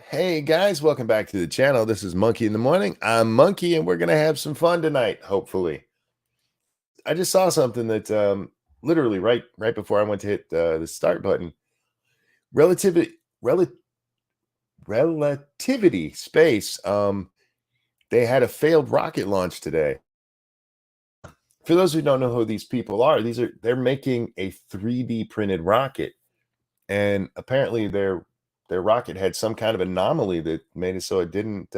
Hey guys, welcome back to the channel. This is Monkey in the Morning. I'm Monkey, and we're gonna have some fun tonight. Hopefully, I just saw something that literally right before I went to hit the start button. Relativity, rel- relativity space. They had a failed rocket launch today. For those who don't know who these people are, they're making a 3D printed rocket, and apparently their rocket had some kind of anomaly that made it so it didn't.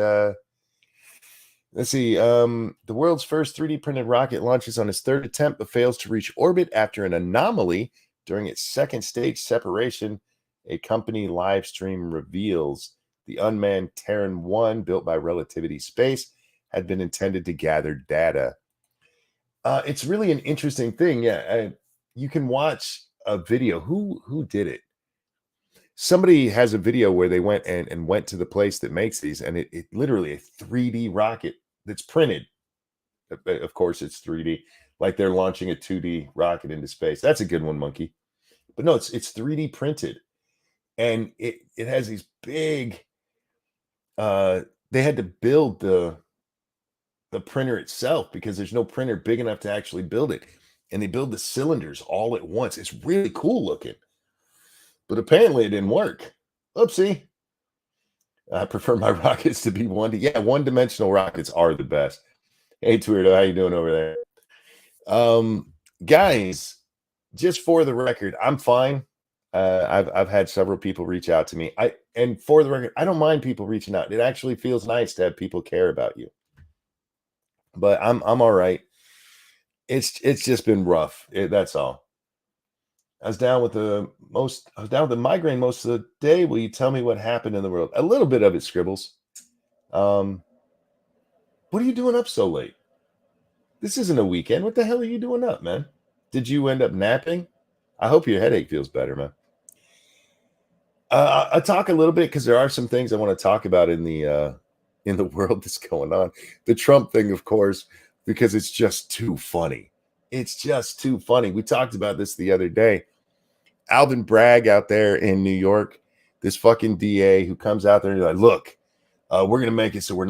Let's see. The world's first 3D printed rocket launches on its third attempt, but fails to reach orbit after an anomaly during its second stage separation. A company live stream reveals the unmanned Terran 1, built by Relativity Space, had been intended to gather data. It's really an interesting thing. Yeah, you can watch a video. Who did it? Somebody has a video where they went and went to the place that makes these, and it literally a 3D rocket that's printed. Of course, it's 3D, like they're launching a 2D rocket into space. That's a good one, Monkey. But no, it's 3D printed, and it has these big. They had to build the printer itself because there's no printer big enough to actually build it, and they build the cylinders all at once. It's really cool looking, but apparently it didn't work. Oopsie. I prefer my rockets to be one-dimensional rockets are the best. Hey, Tweerdo, how you doing over there? Guys, just for the record, I'm fine. I've had several people reach out to me. And for the record, I don't mind people reaching out. It actually feels nice to have people care about you. But I'm all right. It's just been rough. That's all. I was down with the migraine most of the day. Will you tell me what happened in the world? A little bit of it, Scribbles. Um, what are you doing up so late? This isn't a weekend. What the hell are you doing up, man? Did you end up napping? I hope your headache feels better, man. I'll talk a little bit because there are some things I want to talk about in the world that's going on. The Trump thing, of course, because it's just too funny. It's just too funny. We talked about this the other day. Alvin Bragg out there in New York, this fucking DA who comes out there and like, look, we're gonna make it so we're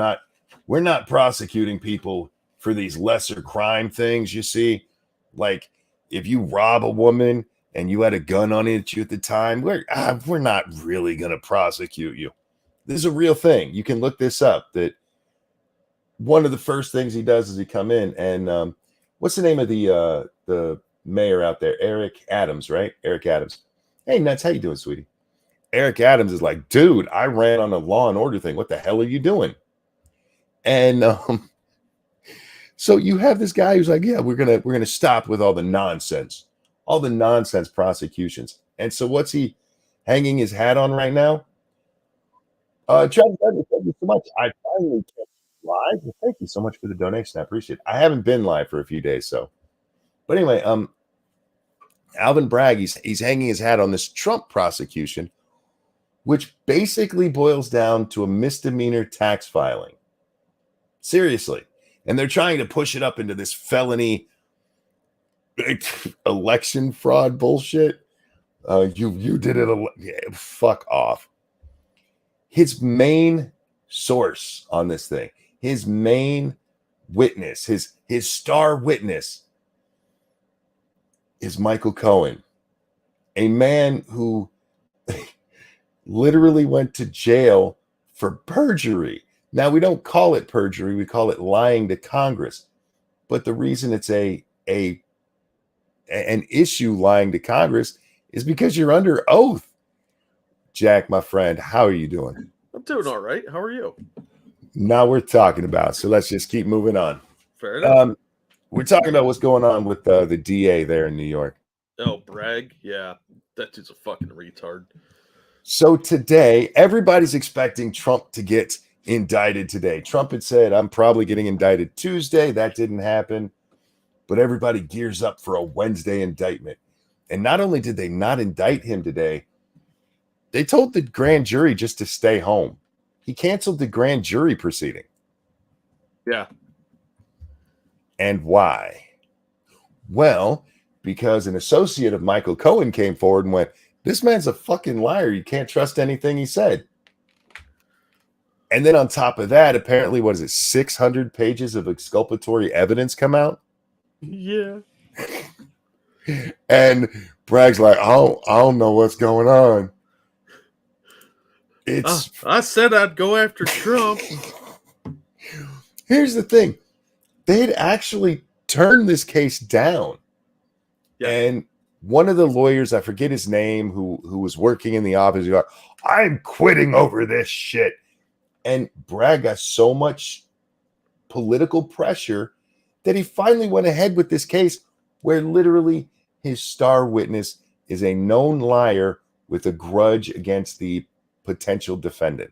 not prosecuting people for these lesser crime things. You see, like if you rob a woman and you had a gun on it at you at the time, we're not really gonna prosecute you. This is a real thing. You can look this up. That one of the first things he does is he come in and what's the name of the mayor out there? Eric Adams, right? Eric Adams. Hey, Nuts, how you doing, sweetie? Eric Adams is like, dude, I ran on a Law and Order thing. What the hell are you doing? And so you have this guy who's like, yeah, we're gonna stop with all the nonsense prosecutions. And so what's he hanging his hat on right now? Travis, thank you so much. I finally came live. Well, thank you so much for the donation. I appreciate it. I haven't been live for a few days, so. But anyway, Alvin Bragg, he's hanging his hat on this Trump prosecution, which basically boils down to a misdemeanor tax filing. Seriously. And they're trying to push it up into this felony election fraud bullshit. You did it. Yeah, fuck off. His main source on this thing, his main witness, his star witness is Michael Cohen, a man who literally went to jail for perjury. Now, we don't call it perjury, we call it lying to Congress. But the reason it's an issue lying to Congress is because you're under oath. Jack, my friend, how are you doing? I'm doing all right. How are you? Now we're talking about, so let's just keep moving on. Fair enough. We're talking about what's going on with the DA there in New York. Oh, Bragg? Yeah, that dude's a fucking retard. So today, everybody's expecting Trump to get indicted today. Trump had said, I'm probably getting indicted Tuesday. That didn't happen. But everybody gears up for a Wednesday indictment. And not only did they not indict him today, they told the grand jury just to stay home. He canceled the grand jury proceeding. Yeah. And why? Well, because an associate of Michael Cohen came forward and went, this man's a fucking liar. You can't trust anything he said. And then on top of that, apparently, what is it, 600 pages of exculpatory evidence come out? Yeah. And Bragg's like, I don't know what's going on. It's I said I'd go after Trump. Here's the thing. They had actually turned this case down. Yeah. And one of the lawyers, I forget his name, who was working in the office, he's like, I'm quitting over this shit. And Bragg got so much political pressure that he finally went ahead with this case where literally his star witness is a known liar with a grudge against the potential defendant.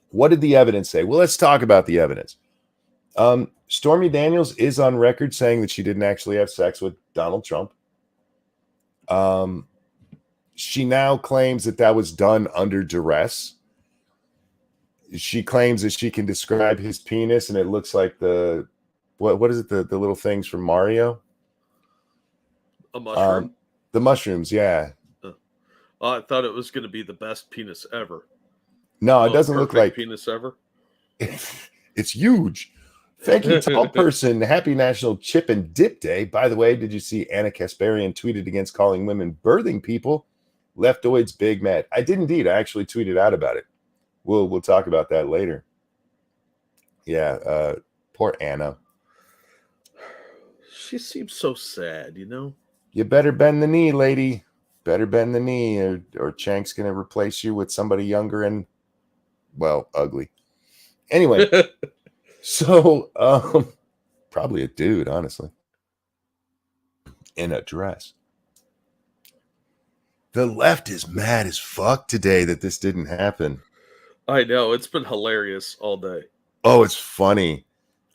What did the evidence say? Well, let's talk about the evidence. Stormy Daniels is on record saying that she didn't actually have sex with Donald Trump. She now claims that was done under duress. She claims that she can describe his penis and it looks like what is it, the little things from Mario? A mushroom? The mushrooms, yeah. I thought it was going to be the best penis ever. No, it doesn't look like penis ever. It's huge. Thank you, tall person. Happy National Chip and Dip Day. By the way, did you see Anna Kasparian tweeted against calling women birthing people? Leftoids big mad. I did indeed. I actually tweeted out about it. We'll talk about that later. Yeah, poor Anna. She seems so sad, you know? You better bend the knee, lady. Better bend the knee, or Chank's going to replace you with somebody younger and, well, ugly. Anyway, so probably a dude, honestly, in a dress. The left is mad as fuck today that this didn't happen. I know. It's been hilarious all day. Oh, it's funny.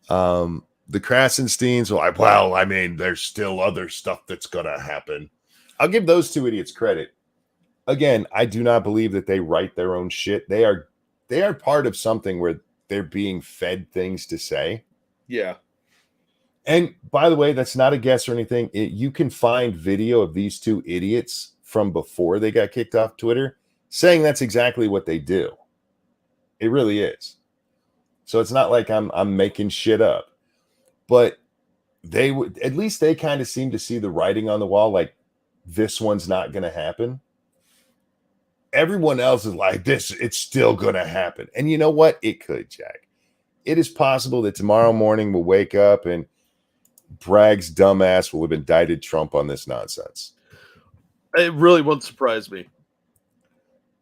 The Krasensteins are like, well, I mean, there's still other stuff that's going to happen. I'll give those two idiots credit. Again, I do not believe that they write their own shit. They are part of something where they're being fed things to say. Yeah. And by the way, that's not a guess or anything. You can find video of these two idiots from before they got kicked off Twitter saying that's exactly what they do. It really is. So it's not like I'm making shit up. But they would, at least they kind of seem to see the writing on the wall, like this one's not going to happen. Everyone else is like, it's still going to happen. And you know what? It could, Jack. It is possible that tomorrow morning we'll wake up and Bragg's dumbass will have indicted Trump on this nonsense. It really won't surprise me.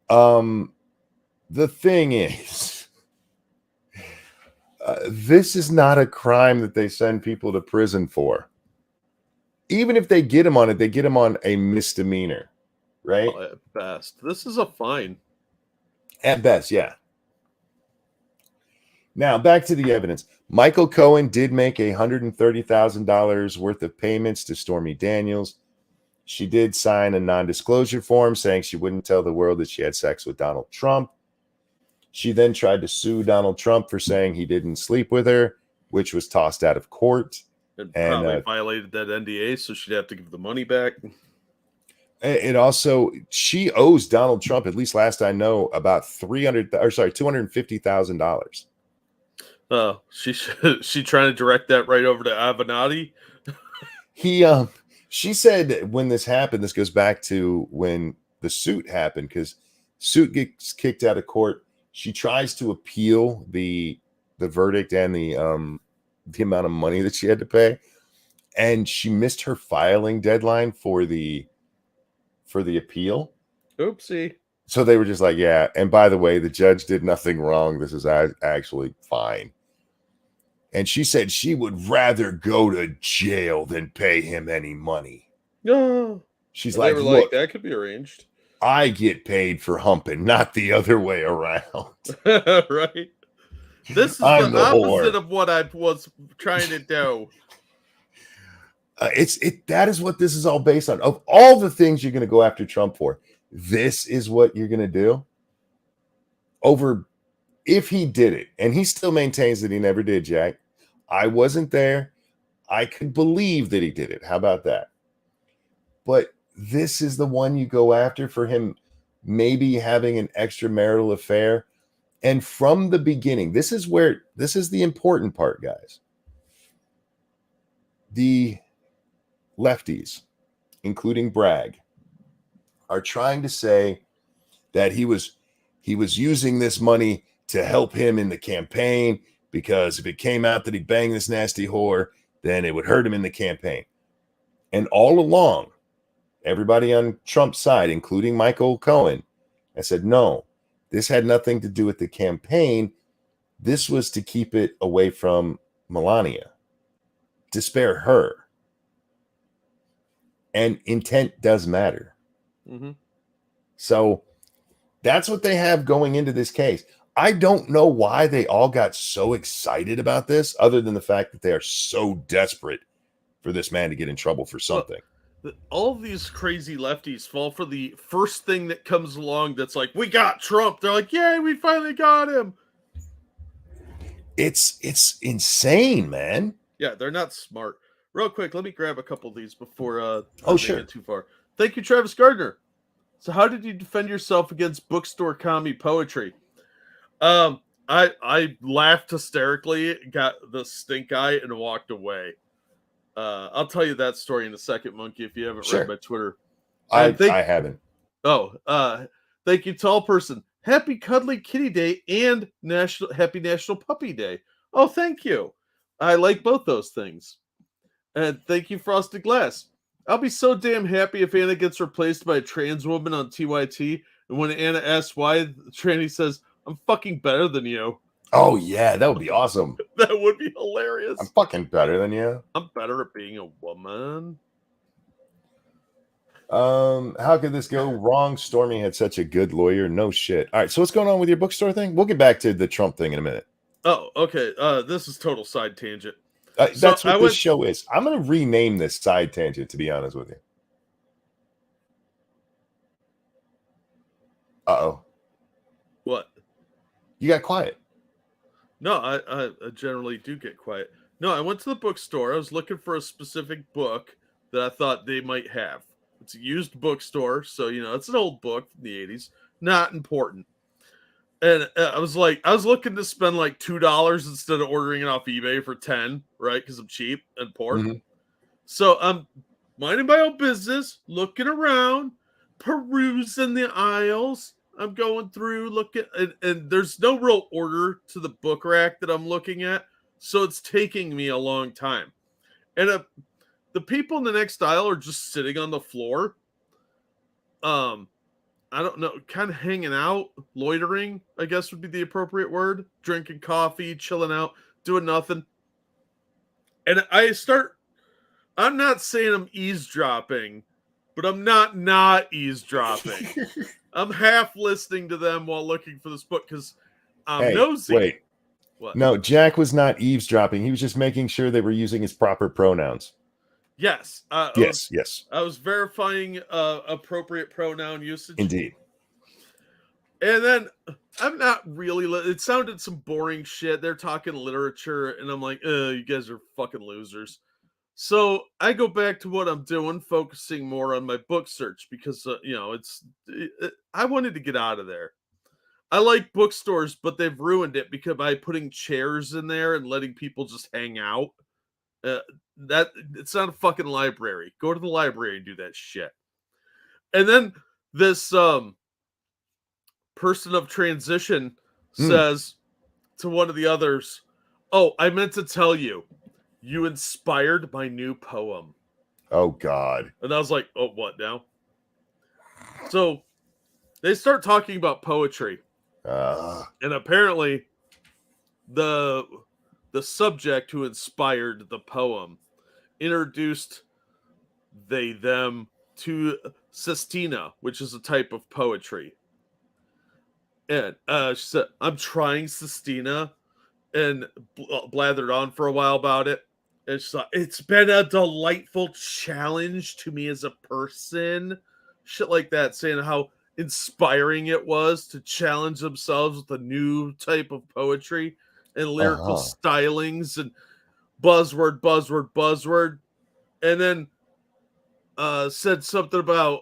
The thing is, this is not a crime that they send people to prison for. Even if they get them on it, they get them on a misdemeanor, right? Oh, at best. This is a fine. At best, yeah. Now, back to the evidence. Michael Cohen did make $130,000 worth of payments to Stormy Daniels. She did sign a non-disclosure form saying she wouldn't tell the world that she had sex with Donald Trump. She then tried to sue Donald Trump for saying he didn't sleep with her, which was tossed out of court. And probably violated that NDA, so she'd have to give the money back. It also, she owes Donald Trump, at least last I know, about $250,000. Oh, she trying to direct that right over to Avenatti. She said when this happened, this goes back to when the suit happened, because suit gets kicked out of court. She tries to appeal the verdict and the amount of money that she had to pay, and she missed her filing deadline for the appeal. Oopsie. So they were just like, yeah. And by the way, the judge did nothing wrong. This is actually fine. And she said she would rather go to jail than pay him any money. No. She's like, look, that could be arranged. I get paid for humping, not the other way around. Right. This is the opposite of what I was trying to do. That is what this is all based on. Of all the things you're going to go after Trump for, this is what you're going to do over if he did it. And he still maintains that he never did, Jack. I wasn't there. I could believe that he did it. How about that? But this is the one you go after for him maybe having an extramarital affair. And from the beginning, this is the important part, guys. The lefties, including Bragg, are trying to say that he was using this money to help him in the campaign, because if it came out that he banged this nasty whore, then it would hurt him in the campaign. And all along, everybody on Trump's side, including Michael Cohen, I said, no, this had nothing to do with the campaign. This was to keep it away from Melania, to spare her. And intent does matter. Mm-hmm. So that's what they have going into this case. I don't know why they all got so excited about this, other than the fact that they are so desperate for this man to get in trouble for something. Well, all of these crazy lefties fall for the first thing that comes along that's like, we got Trump. They're like, yay, we finally got him. It's insane, man. Yeah, they're not smart. Real quick, let me grab a couple of these before sure. get too far. Thank you, Travis Gardner. So how did you defend yourself against bookstore commie poetry? I laughed hysterically, got the stink eye, and walked away. I'll tell you that story in a second, Monkey, if you haven't read my Twitter. I haven't. Thank you, Tall Person. Happy Cuddly Kitty Day and Happy National Puppy Day. Oh, thank you. I like both those things. And thank you, Frosted Glass. I'll be so damn happy if Anna gets replaced by a trans woman on TYT, and when Anna asks why, the tranny says, I'm fucking better than you. Oh, yeah, that would be awesome. That would be hilarious. I'm fucking better than you. I'm better at being a woman. How could this go wrong? Stormy had such a good lawyer. No shit. All right, so what's going on with your bookstore thing? We'll get back to the Trump thing in a minute. Oh, okay. This is total side tangent. That's what this show is. I'm going to rename this side tangent, to be honest with you. Uh-oh. What? You got quiet. No, I generally do get quiet. No, I went to the bookstore. I was looking for a specific book that I thought they might have. It's a used bookstore, so, it's an old book from the 80s. Not important. And I was looking to spend like $2 instead of ordering it off eBay for $10, right? Because I'm cheap and poor. Mm-hmm. So I'm minding my own business, looking around, perusing the aisles. I'm going through, looking, and there's no real order to the book rack that I'm looking at. So it's taking me a long time. And the people in the next aisle are just sitting on the floor. I don't know, kind of hanging out, loitering, I guess would be the appropriate word. Drinking coffee, chilling out, doing nothing. And I'm not saying I'm eavesdropping, but I'm not eavesdropping. I'm half listening to them while looking for this book because I'm nosy. Wait. What? No, Jack was not eavesdropping. He was just making sure they were using his proper pronouns. Yes. Yes. I was verifying appropriate pronoun usage. Indeed. And then I'm not really. It sounded some boring shit. They're talking literature, and I'm like, you guys are fucking losers. So I go back to what I'm doing, focusing more on my book search because I wanted to get out of there. I like bookstores, but they've ruined it because by putting chairs in there and letting people just hang out. That it's not a fucking library. Go to the library and do that shit. And then this person of transition says to one of the others, "Oh, I meant to tell you, you inspired my new poem." Oh God. And I was like, "Oh, what now?" So they start talking about poetry. And apparently the subject who inspired the poem introduced them to Sestina, which is a type of poetry. And she said, I'm trying Sestina, and blathered on for a while about it. And she thought, it's been a delightful challenge to me as a person. Shit like that, saying how inspiring it was to challenge themselves with a new type of poetry and lyrical stylings and buzzword. And then said something about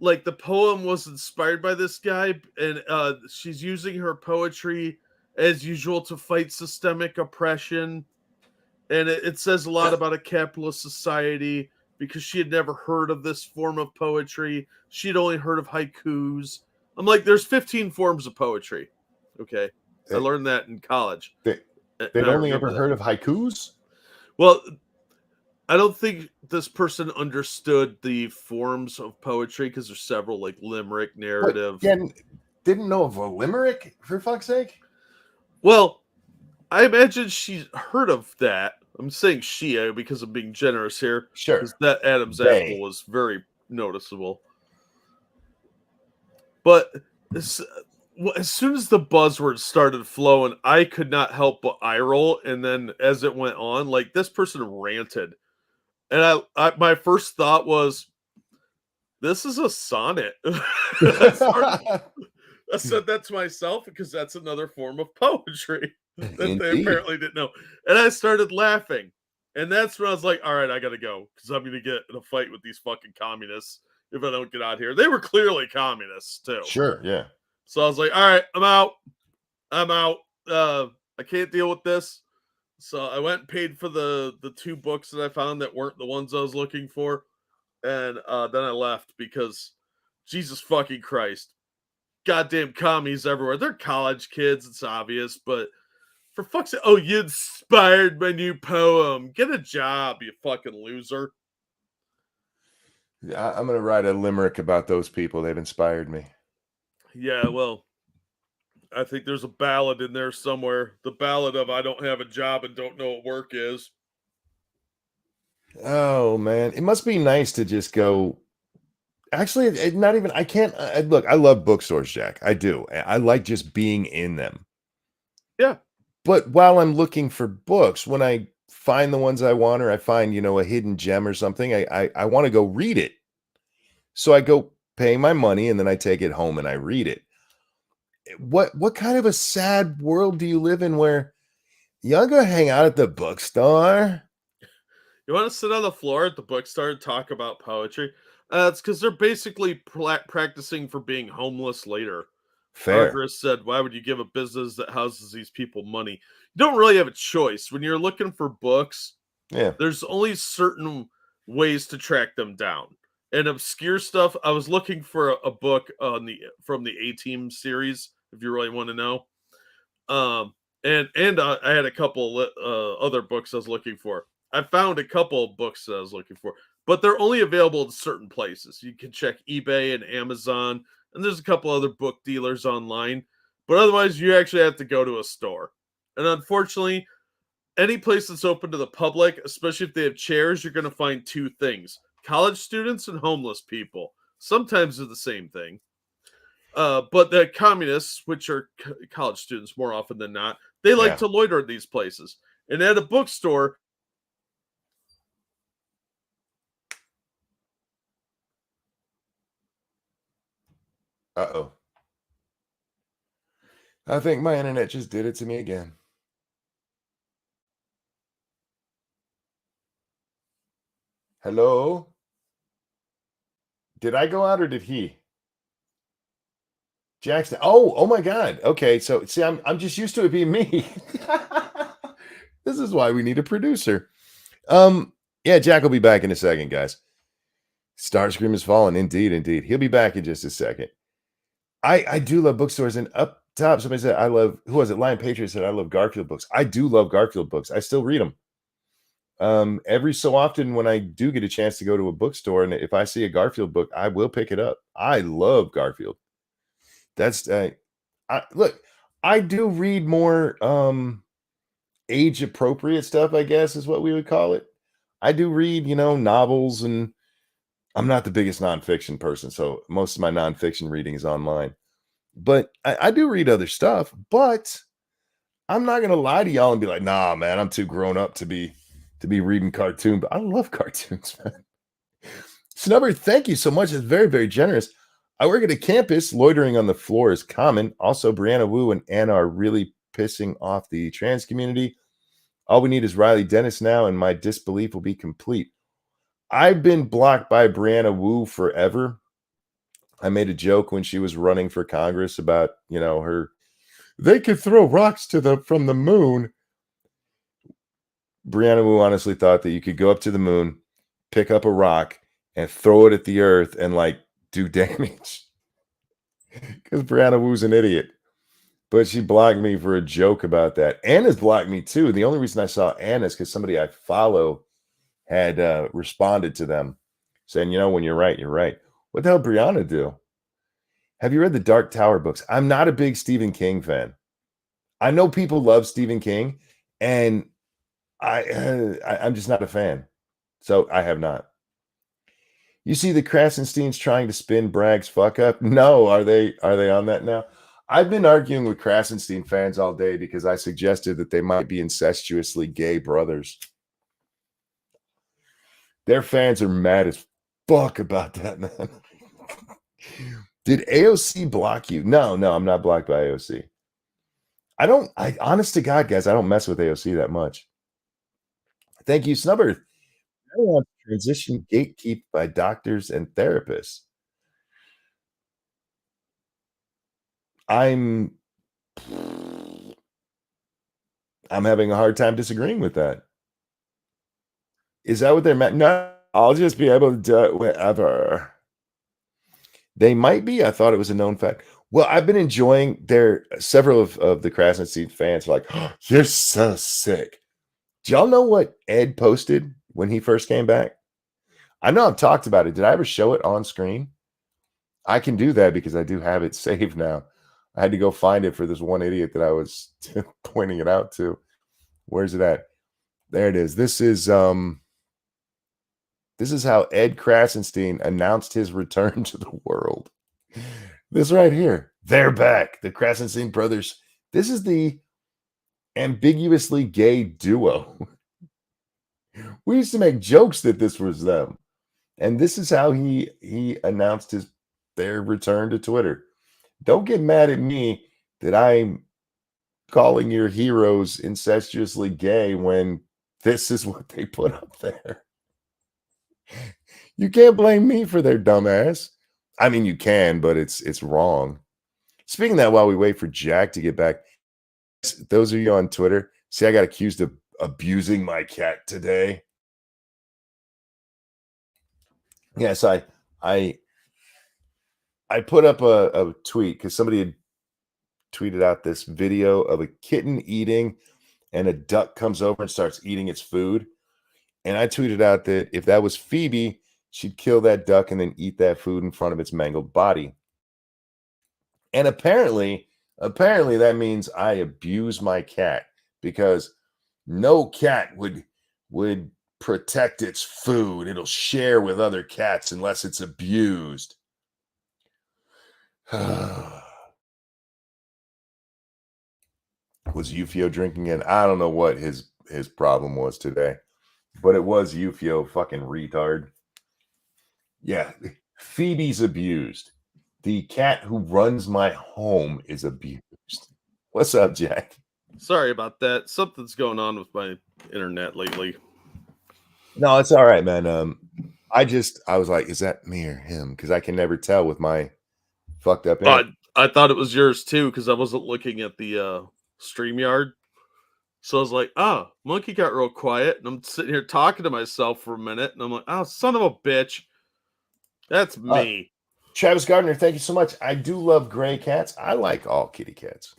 like the poem was inspired by this guy, and she's using her poetry as usual to fight systemic oppression. And it says a lot about a capitalist society because she had never heard of this form of poetry. She had only heard of haikus. I'm like, there's 15 forms of poetry. Okay. I learned that in college. They'd only ever heard of haikus? Well, I don't think this person understood the forms of poetry because there's several, like limerick, narrative. Didn't know of a limerick, for fuck's sake? Well, I imagine she's heard of that. I'm saying she because I'm being generous here. Sure. Because that Adam's apple was very noticeable. But as soon as the buzzwords started flowing, I could not help but eye roll. And then as it went on, like this person ranted. And I my first thought was, this is a sonnet. I said that to myself because that's another form of poetry that they apparently didn't know. And I started laughing. And that's when I was like, all right, I got to go because I'm going to get in a fight with these fucking communists if I don't get out here. They were clearly communists too. Sure, yeah. So I was like, all right, I'm out. I can't deal with this. So I went and paid for the 2 books that I found that weren't the ones I was looking for. And then I left because Jesus fucking Christ. Goddamn commies everywhere. They're college kids, it's obvious, but for fuck's sake, oh, you inspired my new poem. Get a job, you fucking loser. I'm going to write a limerick about those people. They've inspired me. Yeah, well, I think there's a ballad in there somewhere. The ballad of I don't have a job and don't know what work is. Oh, man. It must be nice to just go. Actually, not even. I can't. Look, I love bookstores, Jack. I do. I like just being in them. Yeah. But while I'm looking for books, when I find the ones I want, or I find, a hidden gem or something, I want to go read it. So I go pay my money and then I take it home and I read it. What kind of a sad world do you live in where you go hang out at the bookstore? You want to sit on the floor at the bookstore and talk about poetry? It's because they're basically practicing for being homeless later. Fair. Congress said, why would you give a business that houses these people money? You don't really have a choice. When you're looking for books, there's only certain ways to track them down. And obscure stuff, I was looking for a book from the A-Team series, if you really want to know. And I had a couple other books I was looking for. I found a couple of books that I was looking for, but they're only available in certain places. You can check eBay and Amazon, and there's a couple other book dealers online, but otherwise you actually have to go to a store. And unfortunately, any place that's open to the public, especially if they have chairs, you're going to find 2 things: college students and homeless people. Sometimes they're the same thing. But the communists, which are college students more often than not, they like to loiter at these places. And at a bookstore, Uh-oh. I think my internet just did it to me again. Hello? Did I go out or did he? Jackson. Oh my God. Okay. So see, I'm just used to it being me. This is why we need a producer. Yeah, Jack will be back in a second, guys. Starscream has fallen. Indeed. He'll be back in just a second. I do love bookstores, and up top, somebody said, I love, who was it? Lion Patriot said, I love Garfield books. I do love Garfield books. I still read them. Every so often when I do get a chance to go to a bookstore, and if I see a Garfield book, I will pick it up. I love Garfield. That's, look, I do read more age appropriate stuff, I guess is what we would call it. I do read, novels, and I'm not the biggest nonfiction person, so most of my nonfiction reading is online. But I do read other stuff, but I'm not gonna lie to y'all and be like, nah, man, I'm too grown up to be reading cartoon. But I love cartoons, man. Snubber, thank you so much. It's very, very generous. I work at a campus. Loitering on the floor is common. Also, Brianna Wu and Anna are really pissing off the trans community. All we need is Riley Dennis now, and my disbelief will be complete. I've been blocked by Brianna Wu forever. I made a joke when she was running for Congress about, they could throw rocks from the moon. Brianna Wu honestly thought that you could go up to the moon, pick up a rock, and throw it at the earth and do damage. Because Brianna Wu's an idiot. But she blocked me for a joke about that. Anna's blocked me too. The only reason I saw Anna is because somebody I follow had responded to them saying, when you're right, you're right. What the hell did Brianna do? Have you read the Dark Tower books? I'm not a big Stephen King fan. I know people love Stephen King, and I'm just not a fan. So I have not. You see the Krasensteins trying to spin Bragg's fuck up? No, are they on that now? I've been arguing with Krasenstein fans all day because I suggested that they might be incestuously gay brothers. Their fans are mad as fuck about that, man. Did AOC block you? No, I'm not blocked by AOC. Honest to God, guys, I don't mess with AOC that much. Thank you, Snubber. I want transition gatekeep by doctors and therapists. I'm having a hard time disagreeing with that. Is that what they're meant? No, I'll just be able to do it wherever. They might be. I thought it was a known fact. Well, I've been enjoying several of the Krasenstein fans are like, oh, you're so sick. Do y'all know what Ed posted when he first came back? I know I've talked about it. Did I ever show it on screen? I can do that because I do have it saved now. I had to go find it for this one idiot that I was pointing it out to. Where's it at? There it is. This is how Ed Krasenstein announced his return to the world. This right here. They're back. The Krasenstein brothers. This is the ambiguously gay duo. We used to make jokes that this was them. And this is how he announced their return to Twitter. Don't get mad at me that I'm calling your heroes incestuously gay when this is what they put up there. You can't blame me for their dumbass. I mean, you can, but it's wrong. Speaking of that, while we wait for Jack to get back, those of you on Twitter, see, I got accused of abusing my cat today. Yes, I put up a tweet because somebody had tweeted out this video of a kitten eating and a duck comes over and starts eating its food. And I tweeted out that if that was Phoebe, she'd kill that duck and then eat that food in front of its mangled body. And apparently that means I abuse my cat because no cat would protect its food. It'll share with other cats unless it's abused. Was Eufio drinking in? I don't know what his problem was today, but it was Eufio, fucking retard. Yeah, Phoebe's abused. The cat who runs my home is abused. What's up, Jack? Sorry about that. Something's going on with my internet lately. No, it's all right, man. I was like, is that me or him? Because I can never tell with my fucked up internet. I thought it was yours too because I wasn't looking at the StreamYard. So I was like, oh, Monkey got real quiet. And I'm sitting here talking to myself for a minute. And I'm like, oh, son of a bitch. That's me. Travis Gardner, thank you so much. I do love gray cats. I like all kitty cats.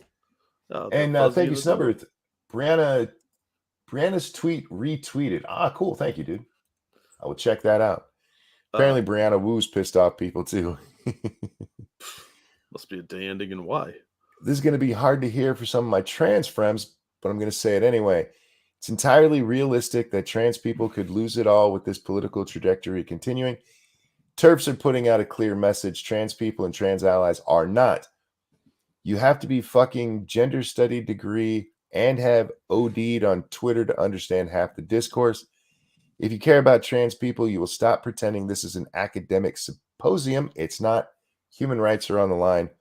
And thank you, Snubber. Brianna's tweet retweeted. Cool. Thank you, dude. I will check that out. Apparently, Brianna Wu's pissed off people too. Must be a day ending in Y. This is going to be hard to hear for some of my trans friends, but I'm going to say it anyway. It's entirely realistic that trans people could lose it all with this political trajectory continuing. TERFs are putting out a clear message. Trans people and trans allies are not. You have to be fucking gender study degree and have OD'd on Twitter to understand half the discourse. If you care about trans people, you will stop pretending this is an academic symposium. It's not. Human rights are on the line.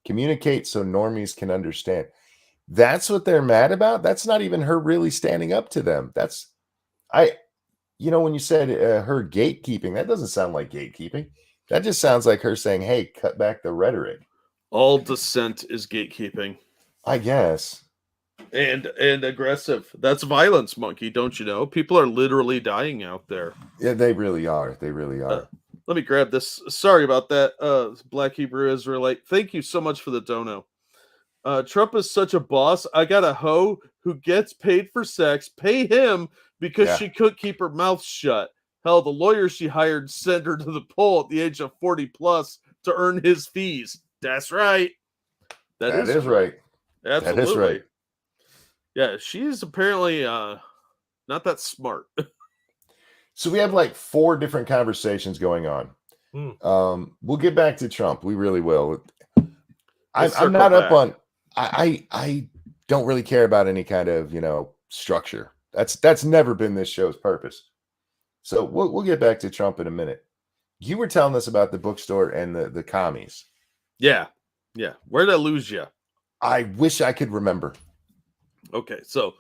Communicate so normies can understand. That's what they're mad about. That's not even her really standing up to them. When you said her gatekeeping, that doesn't sound like gatekeeping. That just sounds like her saying, hey, cut back the rhetoric. All dissent is gatekeeping. I guess. And aggressive. That's violence, monkey, don't you know? People are literally dying out there. Yeah, they really are. They really are. Let me grab this. Sorry about that, Black Hebrew Israelite. Thank you so much for the dono. Trump is such a boss. I got a hoe who gets paid for sex. Pay him because she couldn't keep her mouth shut. Hell, the lawyer she hired sent her to the poll at the age of 40 plus to earn his fees. That's right. That is right. Absolutely. That is right. Yeah, she's apparently not that smart. So we have like 4 different conversations going on. We'll get back to Trump. We really will. I'm not up on. I don't really care about any kind of structure. That's never been this show's purpose. So we'll get back to Trump in a minute. You were telling us about the bookstore and the commies. Yeah. Where'd I lose you? I wish I could remember. Okay, so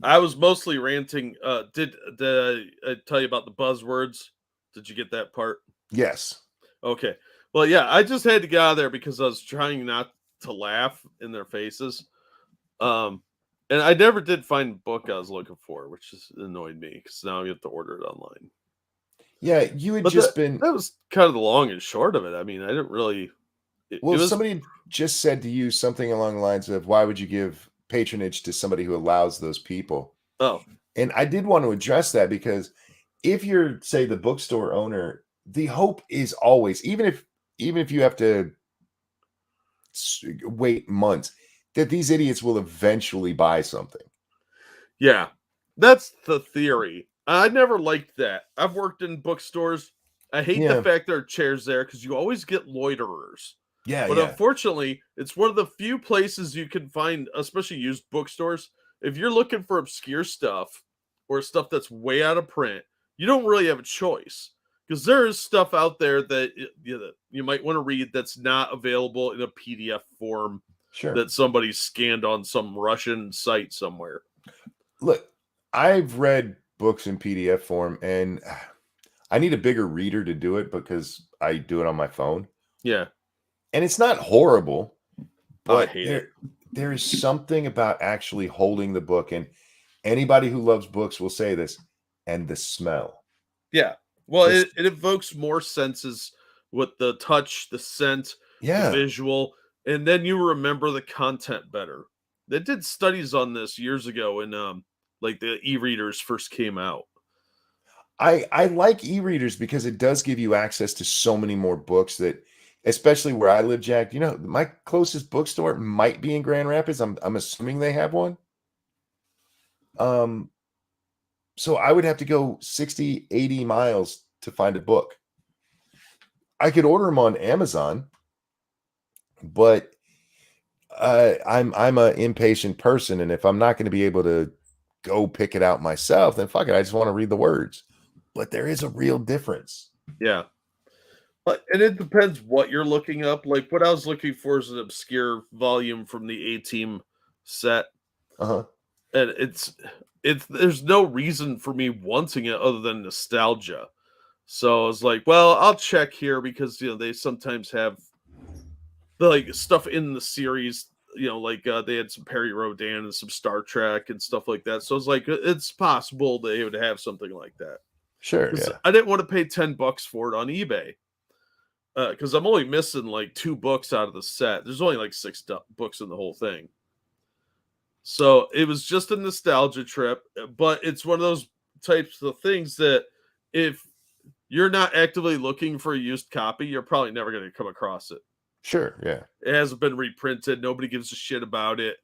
I was mostly ranting. Did I tell you about the buzzwords? Did you get that part? Yes. Okay. Well, yeah, I just had to get out of there because I was trying not to laugh in their faces. And I never did find the book I was looking for, which just annoyed me because now you have to order it online. Yeah, you had been. That was kind of the long and short of it. I mean, I didn't really. Somebody just said to you something along the lines of, why would you give patronage to somebody who allows those people? Oh. And I did want to address that because if you're, say, the bookstore owner, the hope is always, even if you have to wait months, that these idiots will eventually buy something. Yeah, that's the theory. I never liked that. I've worked in bookstores. I hate the fact there are chairs there because you always get loiterers. But unfortunately, it's one of the few places you can find, especially used bookstores. If you're looking for obscure stuff or stuff that's way out of print, you don't really have a choice because there is stuff out there that you might want to read that's not available in a PDF form that somebody scanned on some Russian site somewhere. Look, I've read books in PDF form, and I need a bigger reader to do it because I do it on my phone. Yeah. And it's not horrible, but I hate it. There is something about actually holding the book, and anybody who loves books will say this, and the smell. Yeah. Well, it evokes more senses with the touch, the scent, the visual, and then you remember the content better. They did studies on this years ago when like the e-readers first came out. I like e-readers because it does give you access to so many more books that, especially where I live, Jack, my closest bookstore might be in Grand Rapids. I'm assuming they have one. So I would have to go 60, 80 miles to find a book. I could order them on Amazon, but I'm an impatient person, and if I'm not going to be able to go pick it out myself, then fuck it. I just want to read the words. But there is a real difference. Yeah. And it depends what you're looking up. Like what I was looking for is an obscure volume from the A-Team set. And it's there's no reason for me wanting it other than nostalgia. So I was like, well, I'll check here because they sometimes have the stuff in the series. They had some Perry Rodan and some Star Trek and stuff like that. So I was like, it's possible they would have something like that. Sure. Yeah. I didn't want to pay $10 for it on eBay. Because I'm only missing like 2 books out of the set. There's only like 6 books in the whole thing. So it was just a nostalgia trip, but it's one of those types of things that if you're not actively looking for a used copy, you're probably never going to come across it. Sure, yeah. It hasn't been reprinted. Nobody gives a shit about it.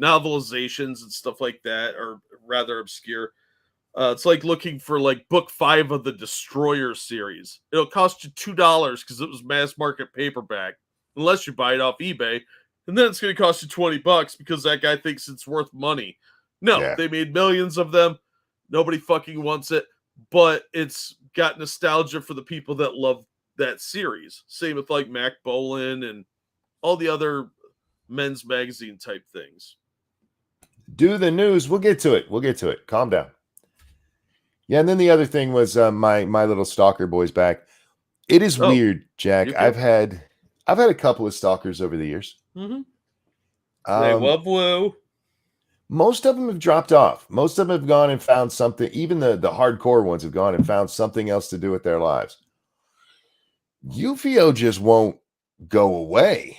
Novelizations and stuff like that are rather obscure. It's like looking for like book 5 of the Destroyer series. It'll cost you $2 because it was mass market paperback, unless you buy it off eBay, and then it's going to cost you $20 because that guy thinks it's worth money. No, They made millions of them. Nobody fucking wants it, but it's got nostalgia for the people that love that series. Same with like Mac Bolan and all the other men's magazine type things. Do the news. We'll get to it. Calm down. Yeah, and then the other thing was my little stalker boy's back. It is weird, Jack. Yukio? I've had a couple of stalkers over the years. Mm-hmm. They love woo. Most of them have dropped off. Most of them have gone and found something. Even the hardcore ones have gone and found something else to do with their lives. UFO just won't go away.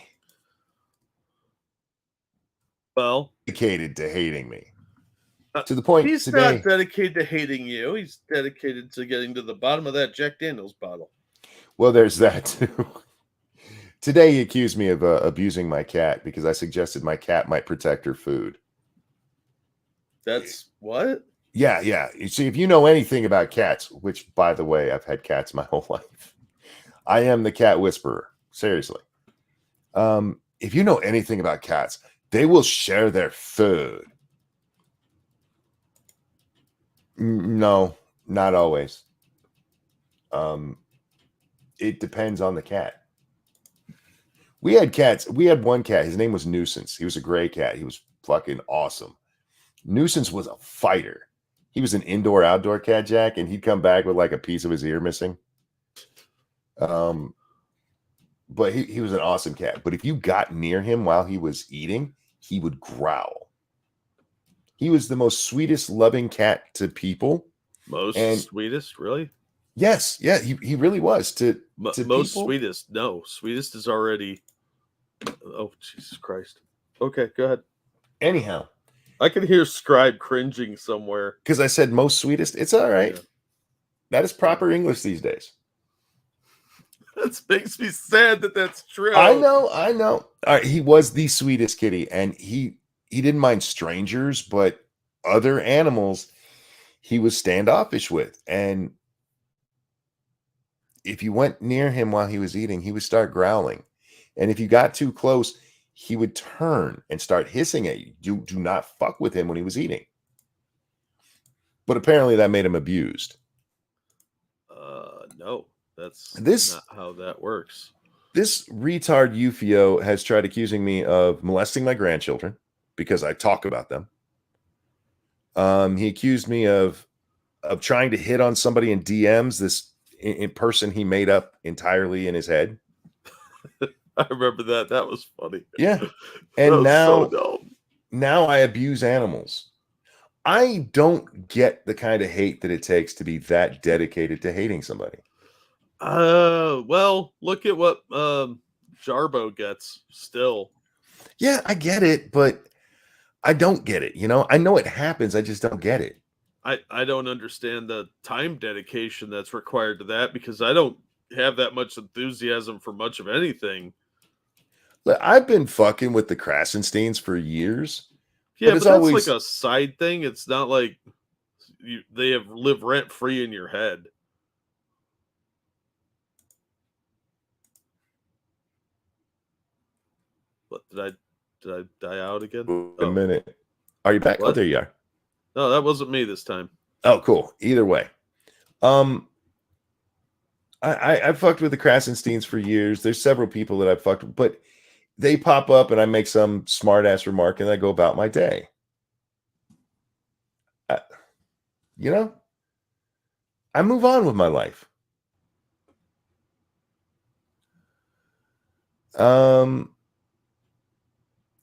Well, dedicated to hating me. To the point he's today, not dedicated to hating you. He's dedicated to getting to the bottom of that Jack Daniels bottle. Well, there's that too. Today, he accused me of abusing my cat because I suggested my cat might protect her food. That's what? Yeah. You see, if you know anything about cats, which, by the way, I've had cats my whole life. I am the cat whisperer. Seriously. If you know anything about cats, they will share their food. No, not always. It depends on the cat. We had cats. We had one cat. His name was Nuisance. He was a gray cat. He was fucking awesome. Nuisance was a fighter. He was an indoor-outdoor cat, Jack, and he'd come back with like a piece of his ear missing. But he was an awesome cat. But if you got near him while he was eating, he would growl. He was the most sweetest, loving cat to people. Sweetest, really? Yes, yeah, he really was to most people. Sweetest. No, sweetest is already. Oh, Jesus Christ. Okay, go ahead. Anyhow, I can hear Scribe cringing somewhere because I said most sweetest. It's all right. Yeah. That is proper English these days. That makes me sad that that's true. I know. All right, he was the sweetest kitty, and he didn't mind strangers, but other animals he was standoffish with. And if you went near him while he was eating, he would start growling. And if you got too close, he would turn and start hissing at you. You do not fuck with him when he was eating. But apparently that made him abused. No, that's not how that works. This retard UFO has tried accusing me of molesting my grandchildren because I talk about them. He accused me of trying to hit on somebody in DMs, this in person he made up entirely in his head. I remember that. That was funny. Yeah. And now I abuse animals. I don't get the kind of hate that it takes to be that dedicated to hating somebody. Well, look at what Jarbo gets still. Yeah, I get it, but I don't get it. You know, I know it happens. I just don't get it. I don't understand the time dedication that's required to that because I don't have that much enthusiasm for much of anything. Look, I've been fucking with the Krasensteins for years. Yeah, but that's like a side thing. It's not like they have live rent free in your head. What did I die out again? A minute. Are you back? What? Oh, there you are. No, that wasn't me this time. Oh, cool. Either way. I fucked with the Krasensteins for years. There's several people that I've fucked with, but they pop up and I make some smart ass remark and I go about my day. You know, I move on with my life.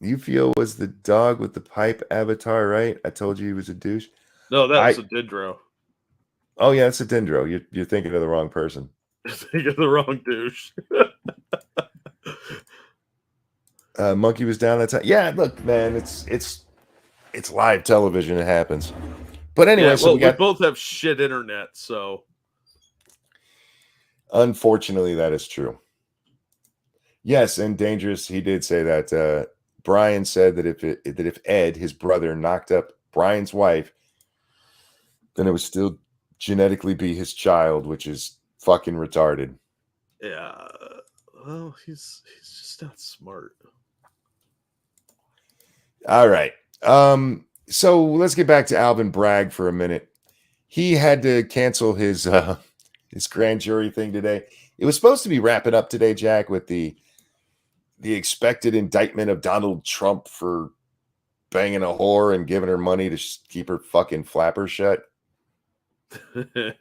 UFO was the dog with the pipe avatar, right? I told you he was a douche. No, that was a Dendro. Oh yeah, it's a Dendro. You're thinking of the wrong person. You're thinking of the wrong douche. Monkey was down that time. Yeah, look, man, it's live television. It happens. But anyway, so we both have shit internet, so unfortunately, that is true. Yes, and Dangerous, he did say that. Brian said that if Ed, his brother, knocked up Brian's wife, then it would still genetically be his child, which is fucking retarded. Yeah, well, he's just not smart. All right. So let's get back to Alvin Bragg for a minute. He had to cancel his grand jury thing today. It was supposed to be wrapping up today, Jack, with the expected indictment of Donald Trump for banging a whore and giving her money to keep her fucking flapper shut. You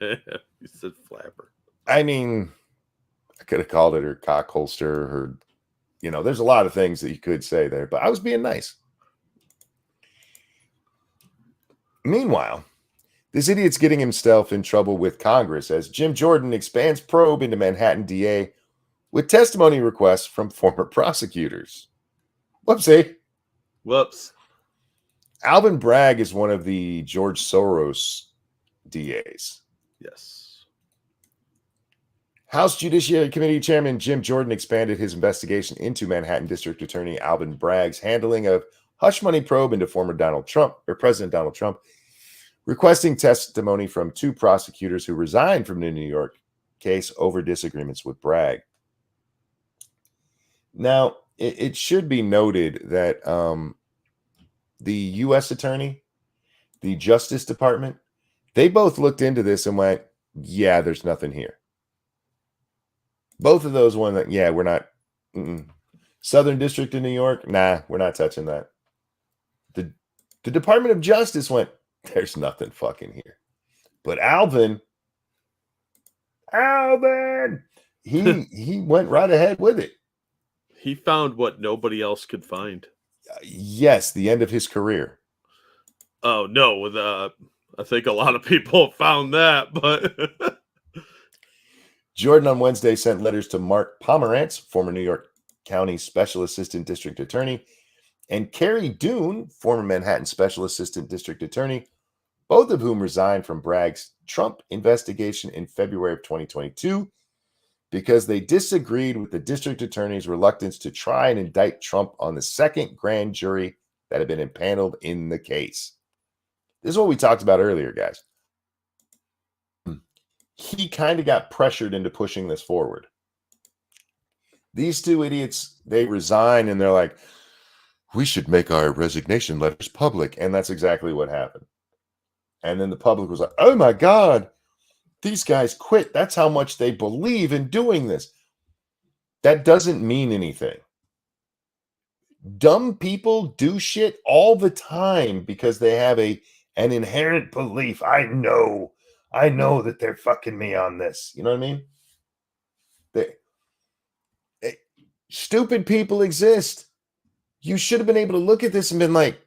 said flapper. I mean, I could have called it her cock holster, her, there's a lot of things that you could say there, but I was being nice. Meanwhile, this idiot's getting himself in trouble with Congress as Jim Jordan expands probe into Manhattan DA with testimony requests from former prosecutors. Whoopsie. Whoops. Alvin Bragg is one of the George Soros DAs. Yes. House Judiciary Committee Chairman Jim Jordan expanded his investigation into Manhattan District Attorney Alvin Bragg's handling of hush money probe into former President Donald Trump, requesting testimony from 2 prosecutors who resigned from the New York case over disagreements with Bragg. Now, it should be noted that the U.S. Attorney, the Justice Department, they both looked into this and went, yeah, there's nothing here. Both of those ones, yeah, we're not. Southern District of New York, nah, we're not touching that. The Department of Justice went, there's nothing fucking here. But Alvin, he went right ahead with it. He found what nobody else could find. Yes, the end of his career. Oh, no. I think a lot of people found that, but... Jordan on Wednesday sent letters to Mark Pomerantz, former New York County Special Assistant District Attorney, and Carrie Doon, former Manhattan Special Assistant District Attorney, both of whom resigned from Bragg's Trump investigation in February of 2022 because they disagreed with the district attorney's reluctance to try and indict Trump on the second grand jury that had been impaneled in the case. This is what we talked about earlier, guys. He kind of got pressured into pushing this forward. These 2 idiots, they resign and they're like, we should make our resignation letters public. And that's exactly what happened. And then the public was like, oh my God, these guys quit. That's how much they believe in doing this. That doesn't mean anything. Dumb people do shit all the time because they have an inherent belief. I know that they're fucking me on this. You know what I mean? Stupid people exist. You should have been able to look at this and been like,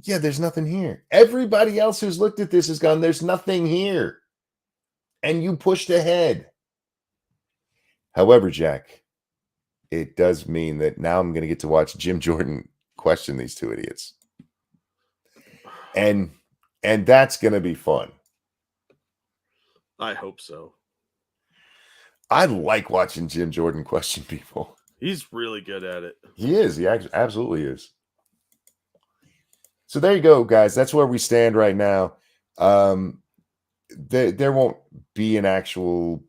yeah, there's nothing here. Everybody else who's looked at this has gone, there's nothing here. And you pushed ahead. However, Jack, it does mean that now I'm going to get to watch Jim Jordan question these 2 idiots. And that's going to be fun. I hope so. I like watching Jim Jordan question people. He's really good at it. He is. He absolutely is. So there you go, guys. That's where we stand right now. There won't be an actual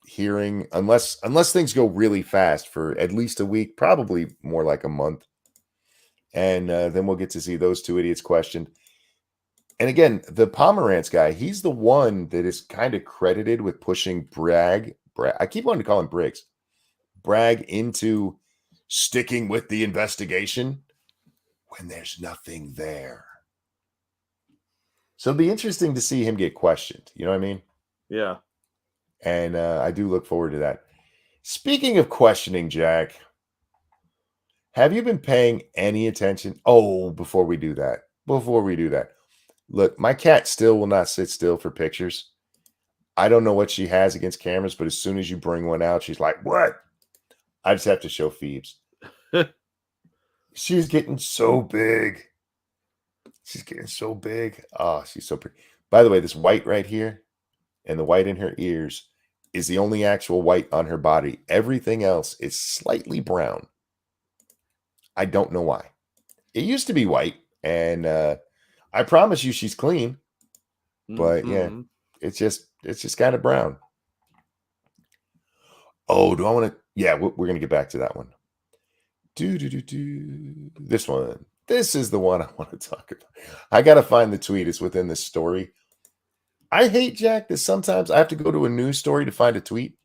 hearing unless things go really fast for at least a week, probably more like a month. And then we'll get to see those 2 idiots questioned. And again, the Pomerantz guy, he's the one that is kind of credited with pushing Bragg. I keep wanting to call him Briggs. Bragg into sticking with the investigation when there's nothing there. So it'll be interesting to see him get questioned. You know what I mean? Yeah. And I do look forward to that. Speaking of questioning, Jack, have you been paying any attention? Oh, before we do that, look, my cat still will not sit still for pictures. I don't know what she has against cameras, but as soon as you bring one out, she's like, what? I just have to show Phoebes. She's getting so big. Oh, she's so pretty. By the way, this white right here and the white in her ears is the only actual white on her body. Everything else is slightly brown. I don't know why. It used to be white, and I promise you she's clean. But yeah, it's just kind of brown. Oh, do I want to? Yeah, we're going to get back to that one. This one. This is the one I want to talk about. I got to find the tweet. It's within the story. I hate, Jack, that sometimes I have to go to a news story to find a tweet.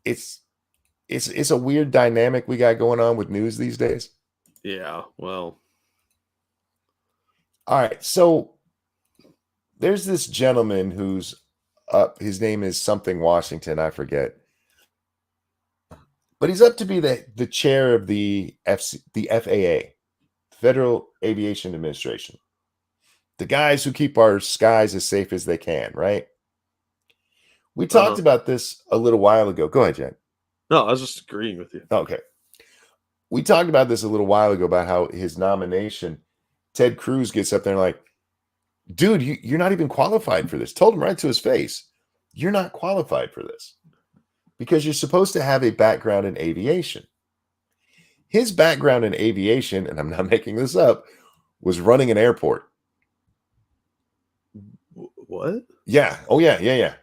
It's a weird dynamic we got going on with news these days. Yeah, well. All right, so there's this gentleman who's His name is something Washington, I forget. But he's up to be the chair of the FAA, Federal Aviation Administration. The guys who keep our skies as safe as they can, right? We talked about this a little while ago. Go ahead, Jen. No, I was just agreeing with you. Okay. We talked about this a little while ago about how his nomination, Ted Cruz gets up there and like, dude, you're not even qualified for this. Told him right to his face, you're not qualified for this because you're supposed to have a background in aviation. His background in aviation, and I'm not making this up, was running an airport. What? Yeah. Oh, yeah.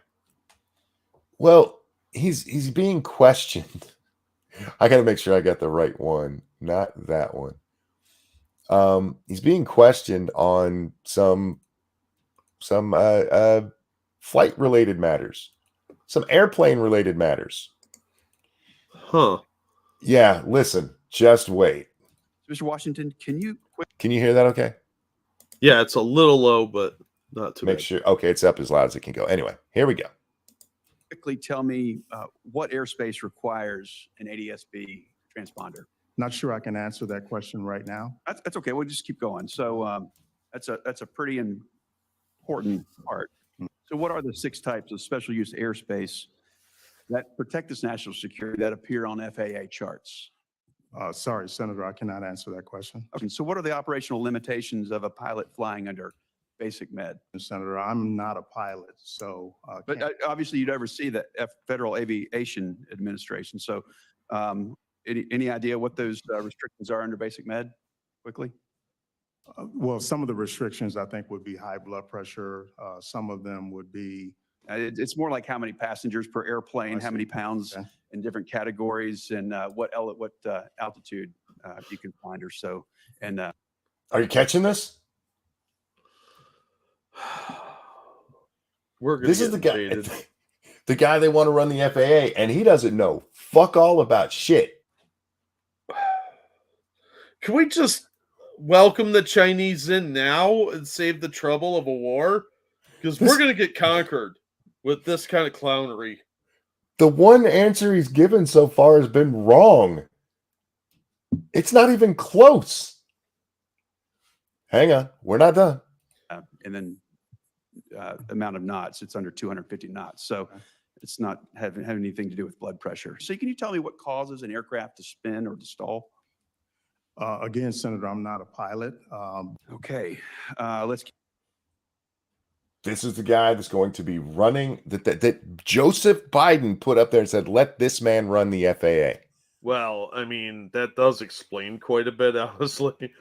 Well, he's being questioned. I got to make sure I got the right one, not that one. He's being questioned on some flight related matters, some airplane related matters. Huh. Yeah, listen, just wait. Mr. Washington, can you hear that okay? Yeah, it's a little low, but not too Make bad. sure. Okay, it's up as loud as it can go. Anyway, here we go. quickly tell me what airspace requires an ADS-B transponder? Not sure I can answer that question right now. That's okay. We'll just keep going. So that's a pretty important part. So what are the 6 types of special use airspace that protect this national security that appear on FAA charts? Sorry, Senator, I cannot answer that question. Okay, so what are the operational limitations of a pilot flying under basic med? Senator, I'm not a pilot, so. But obviously you'd oversee the Federal Aviation Administration. So any idea what those restrictions are under basic med, quickly? Well, some of the restrictions I think would be high blood pressure. Some of them would be. It's more like how many passengers per airplane, how many pounds in different categories, and what altitude you can find or so. And are you catching this? This is the guy, the guy they want to run the FAA, and he doesn't know fuck all about shit. Can we just welcome the Chinese in now and save the trouble of a war? Because we're going to get conquered with this kind of clownery. The one answer he's given so far has been wrong. It's not even close. Hang on, we're not done. And then amount of knots, it's under 250 knots. So it's not having anything to do with blood pressure. So can you tell me what causes an aircraft to spin or to stall? Again, Senator, I'm not a pilot. Okay, let's. This is the guy that's going to be running that Joseph Biden put up there and said, let this man run the FAA. Well, I mean, that does explain quite a bit, honestly.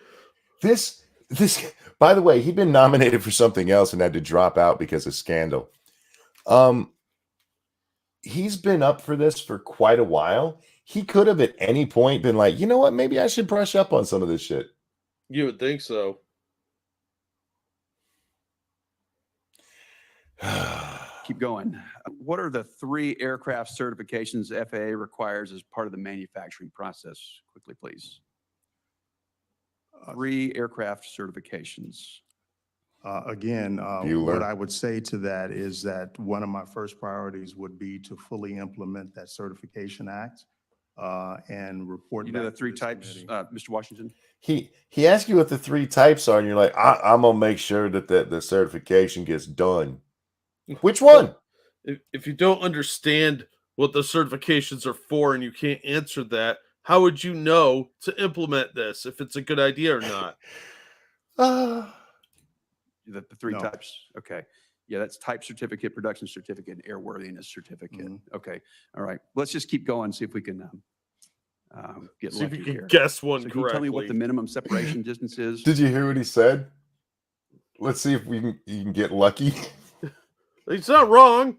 This, by the way, he'd been nominated for something else and had to drop out because of scandal. He's been up for this for quite a while. He could have at any point been like, you know what, maybe I should brush up on some of this shit. You would think so. Keep going. What are the 3 aircraft certifications FAA requires as part of the manufacturing process? Quickly, please. 3 aircraft certifications. Again, what I would say to that is that one of my first priorities would be to fully implement that Certification Act and report. You know the 3 types, Mr. Washington? He asked you what the 3 types are, and you're like, I'm gonna make sure that the certification gets done. Which one? If you don't understand what the certifications are for and you can't answer that, how would you know to implement this if it's a good idea or not? The 3 types. Okay. Yeah, that's type certificate, production certificate, and airworthiness certificate. Okay. All right. Let's just keep going. See if we can get See lucky if you can here. guess one So correctly. can you tell me what the minimum separation distance is? Did you hear what he said? Let's see if you can get lucky. He's not wrong.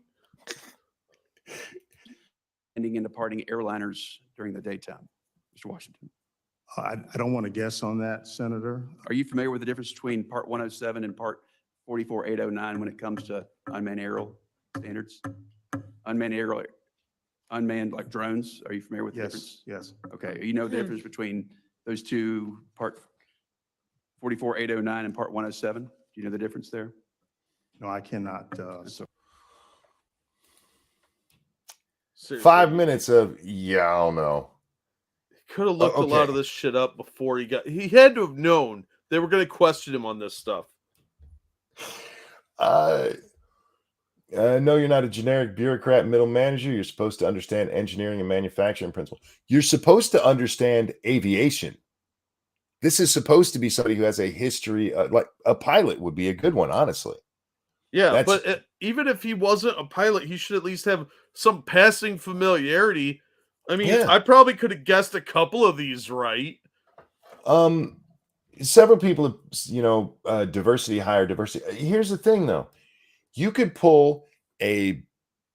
Ending and departing airliners during the daytime, Mr. Washington. I don't want to guess on that, Senator. Are you familiar with the difference between Part 107 and Part 44809 when it comes to unmanned aerial standards? Unmanned like drones. Are you familiar with the difference? Yes. Okay. You know the difference between those 2, Part 44809 and Part 107? Do you know the difference there? No, I cannot. Seriously. 5 minutes of, I don't know. He could have looked a lot of this shit up before he had to have known they were going to question him on this stuff. No, you're not a generic bureaucrat middle manager. You're supposed to understand engineering and manufacturing principles. You're supposed to understand aviation. This is supposed to be somebody who has a history, like a pilot would be a good one, honestly. Yeah, but even if he wasn't a pilot, he should at least have some passing familiarity. I mean, I probably could have guessed a couple of these right. Several people, diversity, higher diversity. Here's the thing, though. You could pull a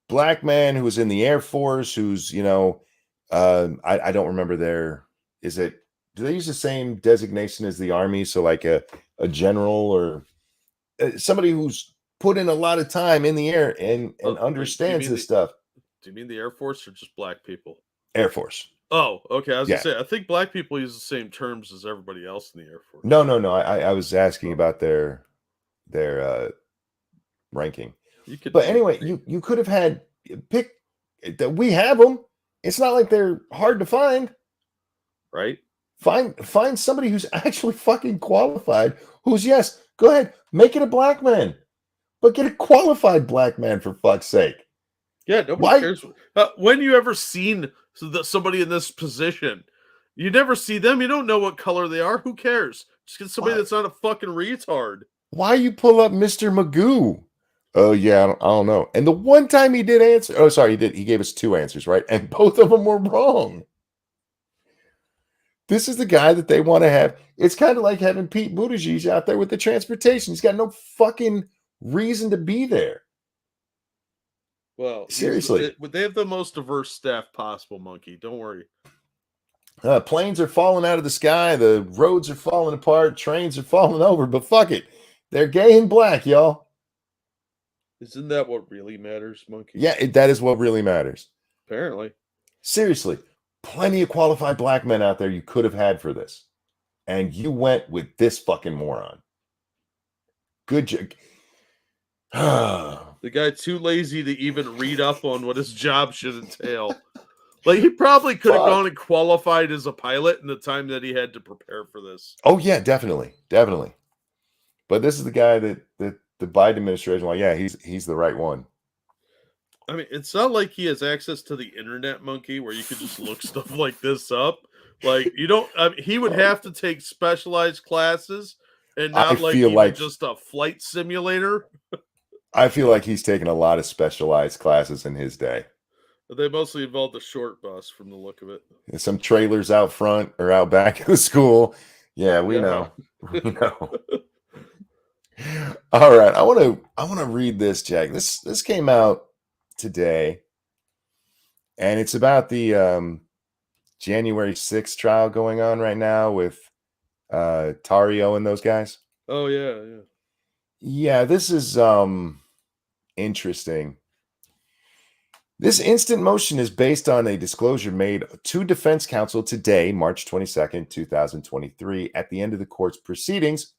black man who was in the Air Force, who's, I don't remember do they use the same designation as the Army? So like a general or somebody who's put in a lot of time in the air and understands this stuff. Do you mean the Air Force or just black people? Air Force. Oh, okay. I was gonna say, I think black people use the same terms as everybody else in the Air Force. No. I was asking about their ranking. But anyway, you could have had we have them. It's not like they're hard to find. Right? Find somebody who's actually fucking qualified. Who's go ahead, make it a black man, but get a qualified black man for fuck's sake. Yeah, nobody cares. When you ever seen somebody in this position? You never see them. You don't know what color they are. Who cares? Just get somebody that's not a fucking retard. Why you pull up Mr. Magoo? Oh yeah, I don't know. And the one time he did answer, he gave us 2 answers, right? And both of them were wrong. This is the guy that they want to have. It's kind of like having Pete Buttigieg out there with the transportation. He's got no fucking reason to be there. Well, seriously, they have the most diverse staff possible, Monkey. Don't worry. Planes are falling out of the sky. The roads are falling apart. Trains are falling over. But fuck it. They're gay and black, y'all. Isn't that what really matters, Monkey? Yeah, that is what really matters. Apparently. Seriously. Plenty of qualified black men out there you could have had for this. And you went with this fucking moron. Good job. The guy too lazy to even read up on what his job should entail. Like, he probably could have gone and qualified as a pilot in the time that he had to prepare for this. Oh, yeah, definitely. Definitely. But this is the guy that the Biden administration, he's the right one. I mean, it's not like he has access to the internet, Monkey, where you could just look stuff like this up. Like, he would have to take specialized classes and not just a flight simulator. I feel like he's taken a lot of specialized classes in his day. They mostly involved the short bus from the look of it. And some trailers out front or out back of the school. Yeah, we know. We know. All right. I want to read this, Jack. This came out today, and it's about the January 6th trial going on right now with Tario and those guys. Oh yeah. Yeah, this is interesting. This instant motion is based on a disclosure made to defense counsel today, March 22nd, 2023, at the end of the court's proceedings,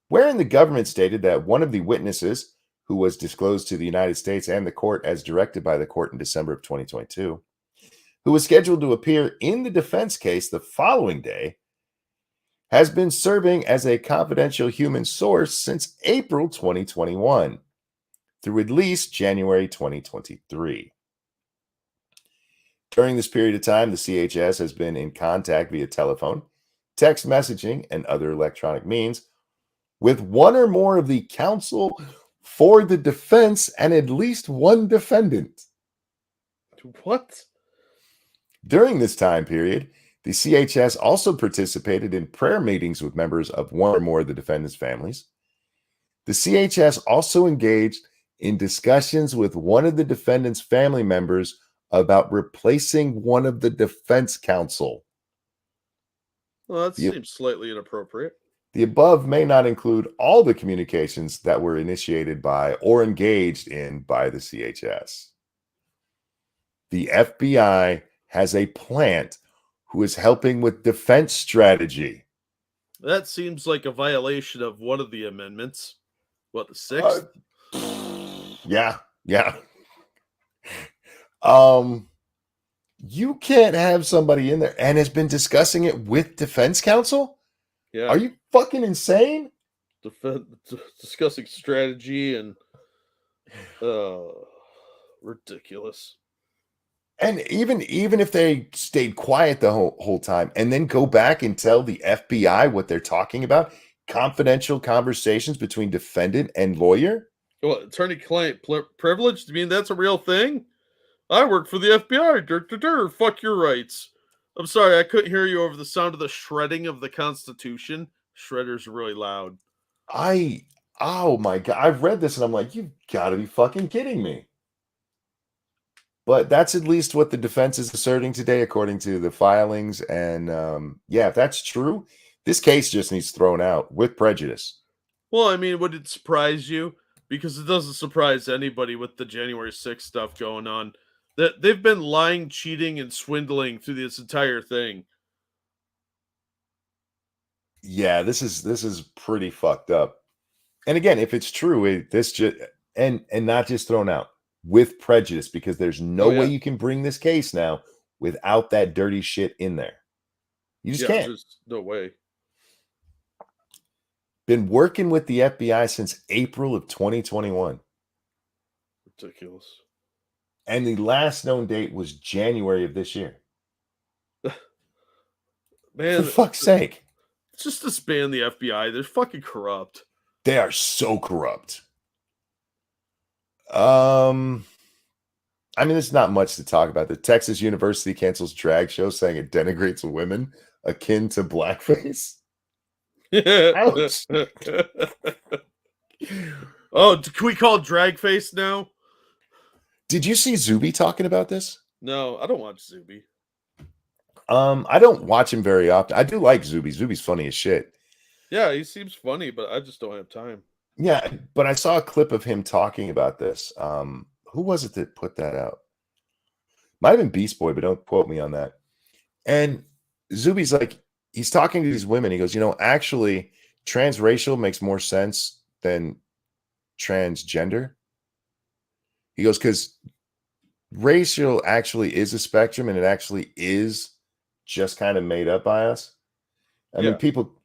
wherein the government stated that one of the witnesses, who was disclosed to the United States and the court as directed by the court in December of 2022, who was scheduled to appear in the defense case the following day, has been serving as a confidential human source since April 2021 through at least January 2023. During this period of time, the CHS has been in contact via telephone, text messaging, and other electronic means with one or more of the counsel for the defense and at least one defendant. What? During this time period, the CHS also participated in prayer meetings with members of one or more of the defendants' families. The CHS also engaged in discussions with one of the defendants' family members about replacing one of the defense counsel. Well, that seems slightly inappropriate. The above may not include all the communications that were initiated by or engaged in by the CHS. The FBI has a plant who is helping with defense strategy. That seems like a violation of one of the amendments. What, the 6th? Yeah. You can't have somebody in there and has been discussing it with defense counsel? Yeah. Are you fucking insane? Discussing strategy and ridiculous. And even if they stayed quiet the whole time and then go back and tell the FBI what they're talking about, confidential conversations between defendant and lawyer. What, attorney-client privilege? I mean, that's a real thing? I work for the FBI. Fuck your rights. I'm sorry, I couldn't hear you over the sound of the shredding of the Constitution. Shredder's really loud. Oh my God. I've read this and I'm like, you've got to be fucking kidding me. But that's at least what the defense is asserting today, according to the filings. And yeah, if that's true, this case just needs thrown out with prejudice. Well, I mean, would it surprise you? Because it doesn't surprise anybody with the January 6th stuff going on. That they've been lying, cheating, and swindling through this entire thing. Yeah, this is pretty fucked up. And again, if it's true, this just and not just thrown out with prejudice, because there's no way you can bring this case now without that dirty shit in there. You just can't. There's no way. Been working with the FBI since April of 2021. Ridiculous. And the last known date was January of this year. Man, for fuck's sake. Just disband the FBI. They're fucking corrupt. They are so corrupt. I mean, there's not much to talk about. The Texas University cancels drag show saying it denigrates women akin to blackface. Ouch. Oh, can we call it drag face now? Did you see Zuby talking about this? No, I don't watch Zuby. I don't watch him very often. I do like Zuby. Zuby's funny as shit. Yeah, he seems funny, but I just don't have time. Yeah, but I saw a clip of him talking about this. Who was it that put that out? Might have been Beast Boy, but don't quote me on that. And Zuby's like, he's talking to these women. He goes, actually, transracial makes more sense than transgender. He goes, because racial actually is a spectrum, and it actually is just kind of made up by us. I mean, people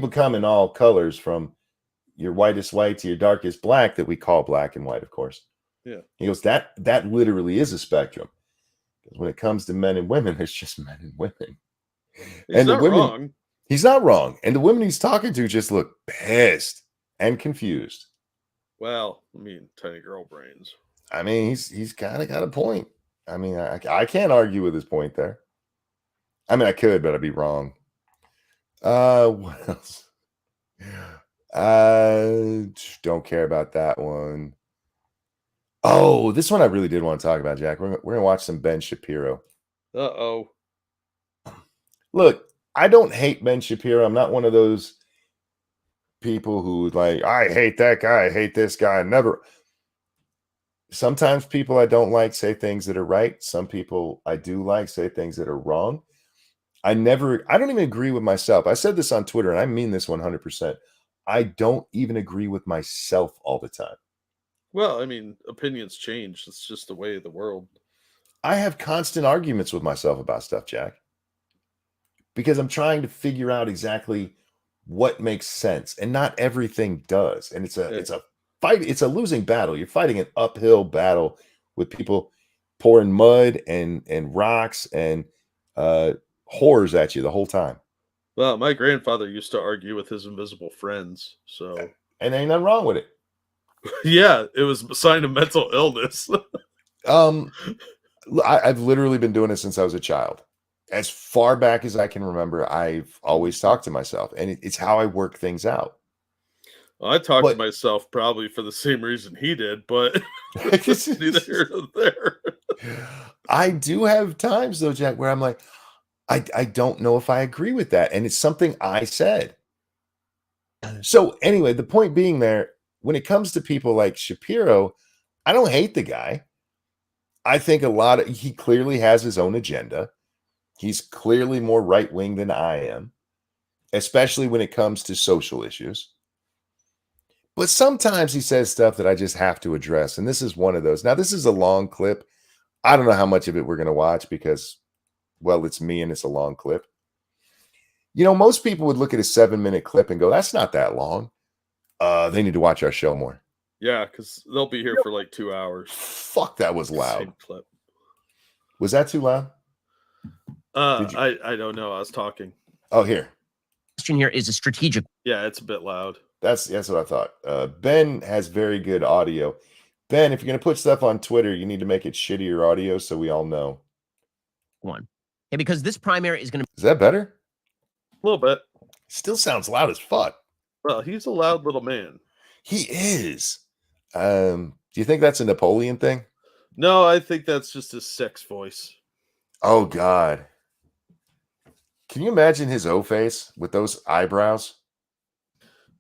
come in all colors, from your whitest white to your darkest black, that we call black and white, of course. Yeah. He goes, that literally is a spectrum. Because when it comes to men and women, it's just men and women. He's not wrong. He's not wrong. And the women he's talking to just look pissed and confused. Well, I mean, tiny girl brains. I mean, he's kind of got a point. I mean, I can't argue with his point there. I mean, I could, but I'd be wrong. What else? Don't care about that one. Oh, this one I really did want to talk about, Jack. We're gonna watch some Ben Shapiro. Uh-oh. Look, I don't hate Ben Shapiro. I'm not one of those people who like, I hate that guy, I hate this guy. Never. Sometimes people I don't like say things that are right. Some people I do like say things that are wrong. I don't even agree with myself. I said this on Twitter, and I mean this 100%. I don't even agree with myself all the time. Well, I mean, opinions change. It's just the way of the world. I have constant arguments with myself about stuff, Jack, because I'm trying to figure out exactly what makes sense, and not everything does. And it's a fight. It's a losing battle. You're fighting an uphill battle with people pouring mud and rocks and whores at you the whole time. Well, my grandfather used to argue with his invisible friends, so and ain't nothing wrong with it. Yeah, it was a sign of mental illness. I've literally been doing it since I was a child. As far back as I can remember, I've always talked to myself, and it's how I work things out. Well, I talked to myself probably for the same reason he did, but neither here nor there. I do have times though, Jack, where I'm like, I don't know if I agree with that, and it's something I said. So anyway, the point being there, when it comes to people like Shapiro, I don't hate the guy. I think he clearly has his own agenda. He's clearly more right-wing than I am, especially when it comes to social issues. But sometimes he says stuff that I just have to address, and this is one of those. Now, this is a long clip. I don't know how much of it we're going to watch because, well, it's me and it's a long clip. You know, most people would look at a 7-minute clip and go, that's not that long. They need to watch our show more. Yeah, because they'll be here for like 2 hours. Fuck, that was loud. Same clip. Was that too loud? I don't know. I was talking. Oh, here. Question here is a strategic. Yeah, it's a bit loud. That's what I thought. Ben has very good audio. Ben, if you're going to put stuff on Twitter, you need to make it shittier audio so we all know. One. Okay, because this primary is going to. Is that better? A little bit. Still sounds loud as fuck. Well, he's a loud little man. He is. Do you think that's a Napoleon thing? No, I think that's just his sex voice. Oh, God. Can you imagine his O face with those eyebrows?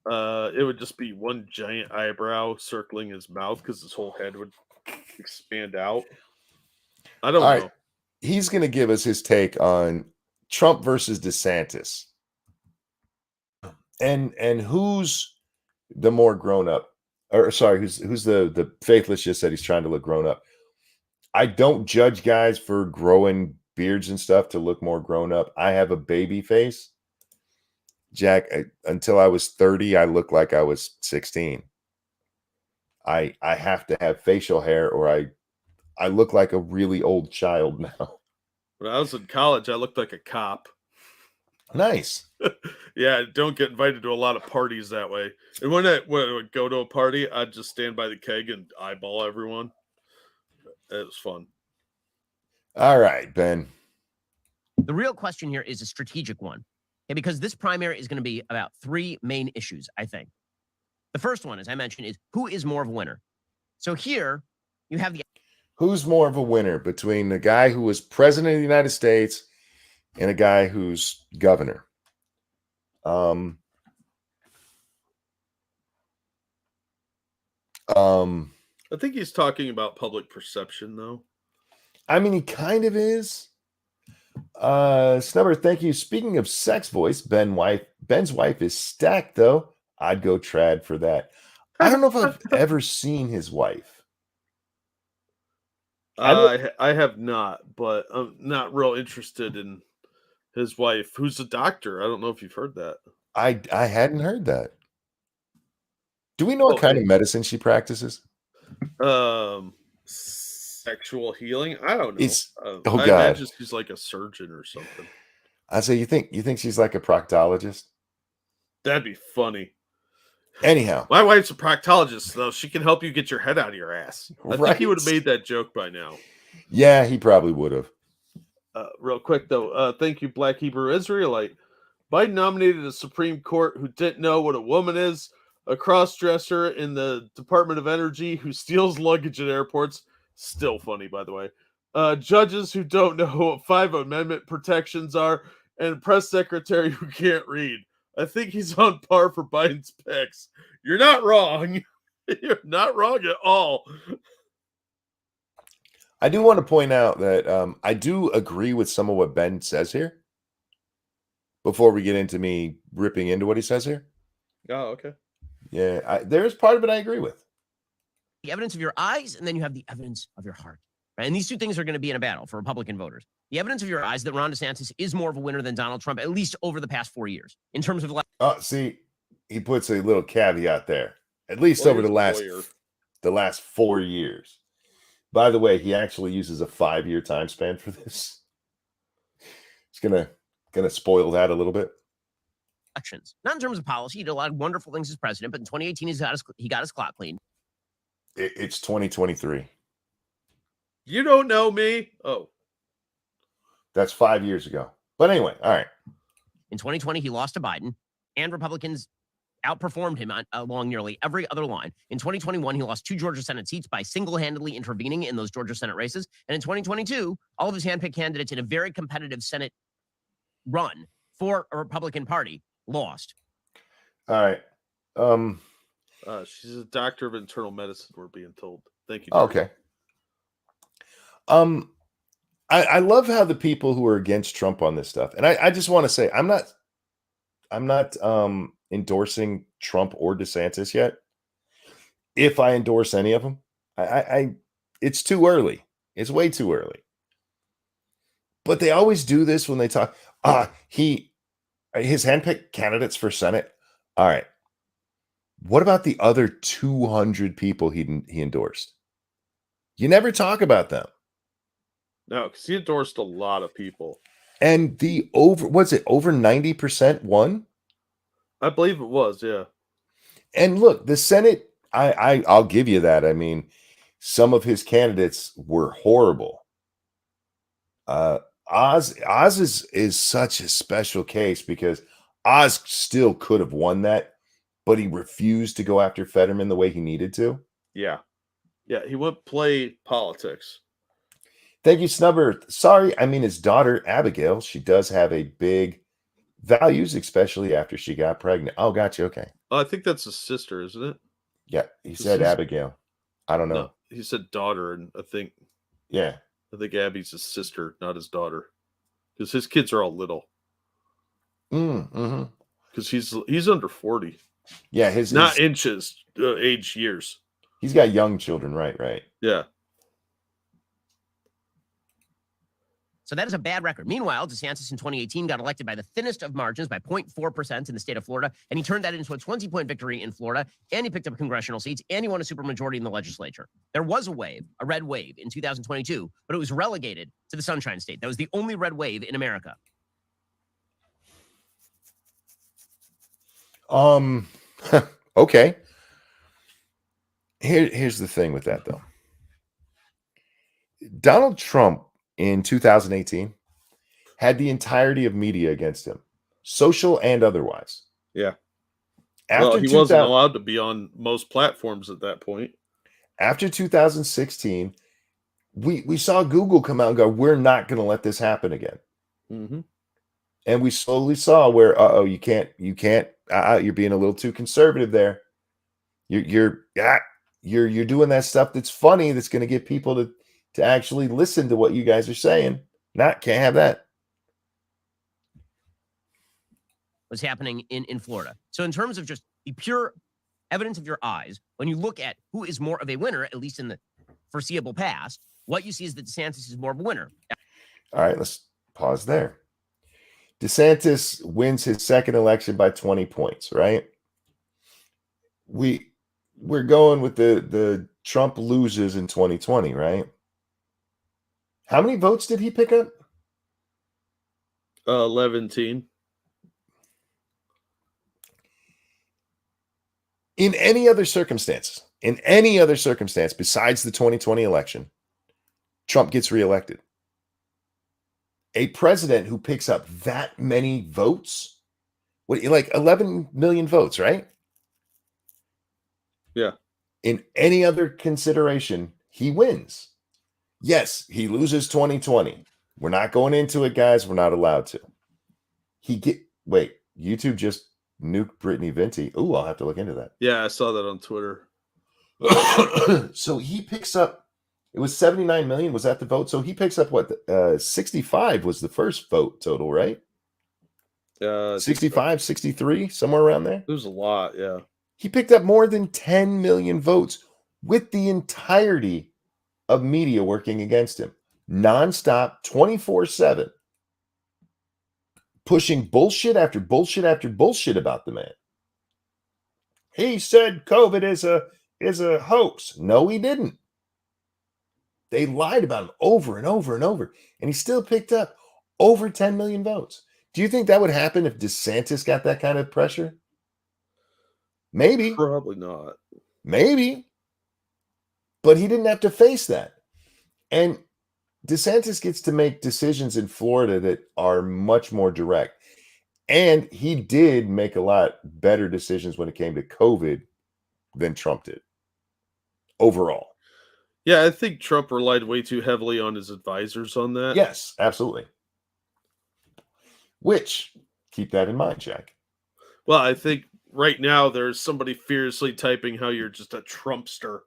It would just be one giant eyebrow circling his mouth because his whole head would expand out. I don't know. Right. He's going to give us his take on Trump versus DeSantis. And who's the more grown up? Or sorry, who's the faithless just said he's trying to look grown up. I don't judge guys for growing beards and stuff to look more grown up. I have a baby face. Jack, until I was 30, I looked like I was 16. I have to have facial hair or I look like a really old child now. When I was in college, I looked like a cop. Nice. Yeah, don't get invited to a lot of parties that way. And when I would go to a party, I'd just stand by the keg and eyeball everyone. It was fun. All right, Ben. The real question here is a strategic one. Okay, because this primary is going to be about 3 main issues, I think. The first one, as I mentioned, is who is more of a winner? So here you have the. Who's more of a winner between the guy who was president of the United States and a guy who's governor? I think he's talking about public perception, though. I mean, he kind of is. Snubber, thank you. Speaking of sex voice, Ben's wife is stacked, though. I'd go trad for that. I don't know if I've ever seen his wife. I have not, but I'm not real interested in his wife, who's a doctor. I don't know if you've heard that. I hadn't heard that. Do we know what kind of medicine she practices? Sexual healing? I don't know. Oh, I God. imagine she's like a surgeon or something. I say, you think she's like a proctologist? That'd be funny. Anyhow, my wife's a proctologist, though. She can help you get your head out of your ass. I think he would have made that joke by now. Yeah, he probably would have. Real quick, though, thank you, Black Hebrew Israelite. Biden nominated a Supreme Court who didn't know what a woman is, a cross-dresser in the Department of Energy who steals luggage at airports. Still funny, by the way. Judges who don't know what 5 Amendment protections are, and a press secretary who can't read. I think he's on par for Biden's picks. You're not wrong. You're not wrong at all. I do want to point out that I do agree with some of what Ben says here. Before we get into me ripping into what he says here. Oh, okay. Yeah, there's part of it I agree with. The evidence of your eyes, and then you have the evidence of your heart. Right? And these 2 things are going to be in a battle for Republican voters. The evidence of your eyes that Ron DeSantis is more of a winner than Donald Trump, at least over the past 4 years, in terms of. See, he puts a little caveat there. At least over the last 4 years. By the way, he actually uses a 5-year time span for this. It's gonna spoil that a little bit. Elections, not in terms of policy. He did a lot of wonderful things as president, but in 2018 he got his clock clean. It's 2023. You don't know me. Oh. That's 5 years ago. But anyway, all right. In 2020, he lost to Biden, and Republicans outperformed him along nearly every other line. In 2021, he lost 2 Georgia Senate seats by single-handedly intervening in those Georgia Senate races. And in 2022, all of his handpicked candidates in a very competitive Senate run for a Republican Party lost. All right. She's a doctor of internal medicine, we're being told. Thank you. Okay. I love how the people who are against Trump on this stuff, and I just want to say, I'm not endorsing Trump or DeSantis yet. If I endorse any of them, it's too early. It's way too early. But they always do this when they talk. His handpicked candidates for Senate. All right. What about the other 200 people he endorsed? You never talk about them. No, because he endorsed a lot of people. And the over 90% won? I believe it was, yeah. And look, the Senate, I'll give you that. I mean, some of his candidates were horrible. Oz is such a special case because Oz still could have won that, but he refused to go after Fetterman the way he needed to. Yeah. Yeah, he wouldn't play politics. Thank you, Snubber. Sorry, I mean his daughter, Abigail, she does have a big values, especially after she got pregnant. Oh, gotcha. Okay. I think that's his sister, isn't it? Yeah, he said Abigail. I don't know. No, he said daughter, and I think Abby's his sister, not his daughter. Because his kids are all little. Because he's under 40. Yeah, not inches, age years. He's got young children, right? Yeah. So that is a bad record. Meanwhile, DeSantis in 2018 got elected by the thinnest of margins by 0.4% in the state of Florida, and he turned that into a 20-point victory in Florida, and he picked up congressional seats, and he won a supermajority in the legislature. There was a red wave in 2022, but it was relegated to the Sunshine State. That was the only red wave in America. Okay. Here's the thing with that, though. Donald Trump in 2018 had the entirety of media against him, social and otherwise. Yeah. After he wasn't allowed to be on most platforms at that point. After 2016, we saw Google come out and go, we're not going to let this happen again. Mm-hmm. And we slowly saw where, you can't, you're being a little too conservative there. You're doing that stuff that's funny, that's going to get people to actually listen to what you guys are saying. Can't have that. What's happening in Florida. So in terms of just the pure evidence of your eyes, when you look at who is more of a winner, at least in the foreseeable past, what you see is that DeSantis is more of a winner. All right, let's pause there. DeSantis wins his second election by 20 points, right? We're going with the Trump loses in 2020, right? How many votes did he pick up? 11. In any other circumstance besides the 2020 election, Trump gets reelected. A president who picks up that many votes, like 11 million votes, right? Yeah. In any other consideration, he wins. Yes, he loses 2020. We're not going into it, guys. We're not allowed to. YouTube just nuked Brittany Venti. Ooh, I'll have to look into that. Yeah, I saw that on Twitter. So he picks up, it was 79 million. Was that the vote? So he picks up 65 was the first vote total, right? 65, 63, somewhere around there. There's a lot, yeah. He picked up more than 10 million votes with the entirety of media working against him. Nonstop, 24/7. Pushing bullshit after bullshit after bullshit about the man. He said COVID is a hoax. No, he didn't. They lied about him over and over and over, and he still picked up over 10 million votes. Do you think that would happen if DeSantis got that kind of pressure? Maybe. Probably not. Maybe. But he didn't have to face that. And DeSantis gets to make decisions in Florida that are much more direct. And he did make a lot better decisions when it came to COVID than Trump did overall. Yeah, I think Trump relied way too heavily on his advisors on that. Yes, absolutely. Which, keep that in mind, Jack. Well, I think right now there's somebody fiercely typing how you're just a Trumpster.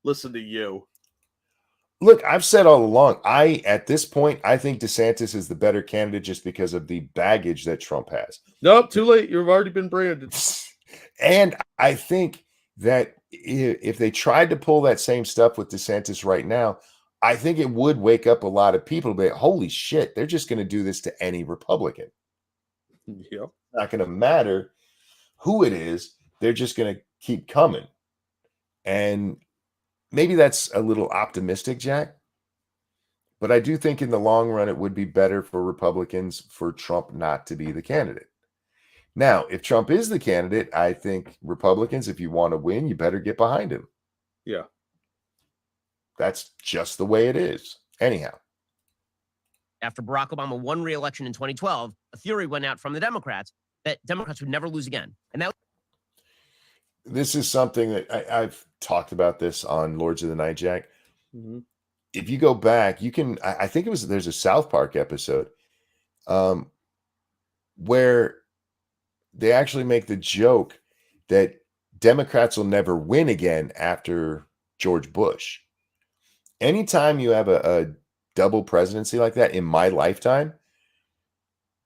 Listen to you. Look, I've said all along, at this point, I think DeSantis is the better candidate just because of the baggage that Trump has. Nope, too late. You've already been branded. And I think that if they tried to pull that same stuff with DeSantis right now, I think it would wake up a lot of people to be, holy shit, they're just going to do this to any Republican. Yep. It's not going to matter who it is. They're just going to keep coming. And maybe that's a little optimistic, Jack. But I do think in the long run, it would be better for Republicans for Trump not to be the candidate. Now, if Trump is the candidate, I think Republicans, if you want to win, you better get behind him. Yeah. That's just the way it is. Anyhow. After Barack Obama won re-election in 2012, a theory went out from the Democrats that Democrats would never lose again. And that this is something that I've talked about this on Lords of the Night, Jack. Mm-hmm. If you go back, you can, I think there's a South Park episode where they actually make the joke that Democrats will never win again after George Bush. Anytime you have a double presidency like that in my lifetime,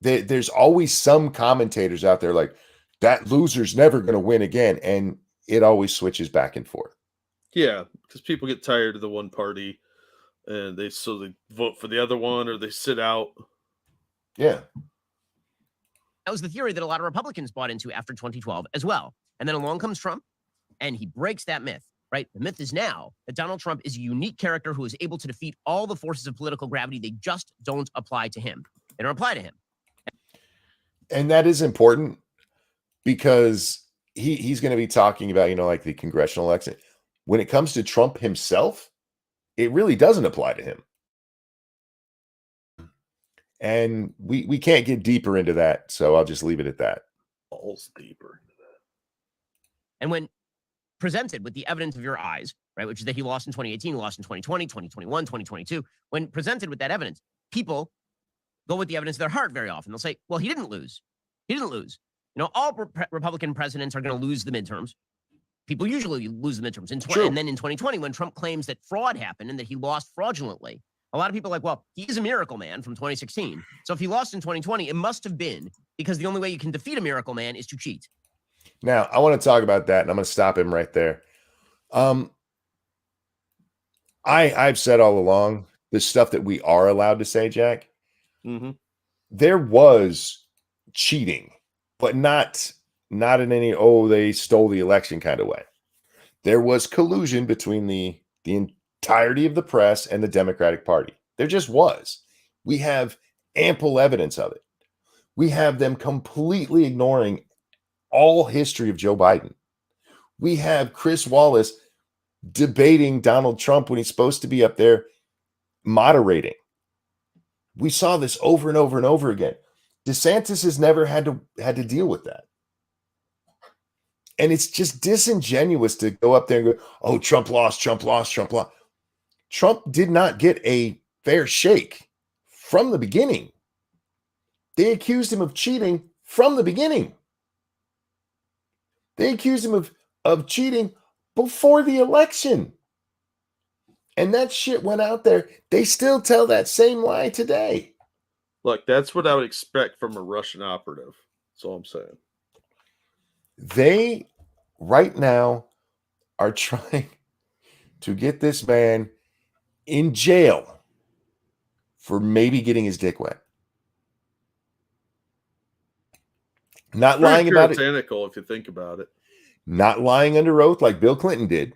there's always some commentators out there like, that loser's never going to win again. And it always switches back and forth. Yeah, because people get tired of the one party and they vote for the other one or they sit out. Yeah. That was the theory that a lot of Republicans bought into after 2012 as well. And then along comes Trump and he breaks that myth, right? The myth is now that Donald Trump is a unique character who is able to defeat all the forces of political gravity. They just don't apply to him. They don't apply to him. And that is important because he's going to be talking about, like the congressional election. When it comes to Trump himself, it really doesn't apply to him. And we can't get deeper into that, so I'll just leave it at that. Balls deeper into that. And when presented with the evidence of your eyes, right, which is that he lost in 2018, lost in 2020, 2021, 2022, when presented with that evidence, people go with the evidence of their heart very often. They'll say, well, he didn't lose. He didn't lose. All Republican presidents are going to lose the midterms. People usually lose the midterms. And then in 2020, when Trump claims that fraud happened and that he lost fraudulently, a lot of people are like, well, he's a miracle man from 2016. So if he lost in 2020, it must have been because the only way you can defeat a miracle man is to cheat. Now, I want to talk about that, and I'm going to stop him right there. I've said all along, the stuff that we are allowed to say, Jack, there was cheating, but not in any, they stole the election kind of way. There was collusion between the entirety of the press and the Democratic Party. There just was. We have ample evidence of it. We have them completely ignoring all history of Joe Biden. We have Chris Wallace debating Donald Trump when he's supposed to be up there moderating. We saw this over and over and over again. DeSantis has never had to deal with that. And it's just disingenuous to go up there and go, oh, Trump lost, Trump lost, Trump lost. Trump did not get a fair shake from the beginning. They accused him of cheating from the beginning. They accused him of cheating before the election. And that shit went out there. They still tell that same lie today. Look, that's what I would expect from a Russian operative. That's all I'm saying. They, right now, are trying to get this man in jail for maybe getting his dick wet. Not lying about it. Puritanical, if you think about it. Not lying under oath like Bill Clinton did.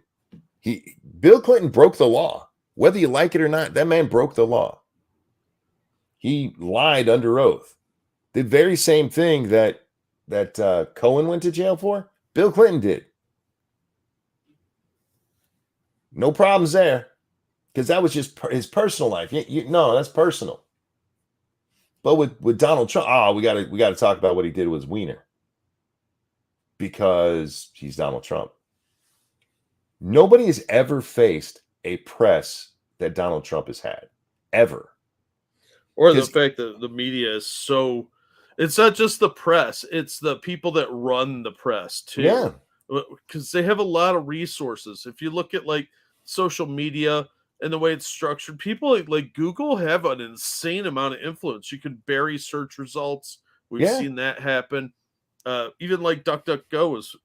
Bill Clinton broke the law. Whether you like it or not, that man broke the law. He lied under oath. The very same thing that Cohen went to jail for, Bill Clinton did. No problems there, because that was just his personal life. No, that's personal. But with Donald Trump, we got to talk about what he did with his wiener, because he's Donald Trump. Nobody has ever faced a press that Donald Trump has had, ever. Or the fact that the media is so, it's not just the press, it's the people that run the press too. Yeah. Because they have a lot of resources. If you look at like social media and the way it's structured, people like Google have an insane amount of influence. You can bury search results. We've seen that happen. Even like DuckDuckGo was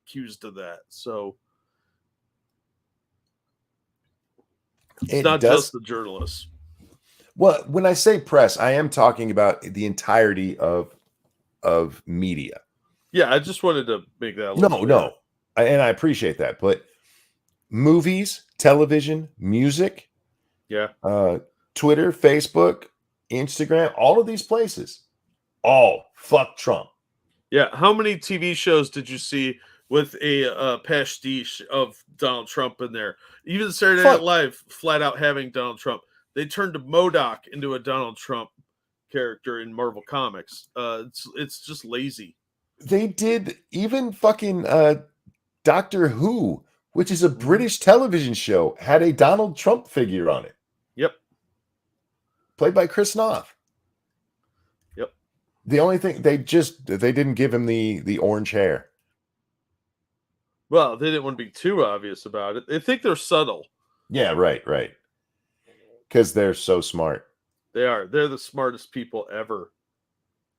accused of that. So It's not just the journalists. Well, when I say press, I am talking about the entirety of media. Yeah, I just wanted to make that. No, and I appreciate that, but movies, television, music, Twitter, Facebook, Instagram, all of these places, all fuck Trump. Yeah, how many TV shows did you see with a pastiche of Donald Trump in there? Even Saturday Night Live, flat out having Donald Trump. They turned MODOK into a Donald Trump character in Marvel Comics. It's just lazy. They did even fucking Doctor Who, which is a British television show, had a Donald Trump figure on it. Yep. Played by Chris Noth. Yep. The only thing they didn't give him the orange hair. Well, they didn't want to be too obvious about it. They think they're subtle. Yeah, right. Because they're so smart. They are. They're the smartest people ever.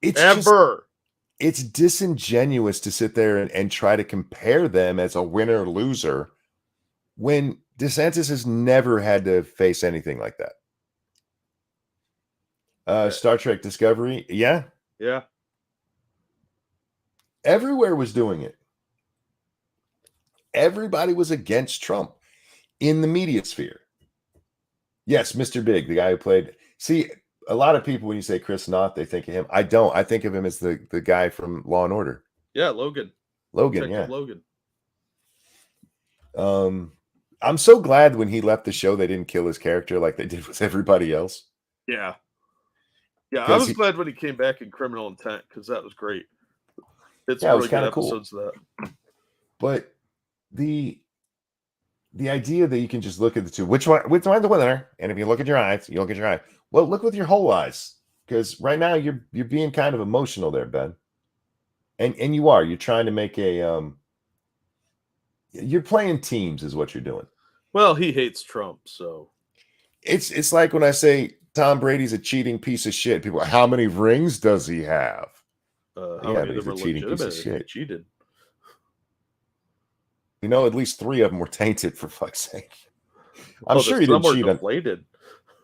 It's disingenuous to sit there and try to compare them as a winner loser when DeSantis has never had to face anything like that. Star Trek Discovery, yeah. Everywhere was doing it. Everybody was against Trump in the media sphere. Yes, Mr. Big, the guy who played. See, a lot of people, when you say Chris Noth, they think of him. I don't. I think of him as the guy from Law and Order. Yeah, Logan, yeah. Logan. I'm so glad when he left the show, they didn't kill his character like they did with everybody else. Yeah. I was glad when he came back in Criminal Intent because that was great. It's really good episodes of that. But the idea that you can just look at the two, which one's the winner? And if you look at your eyes, you look at your eye. Well, look with your whole eyes, because right now you're being kind of emotional there, Ben. And you are. You're trying to make you're playing teams, is what you're doing. Well, he hates Trump, so it's like when I say Tom Brady's a cheating piece of shit. People are, how many rings does he have? How many of them were cheating piece of shit? He cheated. You know, at least 3 of them were tainted, for fuck's sake. I'm sure he didn't cheat deflated.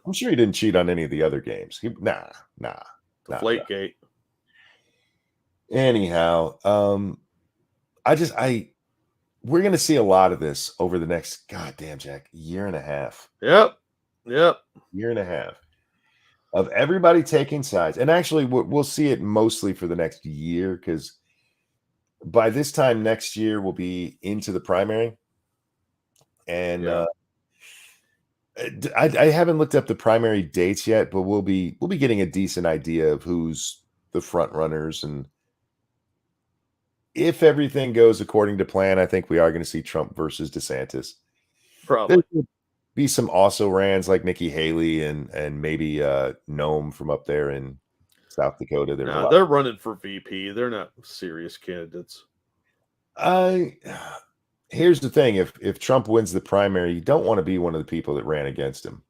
I'm sure he didn't cheat on any of the other games. Nah. Deflategate. Anyhow, we're gonna see a lot of this over the next goddamn Jack year and a half. Yep. Year and a half of everybody taking sides, and actually we'll see it mostly for the next year, because by this time next year we'll be into the primary, and I haven't looked up the primary dates yet, but we'll be getting a decent idea of who's the front runners, and if everything goes according to plan, I think we are going to see Trump versus DeSantis. Probably. There'll be some also rans like Nikki Haley and maybe Noam from up there in South Dakota. They're running for VP. They're not serious candidates. Here's the thing: if Trump wins the primary, you don't want to be one of the people that ran against him.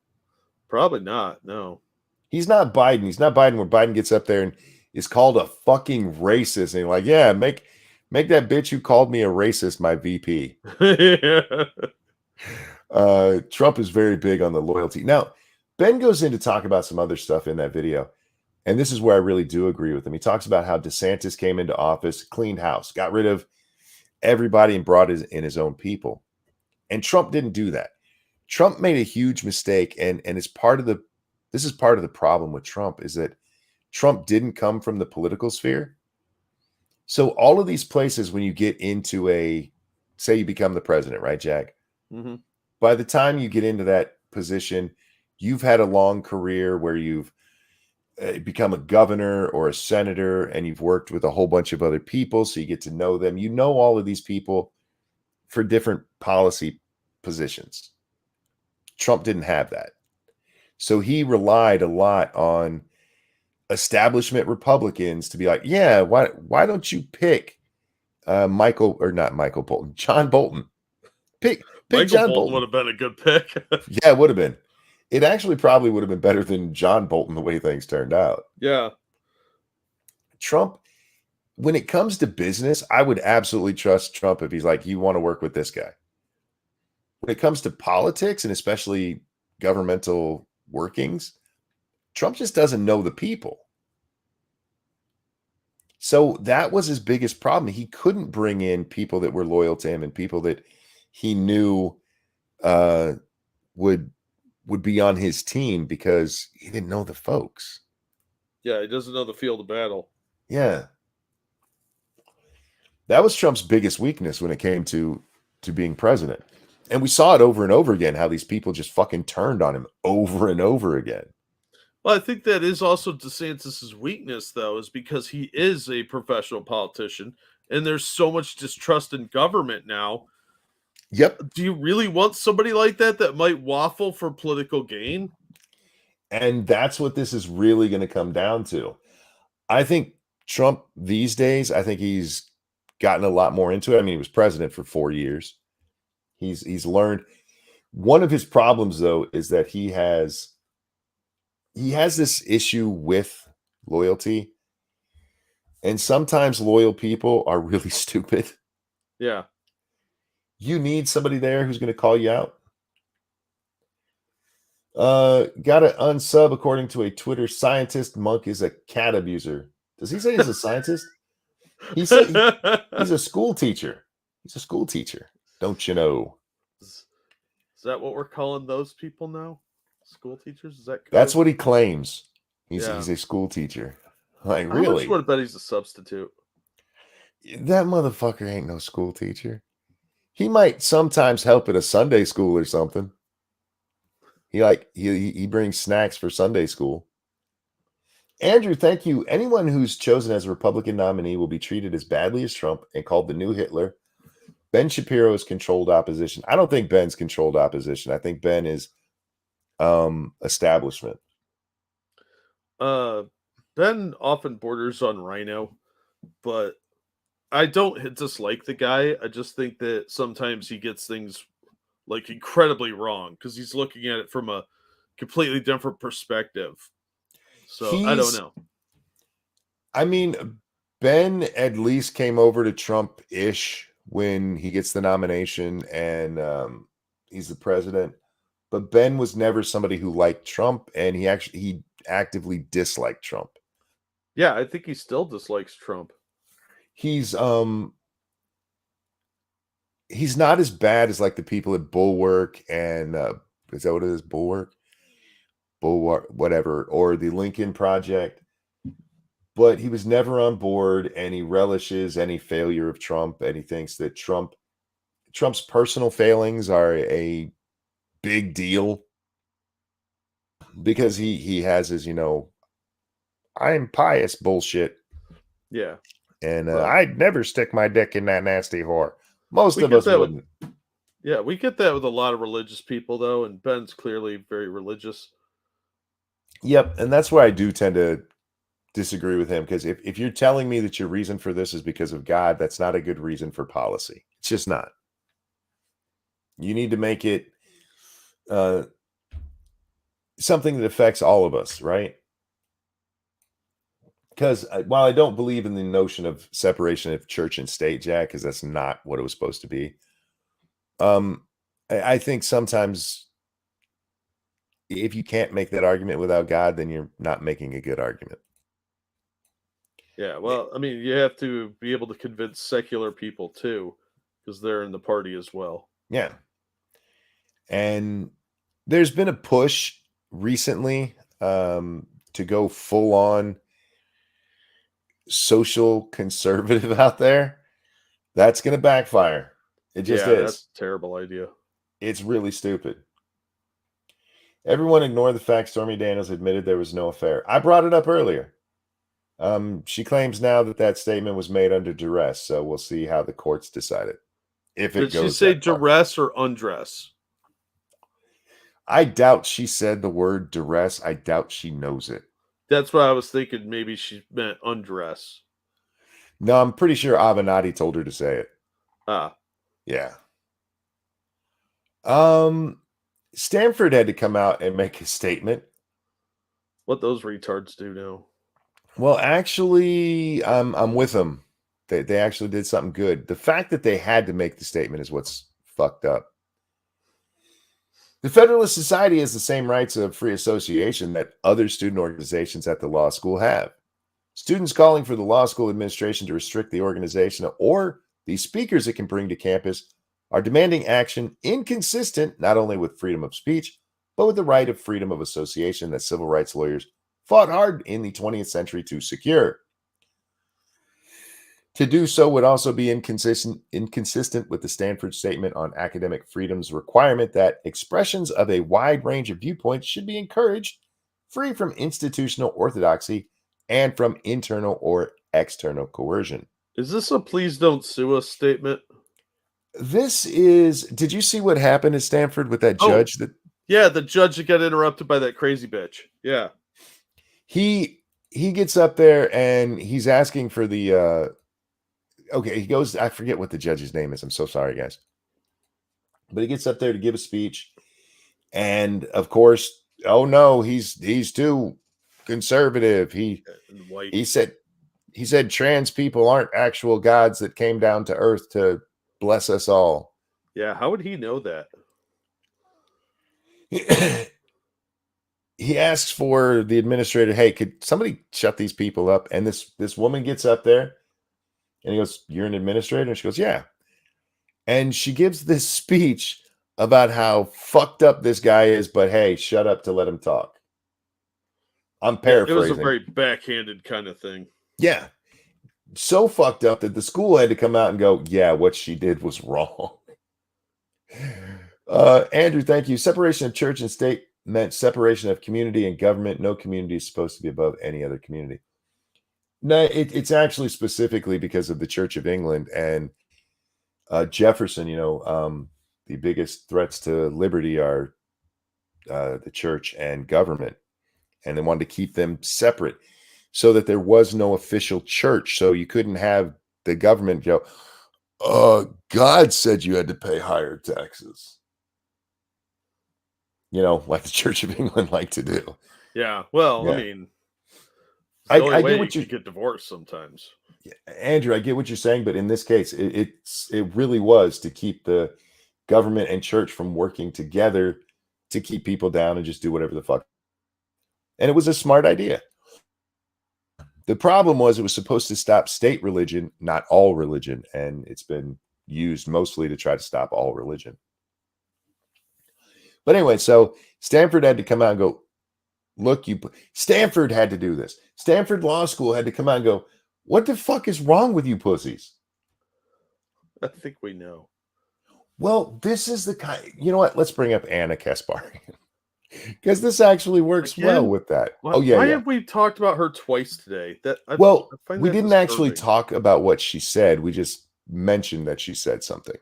Probably not. No, he's not Biden. He's not Biden. Where Biden gets up there and is called a fucking racist, and you're like, yeah, make that bitch who called me a racist my VP. Trump is very big on the loyalty. Now, Ben goes in to talk about some other stuff in that video, and this is where I really do agree with him. He talks about how DeSantis came into office, cleaned house, got rid of everybody and brought in his own people. And Trump didn't do that. Trump made a huge mistake, and this is part of the problem with Trump, is that Trump didn't come from the political sphere. So all of these places, when you get into say you become the president, right, Jack? Mm-hmm. By the time you get into that position, you've had a long career where you've become a governor or a senator, and you've worked with a whole bunch of other people, so you get to know them. You know all of these people for different policy positions. Trump didn't have that. So he relied a lot on establishment Republicans to be like, yeah, why don't you pick John Bolton? Pick John Bolton. Would have been a good pick. Yeah, it would have been. It actually probably would have been better than John Bolton the way things turned out. Yeah. Trump, when it comes to business, I would absolutely trust Trump if he's like, you want to work with this guy. When it comes to politics, and especially governmental workings. Trump just doesn't know the people. So that was his biggest problem. He couldn't bring in people that were loyal to him and people that he knew would be on his team because he didn't know the folks. Yeah, he doesn't know the field of battle. Yeah. That was Trump's biggest weakness when it came to being president. And we saw it over and over again, how these people just fucking turned on him over and over again. Well, I think that is also DeSantis' weakness, though, is because he is a professional politician, and there's so much distrust in government now. Yep. Do you really want somebody like that might waffle for political gain? And that's what this is really going to come down to. I think Trump these days, I think he's gotten a lot more into it. I mean, he was president for 4 years. He's learned. One of his problems, though, is that he has this issue with loyalty. And sometimes loyal people are really stupid. Yeah. You need somebody there who's going to call you out. Got to unsub according to a Twitter scientist. Monk is a cat abuser. Does he say he's a scientist? He said he's a school teacher. He's a school teacher. Don't you know? Is that what we're calling those people now? School teachers? Is that code? That's what he claims. He's Yeah. a school teacher. Like, How really? much would I bet he's a substitute? That motherfucker ain't no school teacher. He might sometimes help at a Sunday school or something. He brings snacks for Sunday school. Andrew, thank you. Anyone who's chosen as a Republican nominee will be treated as badly as Trump and called the new Hitler. Ben Shapiro is controlled opposition. I don't think Ben's controlled opposition. I think Ben is establishment. Ben often borders on Rhino, but I don't dislike the guy. I just think that sometimes he gets things like incredibly wrong because he's looking at it from a completely different perspective. So I don't know. I mean, Ben at least came over to Trump-ish when he gets the nomination and he's the president. But Ben was never somebody who liked Trump, and he actively disliked Trump. Yeah, I think he still dislikes Trump. He's not as bad as like the people at Bulwark and is that what it is? Bulwark, whatever, or the Lincoln Project. But he was never on board, and he relishes any failure of Trump, and he thinks that Trump's personal failings are a big deal because he has his, I'm pious bullshit. Yeah. And I'd never stick my dick in that nasty whore. Most of us wouldn't. Yeah, we get that with a lot of religious people, though, and Ben's clearly very religious. Yep, and that's where I do tend to disagree with him, because if you're telling me that your reason for this is because of God, that's not a good reason for policy. It's just not. You need to make it something that affects all of us, right? Because while I don't believe in the notion of separation of church and state, Jack, because that's not what it was supposed to be, I think sometimes if you can't make that argument without God, then you're not making a good argument. Yeah, well, I mean, you have to be able to convince secular people, too, because they're in the party as well. Yeah. And there's been a push recently to go full on social conservative out there. That's going to backfire. It just is. That's a terrible idea. It's really stupid. Everyone ignore the fact Stormy Daniels admitted there was no affair. I brought it up earlier. She claims now that statement was made under duress, so we'll see how the courts decide it. If it Did goes she say that far. duress or undress? I doubt she said the word duress. I doubt she knows it. That's what I was thinking. Maybe she meant undress. No, I'm pretty sure Avenatti told her to say it. Ah. Yeah. Stanford had to come out and make a statement. What those retards do now. Well, actually, I'm with them. They actually did something good. The fact that they had to make the statement is what's fucked up. The Federalist Society has the same rights of free association that other student organizations at the law school have. Students calling for the law school administration to restrict the organization or the speakers it can bring to campus are demanding action inconsistent not only with freedom of speech, but with the right of freedom of association that civil rights lawyers fought hard in the 20th century to secure. To do so would also be inconsistent with the Stanford Statement on Academic Freedom's requirement that expressions of a wide range of viewpoints should be encouraged, free from institutional orthodoxy and from internal or external coercion. Is this a please don't sue us statement? This is, did you see what happened at Stanford with that judge that? Yeah, the judge that got interrupted by that crazy bitch. Yeah. He gets up there and he's asking for the okay, he goes, I forget what the judge's name is. I'm so sorry, guys. But he gets up there to give a speech. And of course, oh no, he's too conservative. He said trans people aren't actual gods that came down to earth to bless us all. Yeah, how would he know that? He asks for the administrator, hey, could somebody shut these people up? And this woman gets up there and he goes, you're an administrator? And she goes, yeah. And she gives this speech about how fucked up this guy is, but hey, shut up to let him talk. I'm paraphrasing. It was a very backhanded kind of thing. Yeah. So fucked up that the school had to come out and go, yeah, what she did was wrong. Andrew, thank you. Separation of church and state meant separation of community and government. No community is supposed to be above any other community. No, it's actually specifically because of the Church of England and Jefferson. The biggest threats to liberty are the church and government, and they wanted to keep them separate so that there was no official church. So you couldn't have the government go, God said you had to pay higher taxes. Like the Church of England like to do. Yeah. Well, yeah. I mean, I get what you get divorced sometimes. Yeah, Andrew, I get what you're saying, but in this case, it really was to keep the government and church from working together to keep people down and just do whatever the fuck. And it was a smart idea. The problem was it was supposed to stop state religion, not all religion, and it's been used mostly to try to stop all religion. But anyway, so Stanford had to come out and go, look, Stanford had to do this. Stanford Law School had to come out and go, what the fuck is wrong with you pussies? I think we know. Well, this is the kind, you know what? Let's bring up Anna Kasparian. Because this actually works well with that. Why have we talked about her twice today? We didn't actually talk about what she said. We just mentioned that she said something.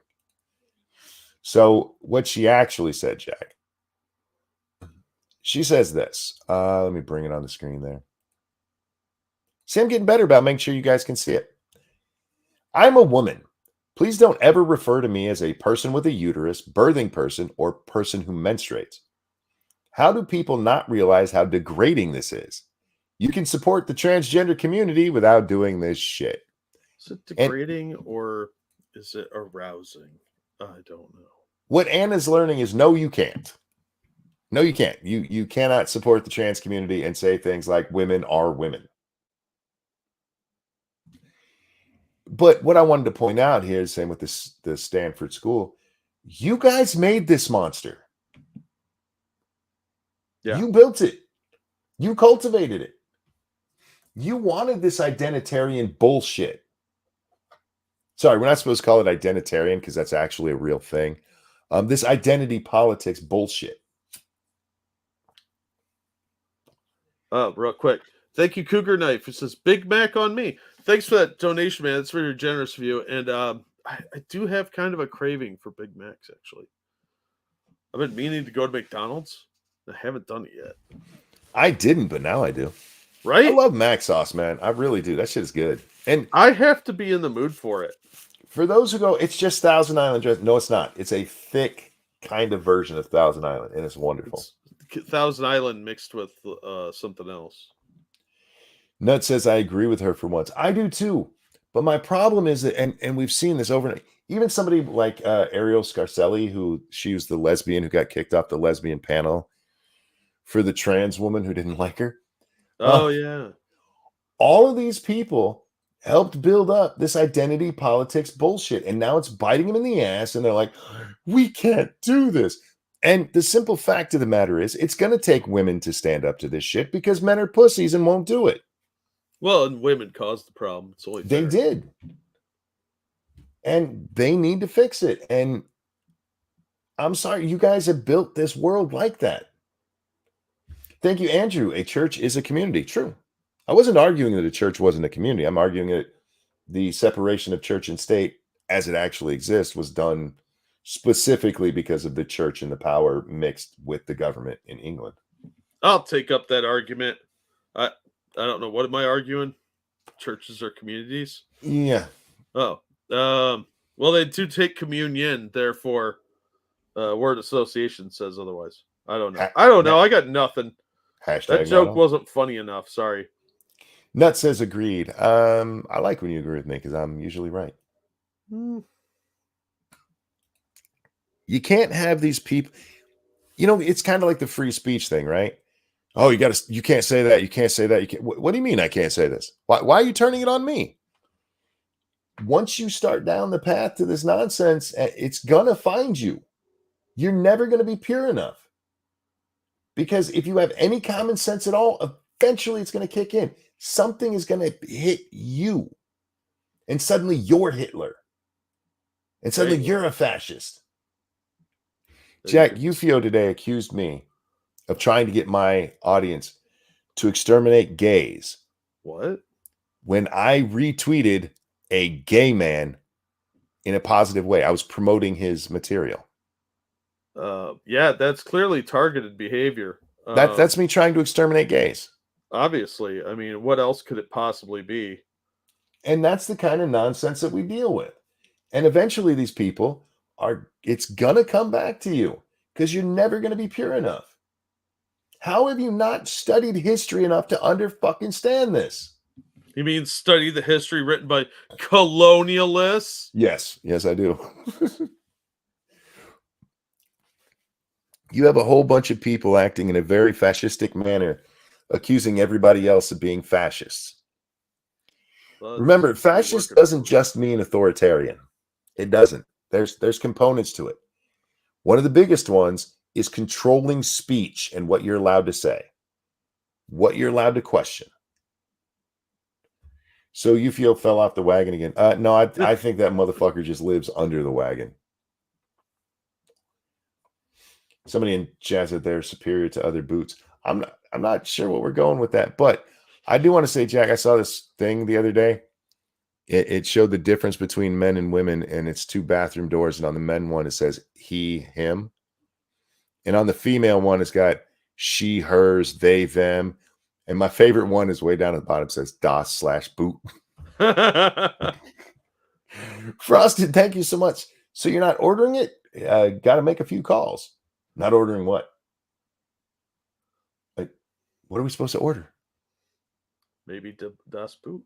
So what she actually said, Jack, she says this. Let me bring it on the screen there. See, I'm getting better about making sure you guys can see it. I'm a woman. Please don't ever refer to me as a person with a uterus, birthing person, or person who menstruates. How do people not realize how degrading this is? You can support the transgender community without doing this shit. Is it degrading or is it arousing? I don't know. What Anna's learning is no, you can't. No, you can't. You cannot support the trans community and say things like women are women. But what I wanted to point out here is same with the Stanford school. You guys made this monster. Yeah. You built it. You cultivated it. You wanted this identitarian bullshit. Sorry, we're not supposed to call it identitarian because that's actually a real thing. This identity politics bullshit. Real quick. Thank you, Cougar Knife. It says Big Mac on me. Thanks for that donation, man. It's very generous of you. And I do have kind of a craving for Big Macs, actually. I've been meaning to go to McDonald's. I haven't done it yet. I didn't, but now I do. Right? I love Mac sauce, man. I really do. That shit is good. And I have to be in the mood for it. For those who go, it's just Thousand Island dressing. No, it's not. It's a thick kind of version of Thousand Island, and it's wonderful. It's Thousand Island mixed with something else. Nut says, I agree with her for once. I do too. But my problem is that, and we've seen this over and over, even somebody like Ariel Scarcelli, who she was the lesbian who got kicked off the lesbian panel for the trans woman who didn't like her. Oh, yeah. All of these people helped build up this identity politics bullshit. And now it's biting them in the ass. And they're like, we can't do this. And the simple fact of the matter is, it's going to take women to stand up to this shit because men are pussies and won't do it. Well, and women caused the problem. It's only fair. They did. And they need to fix it. And I'm sorry, you guys have built this world like that. Thank you, Andrew. A church is a community. True. I wasn't arguing that a church wasn't a community. I'm arguing that the separation of church and state as it actually exists was done specifically because of the church and the power mixed with the government in England. I'll take up that argument. I don't know. What am I arguing? Churches are communities? Yeah. Oh. Well, they do take communion, therefore word association says otherwise. I don't know. I don't know. I got nothing. Hashtag that joke wasn't funny enough. Sorry. Nut says agreed. I like when you agree with me because I'm usually right. You can't have these people. You know, it's kind of like the free speech thing, right? Oh, you can't say that. You can't say that. You can't. What do you mean I can't say this? Why are you turning it on me? Once you start down the path to this nonsense, it's gonna find you. You're never gonna be pure enough. Because if you have any common sense at all, eventually it's gonna kick in. Something is gonna hit you. And suddenly you're Hitler. And suddenly you're a fascist. Jack Ufio today accused me of trying to get my audience to exterminate gays. What? When I retweeted a gay man in a positive way, I was promoting his material. Yeah, that's clearly targeted behavior. That's me trying to exterminate gays. Obviously. I mean, what else could it possibly be? And that's the kind of nonsense that we deal with. And eventually these people it's gonna come back to you because you're never gonna be pure enough. How have you not studied history enough to under-fucking-stand this? You mean study the history written by colonialists? Yes, I do. You have a whole bunch of people acting in a very fascistic manner, accusing everybody else of being fascists. Remember, fascist doesn't just mean authoritarian. It doesn't. There's components to it. One of the biggest ones is controlling speech and what you're allowed to say, what you're allowed to question. So you fell off the wagon again. No, I think that motherfucker just lives under the wagon. Somebody in chat said they're superior to other boots. I'm not sure what we're going with that, but I do want to say, Jack, I saw this thing the other day. It showed the difference between men and women, and it's 2 bathroom doors. And on the men one, it says he, him. And on the female one, it's got she, hers, they, them. And my favorite one is way down at the bottom, says das/boot. Frosted, thank you so much. So you're not ordering it? Got to make a few calls. Not ordering what? Like, what are we supposed to order? Maybe Das Boot.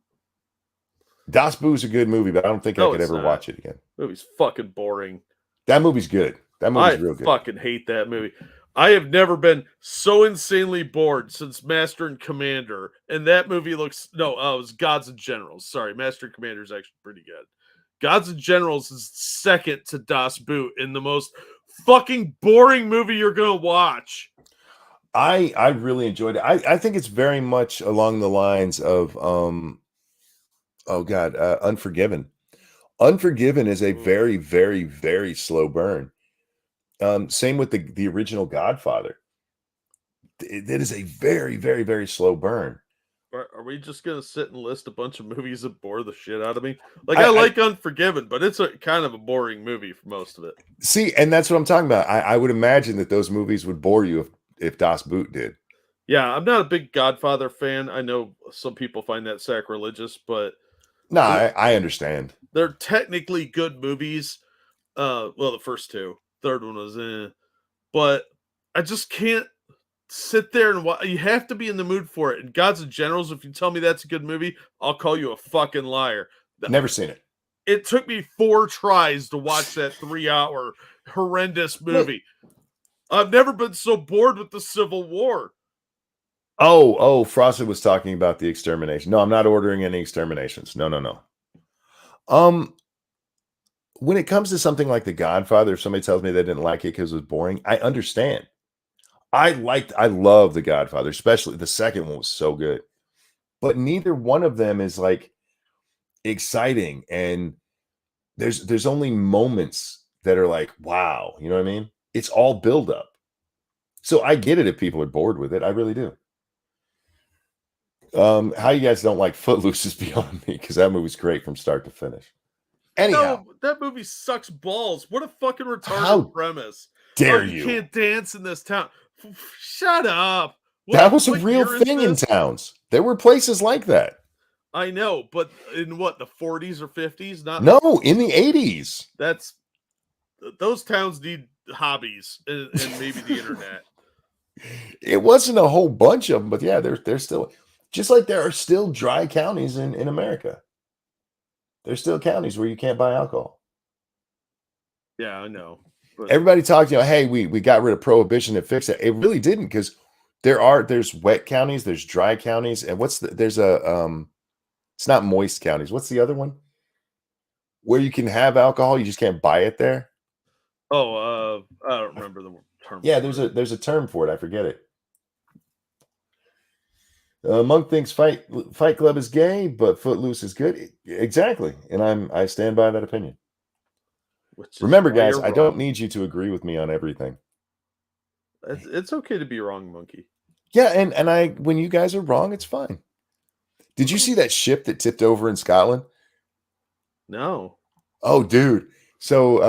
Das Boot is a good movie, but I don't think I could ever watch it again. Movie's fucking boring. That movie's good. That movie's real good. I fucking hate that movie. I have never been so insanely bored since Master and Commander. And that movie it was Gods and Generals. Sorry, Master and Commander is actually pretty good. Gods and Generals is second to Das Boot in the most fucking boring movie you're gonna watch. I really enjoyed it. I think it's very much along the lines of Unforgiven. Unforgiven is a very, very, very slow burn. Same with the original Godfather. It is a very, very, very slow burn. Are we just gonna sit and list a bunch of movies that bore the shit out of me? Like I like Unforgiven, but it's a kind of a boring movie for most of it. See, and that's what I'm talking about. I would imagine that those movies would bore you if Das Boot did. Yeah, I'm not a big Godfather fan. I know some people find that sacrilegious, but no, I understand. They're technically good movies. Well, the first 2. Third one was but I just can't sit there and watch. You have to be in the mood for it. And Gods and Generals, if you tell me that's a good movie, I'll call you a fucking liar. Never seen it. It took me 4 tries to watch that 3-hour horrendous movie. I've never been so bored with the Civil War. Oh, Frosted was talking about the extermination. No, I'm not ordering any exterminations. No. When it comes to something like The Godfather, if somebody tells me they didn't like it because it was boring, I understand. I love The Godfather, especially the second one was so good. But neither one of them is like exciting, and there's only moments that are like, wow, you know what I mean? It's all build up. So I get it if people are bored with it. I really do. How you guys don't like Footloose is beyond me, because that movie's great from start to finish. Anyhow, No, that movie sucks balls. What a fucking retarded how premise. dare you you? can't dance in this town. Shut up. That was a what real year is thing in this? towns. There were places like that. I know, but in what, the 40s or 50s? No, in the 80s. Those towns need hobbies and maybe the internet. It wasn't a whole bunch of them, but yeah, there's still, just like there are still dry counties in America. There's still counties where you can't buy alcohol. Yeah, I know. But Everybody talked, hey, we got rid of prohibition and fixed it. It really didn't, because there's wet counties, there's dry counties, and there's a it's not moist counties. What's the other one? Where you can have alcohol, you just can't buy it there. I don't remember the term. Yeah, there's a term for it. I forget it. Monk thinks Fight Club is gay, but Footloose is good. Exactly, and I stand by that opinion. Remember, guys, I don't need you to agree with me on everything. It's okay to be wrong, Monkey. Yeah, and when you guys are wrong, it's fine. Did you see that ship that tipped over in Scotland? No. Oh, dude. So,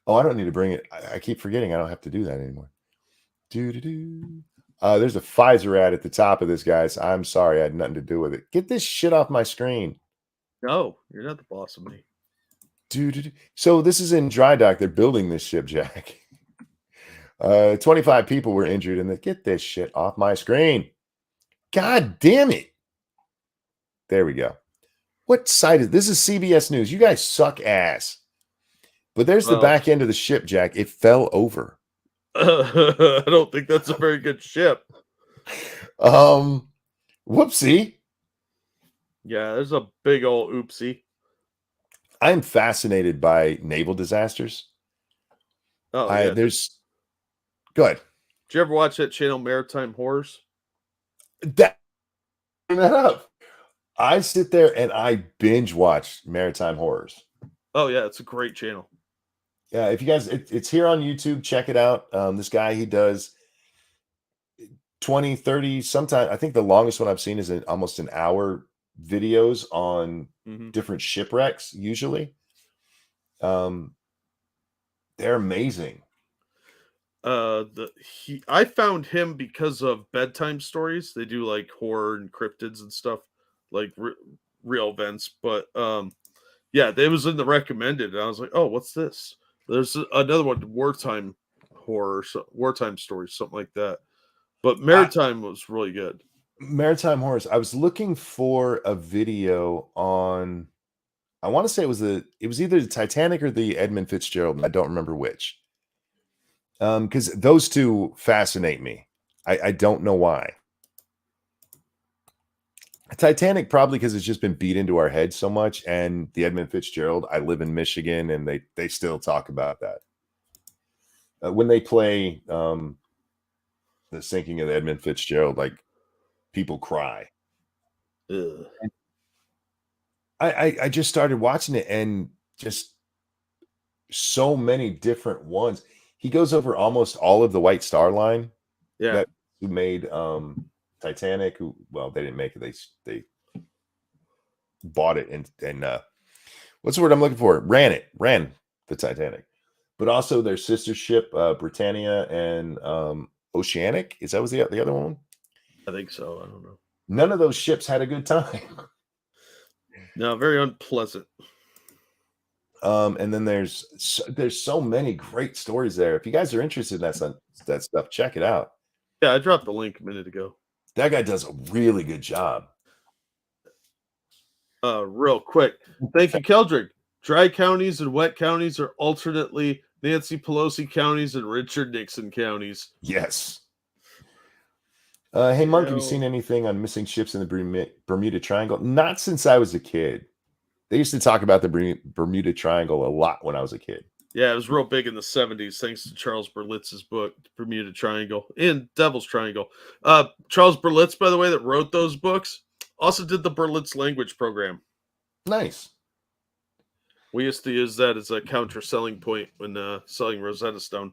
I don't need to bring it. I keep forgetting I don't have to do that anymore. There's a Pfizer ad at the top of this, guys. I'm sorry, I had nothing to do with it. Get this shit off my screen. No, you're not the boss of me. So this is in dry dock. They're building this ship, Jack. 25 people were injured, and get this shit off my screen. God damn it. There we go. What site is this? Is CBS News. You guys suck ass. But there's the back end of the ship, Jack. It fell over. I don't think that's a very good ship. Whoopsie. Yeah, there's a big old oopsie. I'm fascinated by naval disasters. Oh, yeah. Go ahead. Did you ever watch that channel, Maritime Horrors? That up. I sit there and I binge watch Maritime Horrors. Oh, yeah, it's a great channel. Yeah, if you guys, it's here on YouTube. Check it out. This guy, he does 20, 30, sometimes. I think the longest one I've seen is almost an hour videos on different shipwrecks, usually. They're amazing. I found him because of bedtime stories. They do like horror and cryptids and stuff, like real events. But yeah, they was in the recommended, and I was like, oh, what's this? There's another one, wartime horror, wartime stories, something like that. But Maritime was really good. Maritime Horrors. I was looking for a video on, I want to say it was either the Titanic or the Edmund Fitzgerald. I don't remember which. Because those two fascinate me. I don't know why. Titanic, probably because it's just been beat into our heads so much, and the Edmund Fitzgerald, I live in Michigan, and they still talk about that. When they play the sinking of the Edmund Fitzgerald, like, people cry. Ugh. I just started watching it, and just so many different ones. He goes over almost all of the White Star Line. Yeah. Who made Titanic, they didn't make it. They bought it and what's the word I'm looking for? Ran the Titanic. But also their sister ship, Britannia and Oceanic. Is that was the other one? I think so. I don't know. None of those ships had a good time. No, very unpleasant. And then there's so many great stories there. If you guys are interested in that stuff, check it out. Yeah, I dropped the link a minute ago. That guy does a really good job. Real quick. Thank you, Keldrick. Dry counties and wet counties are alternately Nancy Pelosi counties and Richard Nixon counties. Yes. Hey, Monk, have you seen anything on missing ships in the Bermuda Triangle? Not since I was a kid. They used to talk about the Bermuda Triangle a lot when I was a kid. Yeah, it was real big in the 70s, thanks to Charles Berlitz's book, Bermuda Triangle and Devil's Triangle. Charles Berlitz, by the way, that wrote those books, also did the Berlitz language program. Nice. We used to use that as a counter selling point when selling Rosetta Stone.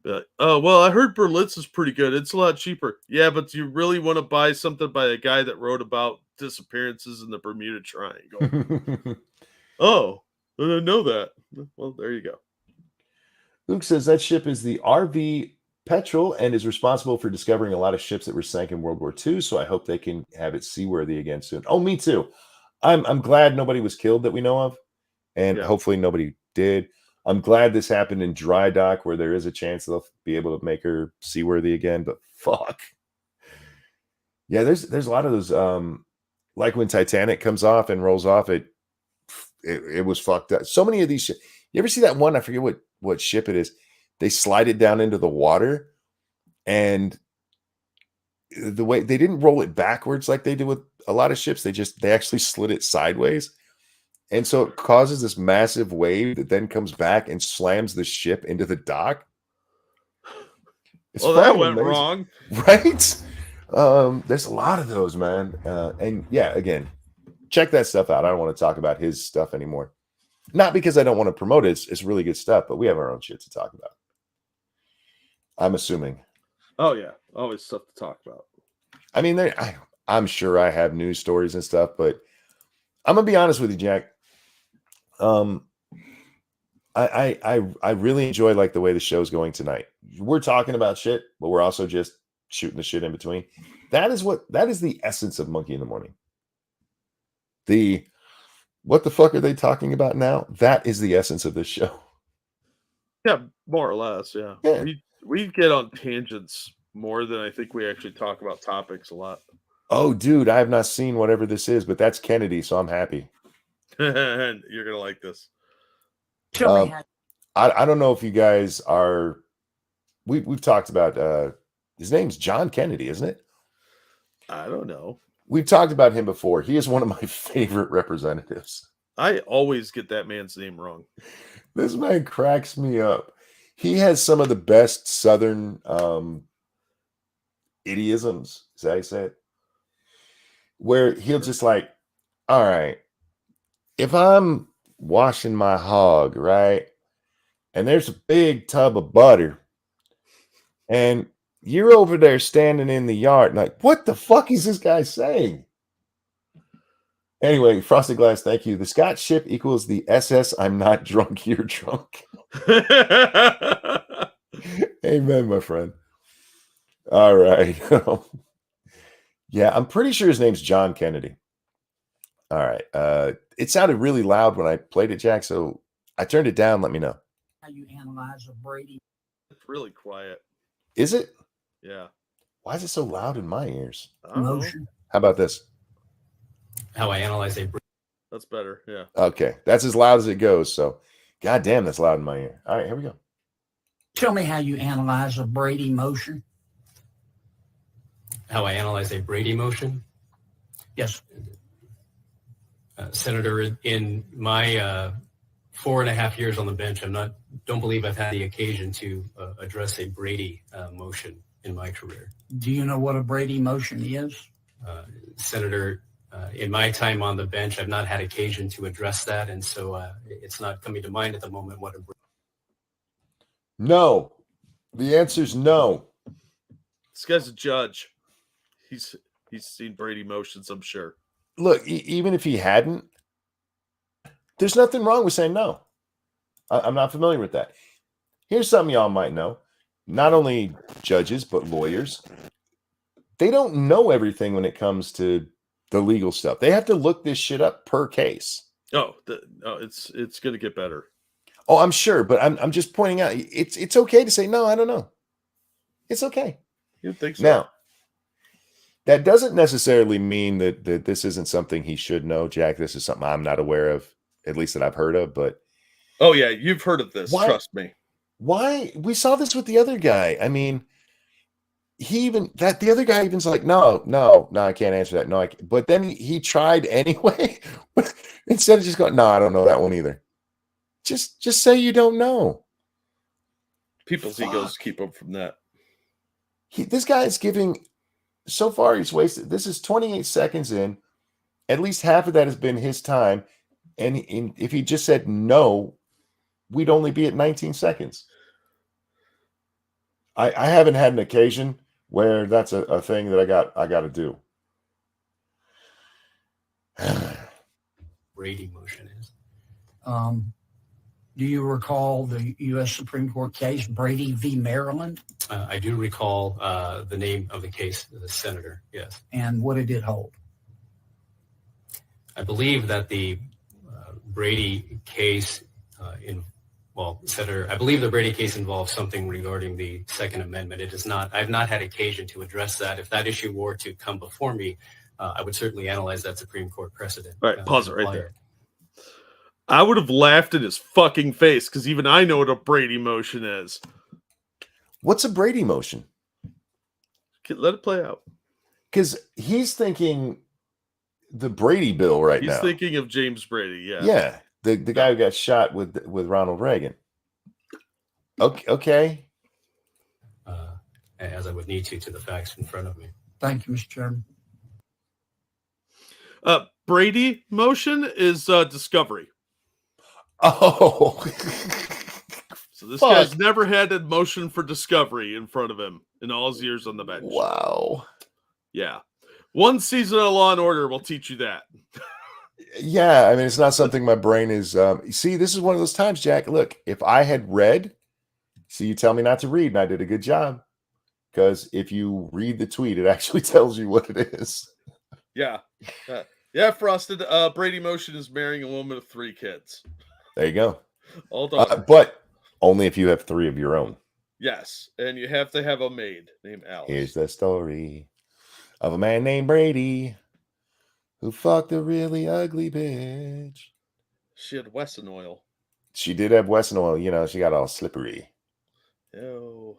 But, oh, well, I heard Berlitz is pretty good. It's a lot cheaper. Yeah, but do you really want to buy something by a guy that wrote about disappearances in the Bermuda Triangle? Oh, I didn't know that. Well, there you go. Luke says that ship is the RV Petrel and is responsible for discovering a lot of ships that were sank in World War II. So I hope they can have it seaworthy again soon. Oh, me too. I'm glad nobody was killed that we know of, and hopefully nobody did. I'm glad this happened in dry dock where there is a chance they'll be able to make her seaworthy again. But fuck, yeah, there's a lot of those. Like when Titanic comes off and rolls off, it was fucked up. So many of these ships. You ever see that one? I forget what ship it is. They slide it down into the water, and the way they didn't roll it backwards like they do with a lot of ships, they actually slid it sideways, and so it causes this massive wave that then comes back and slams the ship into the dock. Well, that went wrong, right? There's a lot of those, man, and yeah, again, check that stuff out. I don't want to talk about his stuff anymore. Not because I don't want to promote it. It's really good stuff, but we have our own shit to talk about. I'm assuming. Oh, yeah. Always stuff to talk about. I mean, I'm sure I have news stories and stuff, but I'm going to be honest with you, Jack. I really enjoy like the way the show's going tonight. We're talking about shit, but we're also just shooting the shit in between. That is the essence of Monkey in the Morning. What the fuck are they talking about now? That is the essence of this show. Yeah, more or less. Yeah. We get on tangents more than I think we actually talk about topics a lot. Oh, dude, I have not seen whatever this is, but that's Kennedy, so I'm happy. You're gonna like this. I don't know if you guys are. We've talked about his name's John Kennedy, isn't it? I don't know. We've talked about him before. He is one of my favorite representatives. I always get that man's name wrong. This man cracks me up. He has some of the best Southern idiosms. Is that how you say it? Where he'll just like, all right, if I'm washing my hog, right, and there's a big tub of butter, and you're over there standing in the yard, like, what the fuck is this guy saying? Anyway, Frosted Glass, thank you. The Scotch ship equals the SS. I'm not drunk, you're drunk. Amen, my friend. All right. Yeah, I'm pretty sure his name's John Kennedy. All right. It sounded really loud when I played it, Jack, so I turned it down. Let me know. How you analyze a Brady? It's really quiet. Is it? Yeah. Why is it so loud in my ears? Motion. How about this? How I analyze a. That's better. Yeah. Okay. That's as loud as it goes. So, goddamn, that's loud in my ear. All right, here we go. Tell me how you analyze a Brady motion. How I analyze a Brady motion? Yes. Senator, in my 4.5 years on the bench, don't believe I've had the occasion to address a Brady motion in my career. Do you know what a Brady motion is? Senator, in my time on the bench, I've not had occasion to address that, and so it's not coming to mind at the moment what a Brady. No. The answer's no. This guy's a judge. He's seen Brady motions, I'm sure. Look, even if he hadn't, there's nothing wrong with saying no. I'm not familiar with that. Here's something y'all might know. Not only judges, but lawyers. They don't know everything when it comes to the legal stuff. They have to look this shit up per case. It's going to get better. Oh, I'm sure, but I'm just pointing out it's okay to say no, I don't know. It's okay. You think so? Now, That doesn't necessarily mean that this isn't something he should know, Jack. This is something I'm not aware of, at least that I've heard of. But oh yeah, you've heard of this. Trust me. Why? We saw this with the other guy. I mean, the other guy even's like, no, I can't answer that. No, I can't. But then he tried anyway. Instead of just going, no, I don't know that one either. Just say you don't know. People's egos keep up from that. This guy is giving. So far, he's wasted. This is 28 seconds in. At least half of that has been his time. And if he just said no, we'd only be at 19 seconds. I haven't had an occasion where that's a thing that I got to do. Brady motion is. Do you recall the U.S. Supreme Court case Brady v. Maryland? I do recall the name of the case, the senator, yes. And what did it hold? I believe that the Brady case, Senator, I believe the Brady case involves something regarding the Second Amendment. It is not, I've not had occasion to address that. If that issue were to come before me, I would certainly analyze that Supreme Court precedent. All right, pause it right there. I would have laughed in his fucking face because even I know what a Brady motion is. What's a Brady motion? Let it play out. Because he's thinking the Brady bill right now. He's thinking of James Brady, yeah. Yeah, the guy who got shot with Ronald Reagan. Okay. As I would need to the facts in front of me. Thank you, Mr. Chairman. Brady motion is discovery. Oh. So this guy's never had a motion for discovery in front of him in all his years on the bench. Wow. Yeah. One season of Law and Order will teach you that. Yeah, I mean, it's not something my brain is... see, this is one of those times, Jack. Look, if I had read... See, you tell me not to read, and I did a good job. Because if you read the tweet, it actually tells you what it is. Yeah. Yeah, Frosted. Brady motion is marrying a woman with 3 kids. There you go. All done. But only if you have 3 of your own. Yes, and you have to have a maid named Alice. Here's the story of a man named Brady who fucked a really ugly bitch. She had Wesson oil. She did have Wesson oil. You know, she got all slippery. Ew.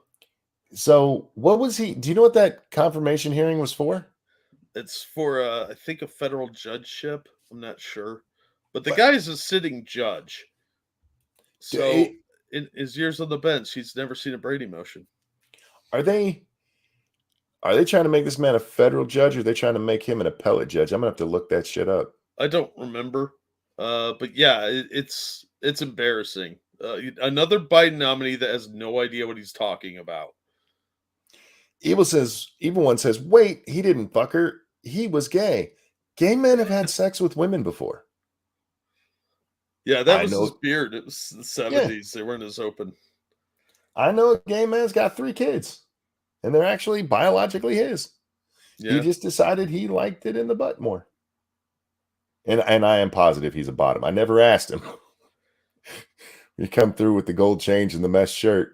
So what was he? Do you know what that confirmation hearing was for? It's for, I think, a federal judgeship. I'm not sure. But the guy's a sitting judge. So in his years on the bench, he's never seen a Brady motion. Are they trying to make this man a federal judge, or are they trying to make him an appellate judge? I'm going to have to look that shit up. I don't remember. But yeah, it's embarrassing. Another Biden nominee that has no idea what he's talking about. Evil one says, wait, he didn't fuck her. He was gay. Gay men have had sex with women before. Yeah, that was his beard. It was the 70s. Yeah. They weren't as open. I know a gay man's got 3 kids, and they're actually biologically his. Yeah. He just decided he liked it in the butt more. And I am positive he's a bottom. I never asked him. You come through with the gold change and the mesh shirt.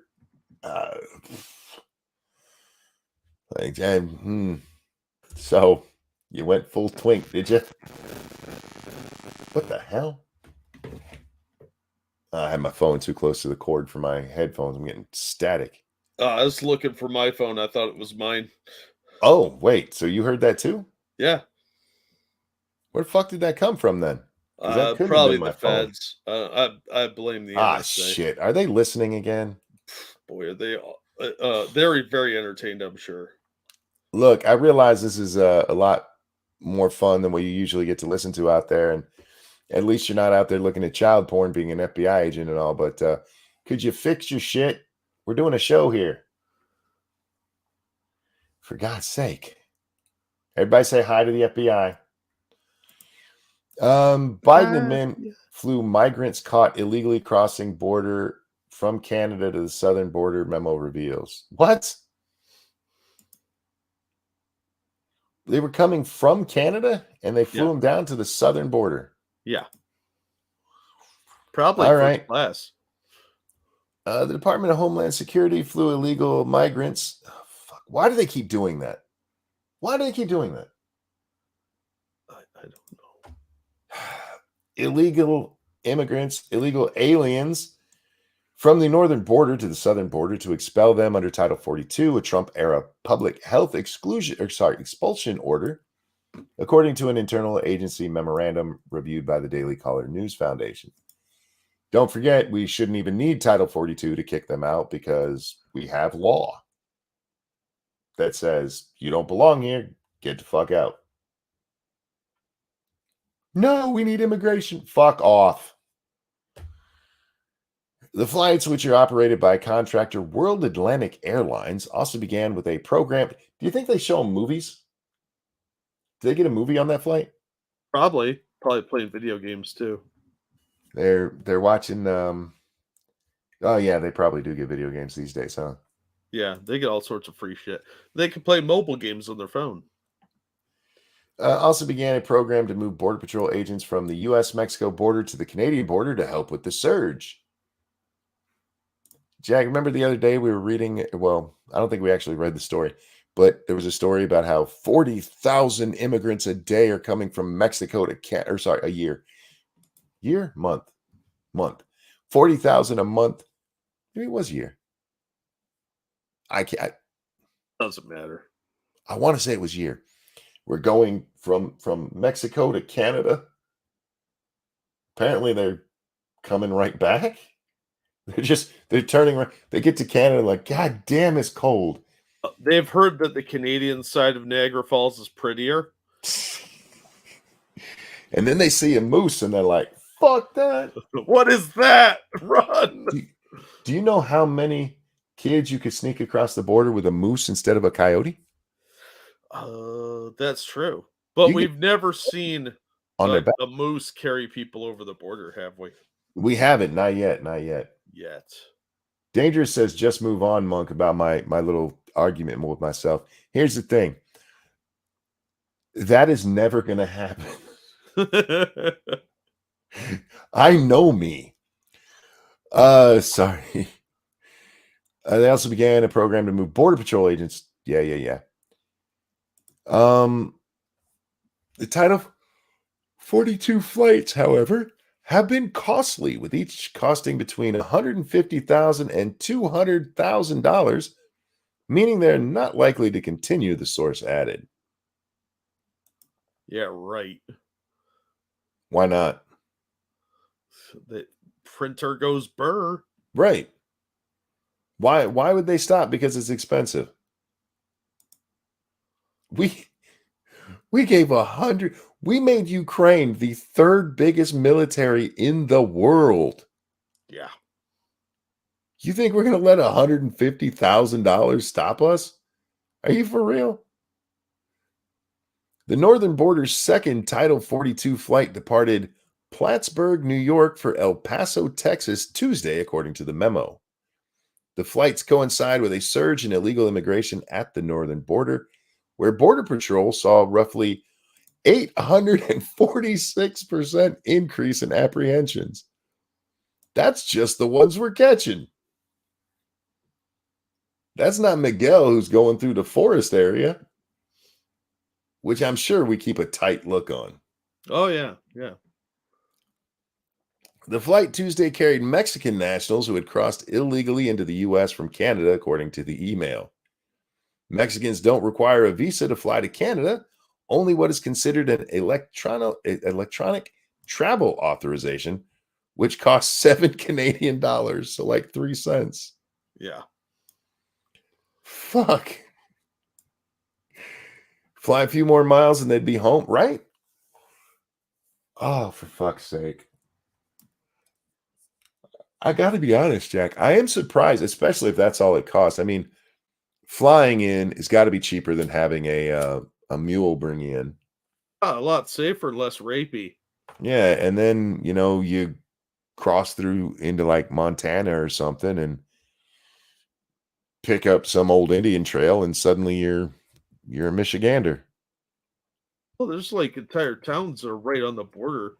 So you went full twink, did you? What the hell? I had my phone too close to the cord for my headphones. I'm getting static. I was looking for my phone. I thought it was mine. Oh, wait. So you heard that too? Yeah. Where the fuck did that come from then? Probably the feds. I blame the NSA. Shit. Are they listening again? Boy, are they they're very entertained, I'm sure. Look, I realize this is a lot more fun than what you usually get to listen to out there. And at least you're not out there looking at child porn, being an FBI agent and all. But could you fix your shit? We're doing a show here. For God's sake. Everybody say hi to the FBI. Biden admin flew migrants caught illegally crossing border from Canada to the southern border, memo reveals. What? They were coming from Canada and they flew them down to the southern border. Yeah. Probably all right. Class. The Department of Homeland Security flew illegal migrants. Oh, fuck. Why do they keep doing that? Why do they keep doing that? I don't know. Illegal immigrants, illegal aliens from the northern border to the southern border to expel them under Title 42, a Trump-era public health expulsion order, according to an internal agency memorandum reviewed by the Daily Caller News Foundation. Don't forget, we shouldn't even need Title 42 to kick them out because we have law that says you don't belong here, get the fuck out. No, we need immigration. Fuck off. The flights, which are operated by contractor World Atlantic Airlines, also began with a program. Do you think they show them movies? Did they get a movie on that flight? Probably playing video games too. They're watching. Oh yeah, they probably do get video games these days, huh? Yeah, they get all sorts of free shit. They can play mobile games on their phone. Also began a program to move Border Patrol agents from the U.S.-Mexico border to the Canadian border to help with the surge. Jack, remember the other day we were reading, well, I don't think we actually read the story, but there was a story about how 40,000 immigrants a day are coming from Mexico to Canada, a year. Month. 40,000 a month. Maybe it was a year. Doesn't matter. I want to say it was a year. We're going from Mexico to Canada. Apparently they're coming right back. They're turning around. They get to Canada like, God damn, it's cold. They've heard that the Canadian side of Niagara Falls is prettier. And then they see a moose and they're like, fuck that. What is that? Run. Do you know how many kids you could sneak across the border with a moose instead of a coyote? That's true. But we've never seen on their back a moose carry people over the border, have we? We haven't. Not yet. Dangerous says, just move on, Monk, about my little argument with myself. Here's the thing. That is never going to happen. I know me. Sorry. They also began a program to move Border Patrol agents. Yeah. The Title 42 flights, however, have been costly, with each costing between $150,000 and $200,000, meaning they're not likely to continue, the source added. Yeah, right. Why not? The printer goes burr. Right. Why would they stop? Because it's expensive. We gave 100. We made Ukraine the third biggest military in the world. Yeah. You think we're going to let $150,000 stop us? Are you for real? The Northern Border's second Title 42 flight departed Plattsburgh, New York for El Paso, Texas, Tuesday, according to the memo. The flights coincide with a surge in illegal immigration at the northern border, where Border Patrol saw roughly 846% increase in apprehensions. That's just the ones we're catching. That's not Miguel who's going through the forest area, which I'm sure we keep a tight look on. Oh, yeah. The flight Tuesday carried Mexican nationals who had crossed illegally into the U.S. from Canada, according to the email. Mexicans don't require a visa to fly to Canada, only what is considered an electronic travel authorization, which costs $7 Canadian, so like 3 cents. Yeah. Fuck. Fly a few more miles and they'd be home, right? Oh, for fuck's sake. I got to be honest, Jack. I am surprised, especially if that's all it costs. I mean, flying in has got to be cheaper than having a mule bring you in. A lot safer, less rapey. Yeah, and then, you cross through into like Montana or something and pick up some old Indian trail and suddenly you're a Michigander. Well, there's like entire towns that are right on the border.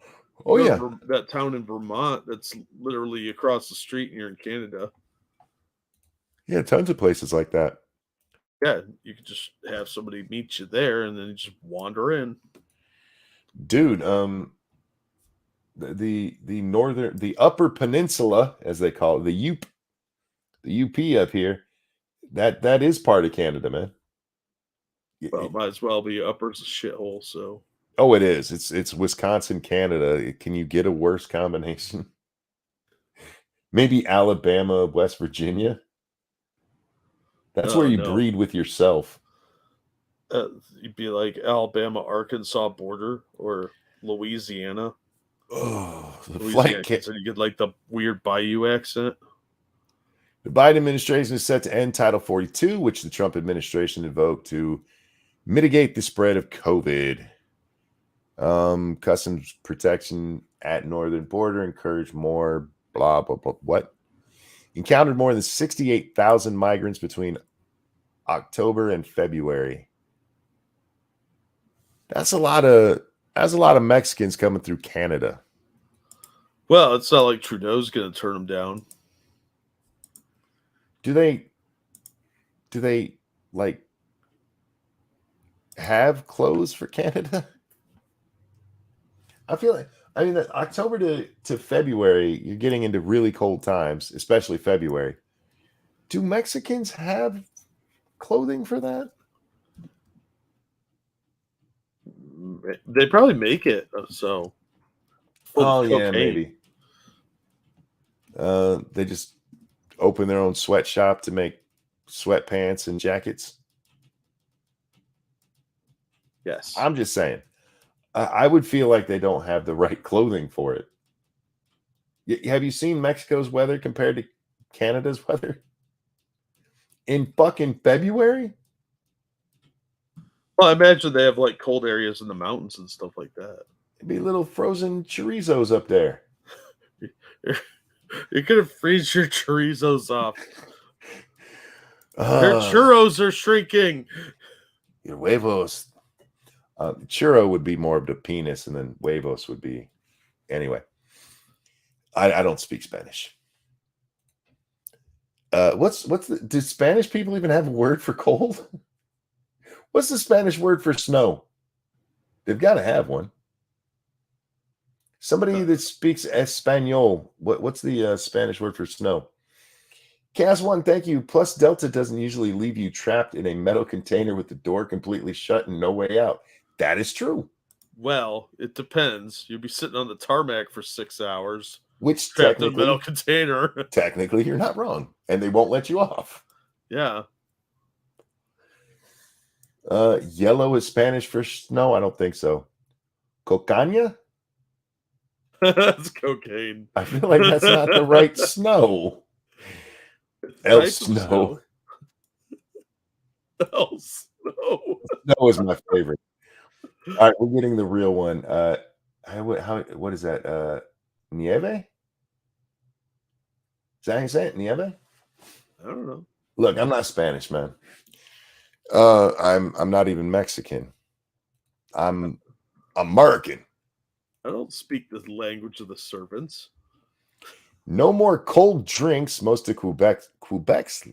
Oh, yeah. That town in Vermont that's literally across the street and you're in Canada. Yeah, tons of places like that. Yeah, you could just have somebody meet you there, and then you just wander in. Dude, the Upper Peninsula, as they call it, the UP up here, that is part of Canada, man. Well, might as well be Upper's a shithole. So. Oh, it is. It's Wisconsin, Canada. Can you get a worse combination? Maybe Alabama, West Virginia. That's where you breed with yourself. You'd be like Alabama, Arkansas border, or Louisiana. Oh, the Louisiana, so you get like the weird Bayou accent. The Biden administration is set to end Title 42, which the Trump administration invoked to mitigate the spread of COVID. Customs protection at northern border encouraged more blah, blah, blah. What? Encountered more than 68,000 migrants between October and February. That's a lot of Mexicans coming through Canada. Well, it's not like Trudeau's going to turn them down. Do they like have clothes for Canada? I feel like, I mean, October to February, you're getting into really cold times, especially February. Do Mexicans have clothing for that? They probably make it, so. Oh, yeah, maybe. They just open their own sweatshop to make sweatpants and jackets. Yes. I'm just saying. I would feel like they don't have the right clothing for it. Have you seen Mexico's weather compared to Canada's weather? In fucking February? Well, I imagine they have like cold areas in the mountains and stuff like that. It'd be little frozen chorizos up there. You're going to freeze your chorizos off. Their churros are shrinking. Your huevos. Churro would be more of the penis, and then huevos would be. Anyway, I don't speak Spanish. Do Spanish people even have a word for cold? What's the Spanish word for snow? They've got to have one. Somebody that speaks Espanol. What's the Spanish word for snow? Cas1, thank you. Plus, Delta doesn't usually leave you trapped in a metal container with the door completely shut and no way out. That is true. Well, it depends. You'd be sitting on the tarmac for 6 hours. Which trapped in a metal container. Technically, you're not wrong. And they won't let you off. Yeah. Yellow is Spanish for snow? I don't think so. Cocaña? That's cocaine. I feel like that's not the right snow. El snow. El snow. Snow is my favorite. All right, we're getting the real one. What is that? Nieve? Is that how you say it? Nieve? I don't know. Look, I'm not Spanish, man. I'm not even Mexican. I'm American. I don't speak the language of the servants. No more cold drinks. Most of Quebec's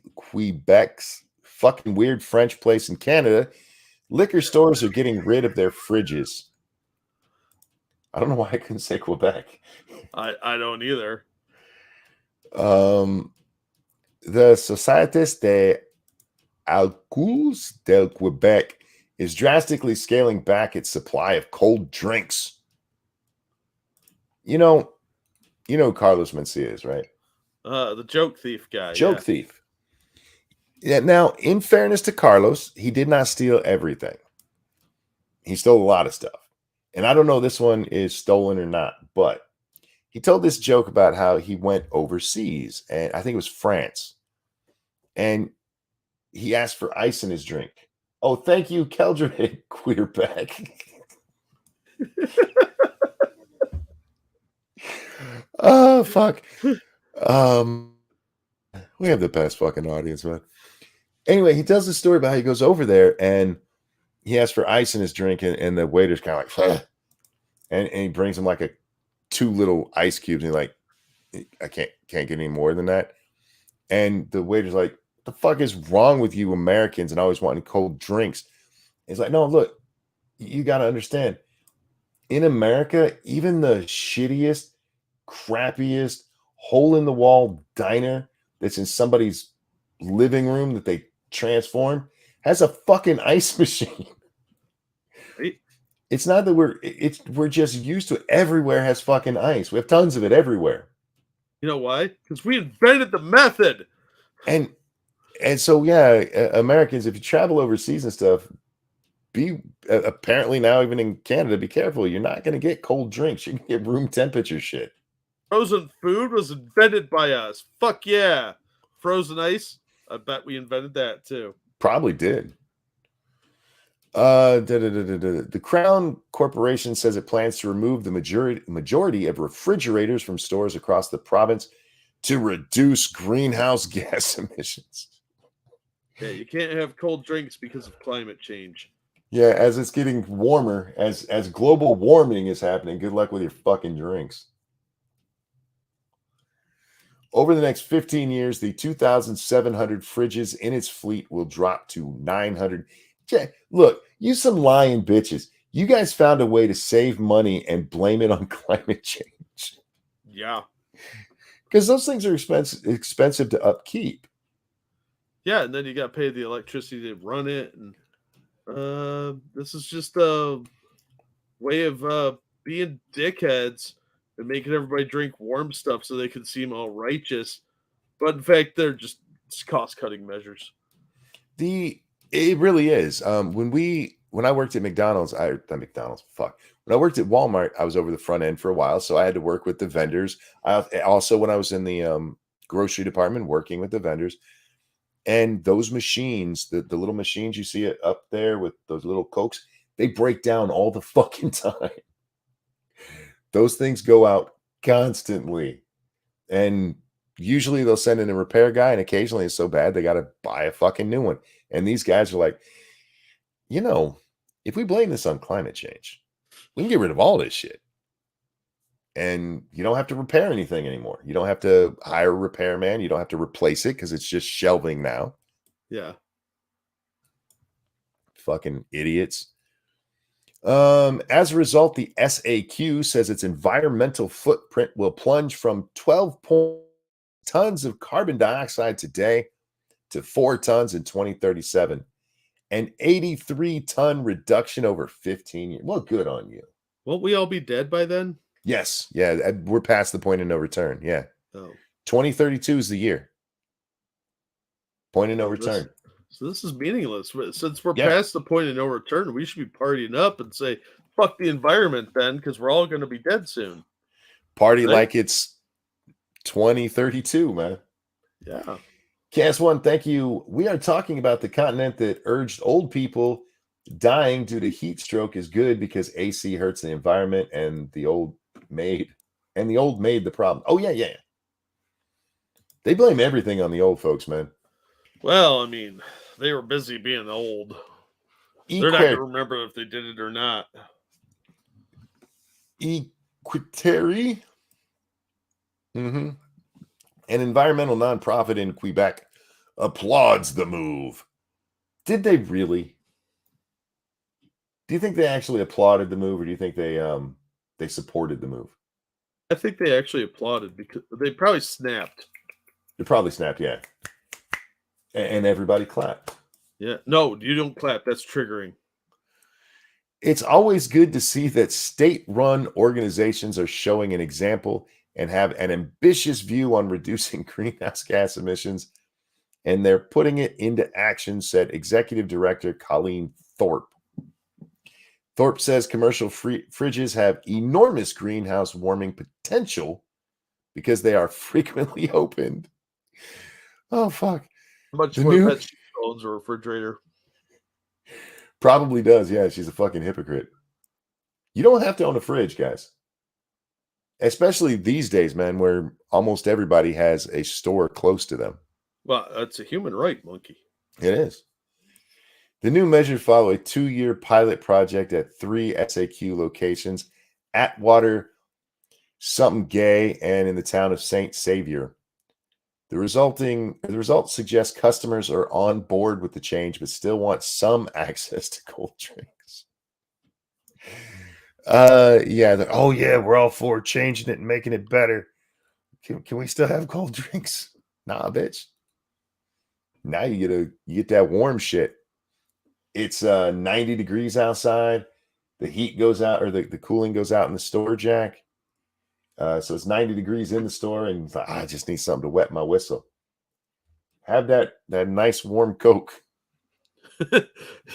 fucking weird French place in Canada. Liquor stores are getting rid of their fridges. I don't know why I couldn't say Quebec. I don't either. The Societés de Alcools del Quebec is drastically scaling back its supply of cold drinks. You know who Carlos Mencia is, right? The joke thief guy. Joke thief. Yeah. Now, in fairness to Carlos, he did not steal everything. He stole a lot of stuff. And I don't know if this one is stolen or not, but he told this joke about how he went overseas, and I think it was France. And he asked for ice in his drink. Oh, thank you, Keldrick, queerback. Oh, fuck. We have the best fucking audience, man. Anyway, he tells the story about how he goes over there and he asks for ice in his drink, and the waiter's kind of like, and he brings him like 2 little ice cubes, and he's like, I can't get any more than that. And the waiter's like, What the fuck is wrong with you Americans and always wanting cold drinks? It's like, no, look, you got to understand. In America, even the shittiest, crappiest, hole-in-the-wall diner that's in somebody's living room that they transform has a fucking ice machine. It's not that we're just used to it. Everywhere has fucking ice. We have tons of it everywhere. You know why? Because we invented the method. And so, yeah, Americans, if you travel overseas and stuff, be apparently now even in Canada, be careful. You're not going to get cold drinks. You can get room temperature shit. Frozen food was invented by us. Fuck yeah. Frozen ice. I bet we invented that too. Probably did. The Crown Corporation says it plans to remove the majority of refrigerators from stores across the province to reduce greenhouse gas emissions. Yeah, you can't have cold drinks because of climate change. Yeah, as it's getting warmer, as global warming is happening, good luck with your fucking drinks. Over the next 15 years, the 2,700 fridges in its fleet will drop to 900. Look, you some lying bitches. You guys found a way to save money and blame it on climate change. Yeah. Because those things are expensive to upkeep. Yeah, and then you got to pay the electricity to run it. And this is just a way of being dickheads and making everybody drink warm stuff so they can seem all righteous. But in fact, they're just cost-cutting measures. It really is. When I worked at McDonald's, when I worked at Walmart, I was over the front end for a while, so I had to work with the vendors. Also, when I was in the grocery department, working with the vendors, and those machines, the little machines you see up there with those little Cokes, they break down all the fucking time. Those things go out constantly, and usually they'll send in a repair guy, and occasionally it's so bad they got to buy a fucking new one. And these guys are like, if we blame this on climate change, we can get rid of all this shit. And you don't have to repair anything anymore. You don't have to hire a repairman. You don't have to replace it because it's just shelving now. Yeah. Fucking idiots. As a result, the SAQ says its environmental footprint will plunge from 12 tons of carbon dioxide today to 4 tons in 2037. An 83-ton reduction over 15 years. Well, good on you. Won't we all be dead by then? Yes. Yeah, we're past the point of no return. Yeah. Oh. 2032 is the year. Point of no return. So this is meaningless. Since we're past the point of no return, we should be partying up and say, fuck the environment then, because we're all going to be dead soon. Party like it's 2032, man. Yeah. KS1, thank you. We are talking about the continent that urged old people dying due to heat stroke is good because AC hurts the environment and the old made the problem. Oh, yeah. They blame everything on the old folks, man. Well, I mean, they were busy being old. They're not going to remember if they did it or not. Equitary. An environmental nonprofit in Quebec applauds the move. Did they really? Do you think they actually applauded the move, or do you think they supported the move? I think they actually applauded because they probably snapped. They probably snapped, yeah. And everybody clapped. Yeah. No, you don't clap. That's triggering. It's always good to see that state-run organizations are showing an example and have an ambitious view on reducing greenhouse gas emissions, and they're putting it into action, said Executive Director Colleen Thorpe. Thorpe says commercial fridges have enormous greenhouse warming potential because they are frequently opened. Oh, fuck. How much more pet owns a refrigerator? Probably does, yeah. She's a fucking hypocrite. You don't have to own a fridge, guys. Especially these days, man, where almost everybody has a store close to them. Well, that's a human right, monkey. It is. The new measures follow a 2-year pilot project at 3 SAQ locations: Atwater, something gay, and in the town of St. Savior. The result suggests customers are on board with the change, but still want some access to cold drinks. Yeah. Oh yeah, we're all for changing it and making it better. Can we still have cold drinks? Nah, bitch. Now you get that warm shit. It's 90 degrees outside. The heat goes out, or the cooling goes out in the store, Jack. So it's 90 degrees in the store, and I just need something to wet my whistle. Have that nice warm Coke.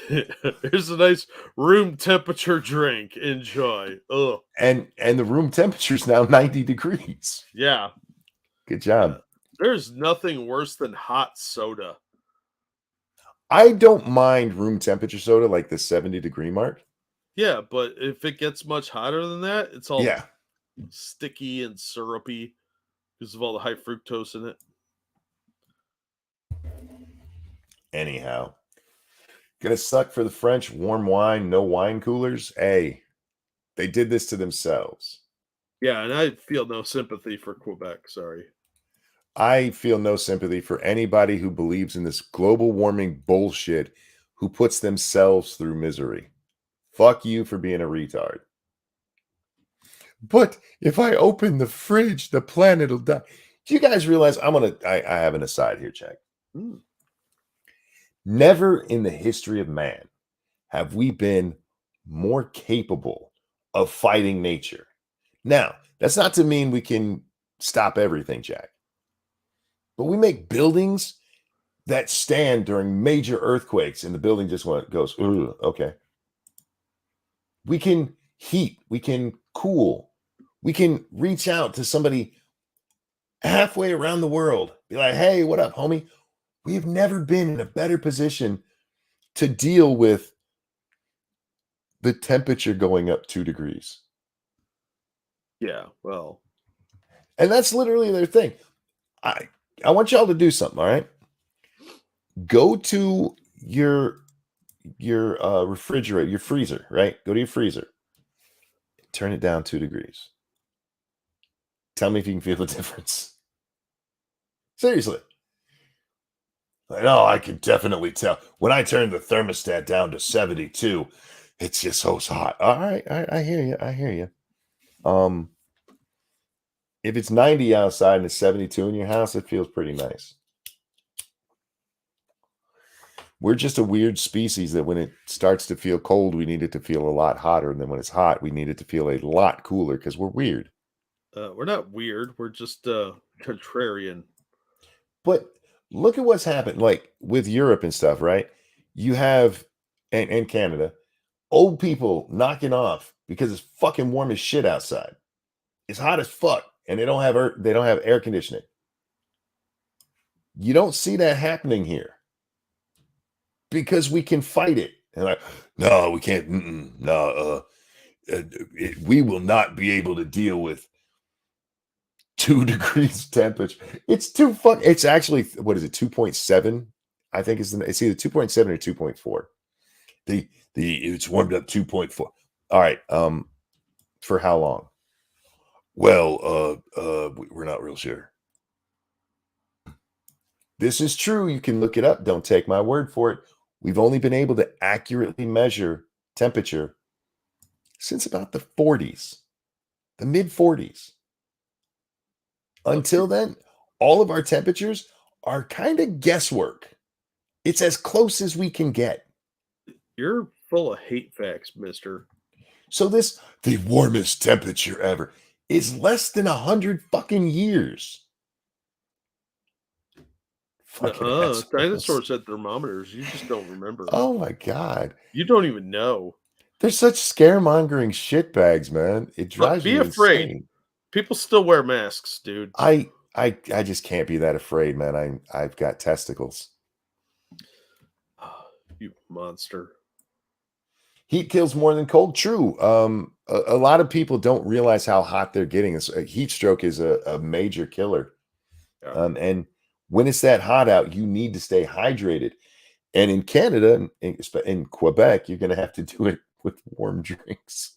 Here's a nice room temperature drink. Enjoy. Ugh. And the room temperature is now 90 degrees. Yeah. Good job. There's nothing worse than hot soda. I don't mind room temperature soda, like the 70-degree mark. Yeah, but if it gets much hotter than that, it's all sticky and syrupy because of all the high fructose in it. Anyhow, gonna suck for the French. Warm wine, no wine coolers. Hey, they did this to themselves. Yeah, and I feel no sympathy for Quebec. Sorry. I feel no sympathy for anybody who believes in this global warming bullshit, who puts themselves through misery. Fuck you for being a retard. But if I open the fridge, the planet will die. Do you guys realize I have an aside here, Jack. Never in the history of man have we been more capable of fighting nature. Now, that's not to mean we can stop everything, Jack. But we make buildings that stand during major earthquakes, and the building just goes, ooh, okay. We can heat, we can cool, we can reach out to somebody halfway around the world, be like, hey, what up, homie? We have never been in a better position to deal with the temperature going up 2 degrees. Yeah, well. And that's literally their thing. I want y'all to do something, all right? Go to your refrigerator, your freezer, right? Go to your freezer. Turn it down 2 degrees. Tell me if you can feel the difference. Seriously. I can definitely tell. When I turn the thermostat down to 72, it's just so hot. All right, I hear you. I hear you. If it's 90 outside and it's 72 in your house, it feels pretty nice. We're just a weird species that when it starts to feel cold, we need it to feel a lot hotter. And then when it's hot, we need it to feel a lot cooler because we're weird. We're not weird. We're just contrarian. But look at what's happened, like with Europe and stuff, right? You have, and Canada, old people knocking off because it's fucking warm as shit outside. It's hot as fuck, and they don't have air conditioning. You don't see that happening here because we can fight it. And like, no, we can't. We will not be able to deal with 2 degrees temperature. It's too it's actually, what is it, 2.7? I think it's either 2.7 or 2.4. It's warmed up 2.4. All right. For how long? Well, we're not real sure. This is true. You can look it up. Don't take my word for it. We've only been able to accurately measure temperature since about the 40s, the mid 40s. Until then, all of our temperatures are kind of guesswork. It's as close as we can get. You're full of hate facts, mister. So the warmest temperature ever is less than 100 fucking years. Dinosaurs had thermometers. You just don't remember. Oh my God. You don't even know. They're such scaremongering shitbags, man. It drives me insane. Be afraid. People still wear masks, dude. I just can't be that afraid, man. I've got testicles. You monster. Heat kills more than cold. True. A lot of people don't realize how hot they're getting. A heat stroke is a major killer. Yeah. And when it's that hot out, you need to stay hydrated. And in Canada, in Quebec, you're going to have to do it with warm drinks.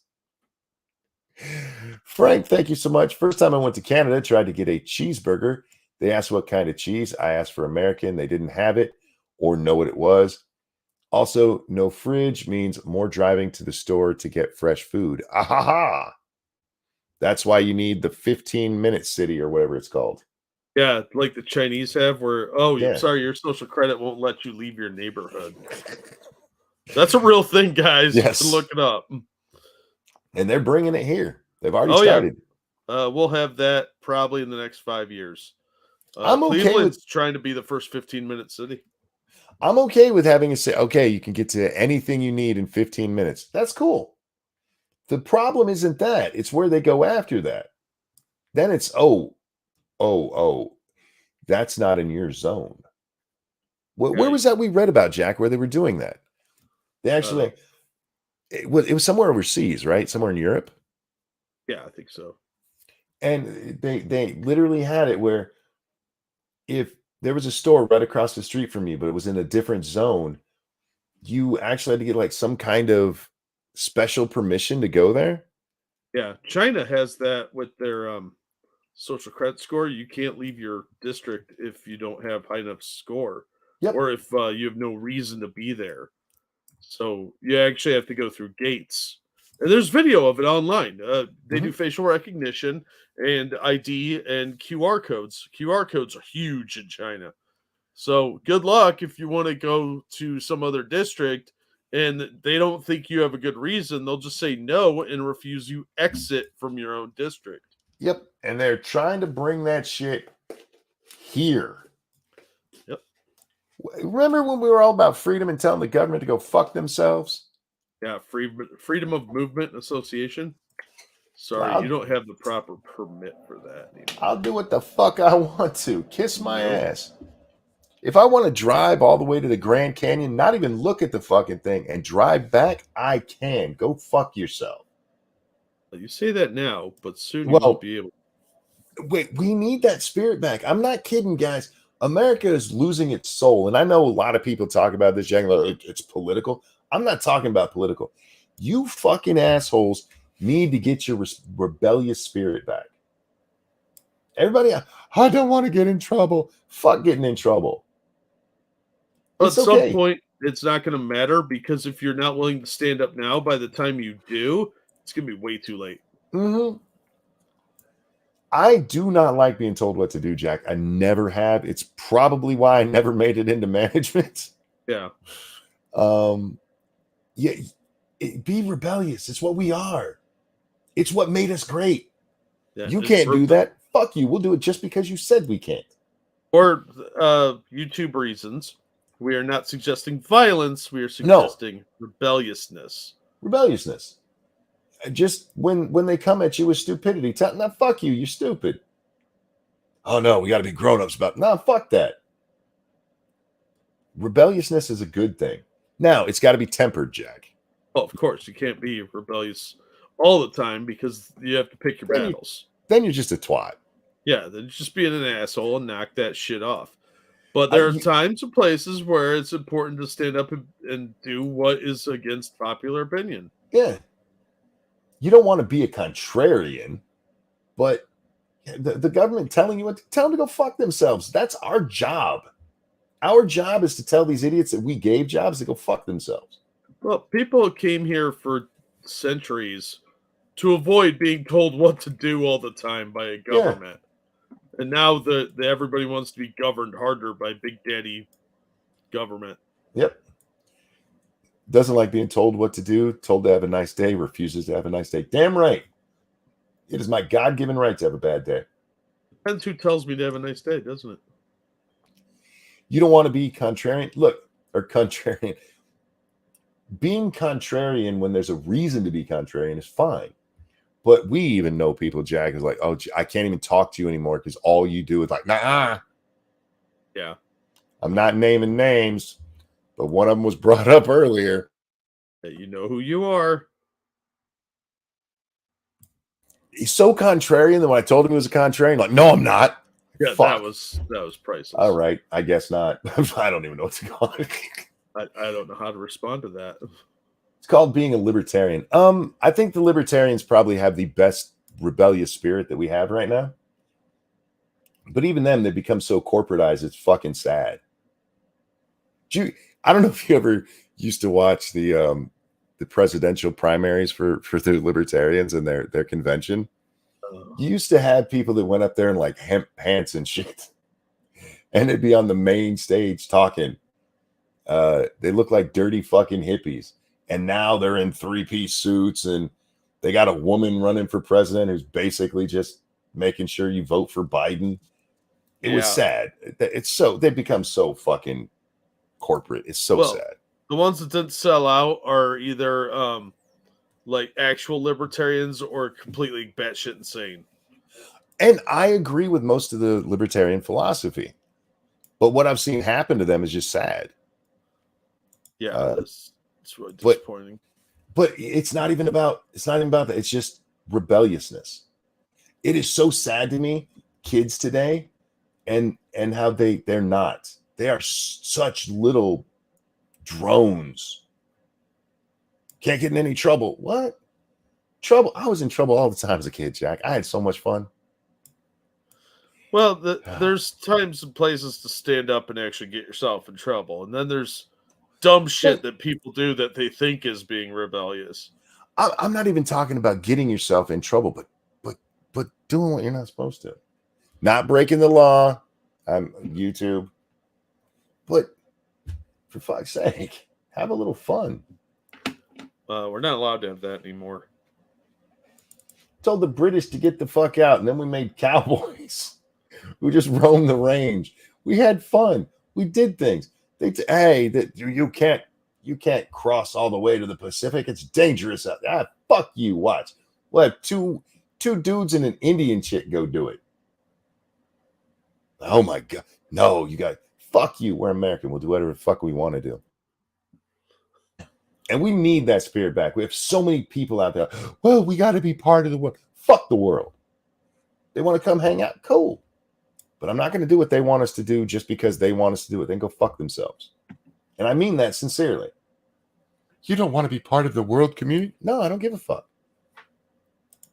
Frank, thank you so much. First time I went to Canada, tried to get a cheeseburger. They asked what kind of cheese. I asked for American. They didn't have it or know what it was. Also, no fridge means more driving to the store to get fresh food. Ahaha. That's why you need the 15-minute city or whatever it's called. Yeah, like the Chinese have where, Yeah. sorry, your social credit won't let you leave your neighborhood. That's a real thing, guys. Yes. You can look it up. And they're bringing it here. They've already started. Yeah. We'll have that probably in the next 5 years. I'm okay Cleveland's trying to be the first 15-minute city. I'm okay with having it say, okay, you can get to anything you need in 15 minutes. That's cool. The problem isn't that. It's where they go after that. Then it's, that's not in your zone. Where was that we read about, Jack, where they were doing that? They actually, it was somewhere overseas, right? Somewhere in Europe? Yeah, I think so. And they literally had it where if there was a store right across the street from you, but it was in a different zone, you actually had to get like some kind of special permission to go there. Yeah, China has that with their social credit score. You can't leave your district if you don't have high enough score, or if you have no reason to be there. So you actually have to go through gates. And there's video of it online. They do facial recognition and ID and QR codes. QR codes are huge in China. So good luck if you want to go to some other district and they don't think you have a good reason. They'll just say no and refuse you exit from your own district. Yep. And they're trying to bring that shit here. Yep. Remember when we were all about freedom and telling the government to go fuck themselves? Yeah, freedom of movement association. Sorry, you don't have the proper permit for that anymore. I'll do what the fuck I want to. Kiss my ass. If I want to drive all the way to the Grand Canyon, not even look at the fucking thing, and drive back, I can. Go fuck yourself. You say that now, but soon you won't be able. Wait, we need that spirit back. I'm not kidding, guys. America is losing its soul. And I know a lot of people talk about this, it's political. I'm not talking about political. You fucking assholes need to get your rebellious spirit back. Everybody, I don't want to get in trouble. Fuck getting in trouble. At some point, it's not going to matter because if you're not willing to stand up now, by the time you do, it's going to be way too late. I do not like being told what to do, Jack. I never have. It's probably why I never made it into management. Yeah. Be rebellious. It's what we are. It's what made us great. Yeah, you can't do that. Fuck you. We'll do it just because you said we can't. Or YouTube reasons. We are not suggesting violence. We are suggesting rebelliousness. Rebelliousness. Just when they come at you with stupidity, tell them, fuck you, you're stupid. Oh no, we got to be grown-ups about it. No, fuck that. Rebelliousness is a good thing. Now, it's got to be tempered, Jack. Well, of course, you can't be rebellious all the time because you have to pick your battles. Then you're just a twat. Yeah, then just being an asshole and knock that shit off. But there are times and places where it's important to stand up and do what is against popular opinion. Yeah. You don't want to be a contrarian, but the government telling you what to tell them to go fuck themselves. That's our job. Our job is to tell these idiots that we gave jobs to go fuck themselves. Well, people came here for centuries to avoid being told what to do all the time by a government. Yeah. And now everybody wants to be governed harder by Big Daddy government. Yep. Doesn't like being told what to do, told to have a nice day, refuses to have a nice day. Damn right. It is my God-given right to have a bad day. Depends who tells me to have a nice day, doesn't it? You don't want to be contrarian. Look, or contrarian. Being contrarian when there's a reason to be contrarian is fine. But we even know people, Jack, is like, oh, I can't even talk to you anymore because all you do is like, nah. Yeah. I'm not naming names, but one of them was brought up earlier. You know who you are. He's so contrarian that when I told him he was a contrarian, like, no, I'm not. Yeah, fuck. that was priceless. All right, I guess not. I don't even know what to call it. I don't know how to respond to that. It's called being a libertarian. I think the libertarians probably have the best rebellious spirit that we have right now. But even them, they become so corporatized, it's fucking sad. I don't know if you ever used to watch the presidential primaries for the libertarians and their convention. You used to have people that went up there in like hemp pants and shit, and they'd be on the main stage talking. They look like dirty fucking hippies, and now they're in 3-piece suits, and they got a woman running for president who's basically just making sure you vote for Biden. It was sad. They become so fucking corporate. It's so sad. The ones that didn't sell out are either like actual libertarians or completely batshit insane. And I agree with most of the libertarian philosophy, but what I've seen happen to them is just sad. Yeah, it's really disappointing. But it's not even about that. It's just rebelliousness. It is so sad to me, kids today, and how they're not. They are such little drones. Can't get in any trouble. What? Trouble? I was in trouble all the time as a kid, Jack. I had so much fun. Well, there's times and places to stand up and actually get yourself in trouble. And then there's dumb shit that people do that they think is being rebellious. I'm not even talking about getting yourself in trouble, but doing what you're not supposed to. Not breaking the law. I'm YouTube. But for fuck's sake, have a little fun. We're not allowed to have that anymore. Told the British to get the fuck out, and then we made cowboys who just roamed the range. We had fun. We did things. You can't cross all the way to the Pacific. It's dangerous out there. Fuck you. Watch. We'll have two dudes and an Indian chick go do it. Oh my God. No, you got. Fuck you. We're American. We'll do whatever the fuck we want to do. And we need that spirit back. We have so many people out there. Well, we got to be part of the world. Fuck the world. They want to come hang out. Cool. But I'm not going to do what they want us to do just because they want us to do it. They can go fuck themselves. And I mean that sincerely. You don't want to be part of the world community? No, I don't give a fuck.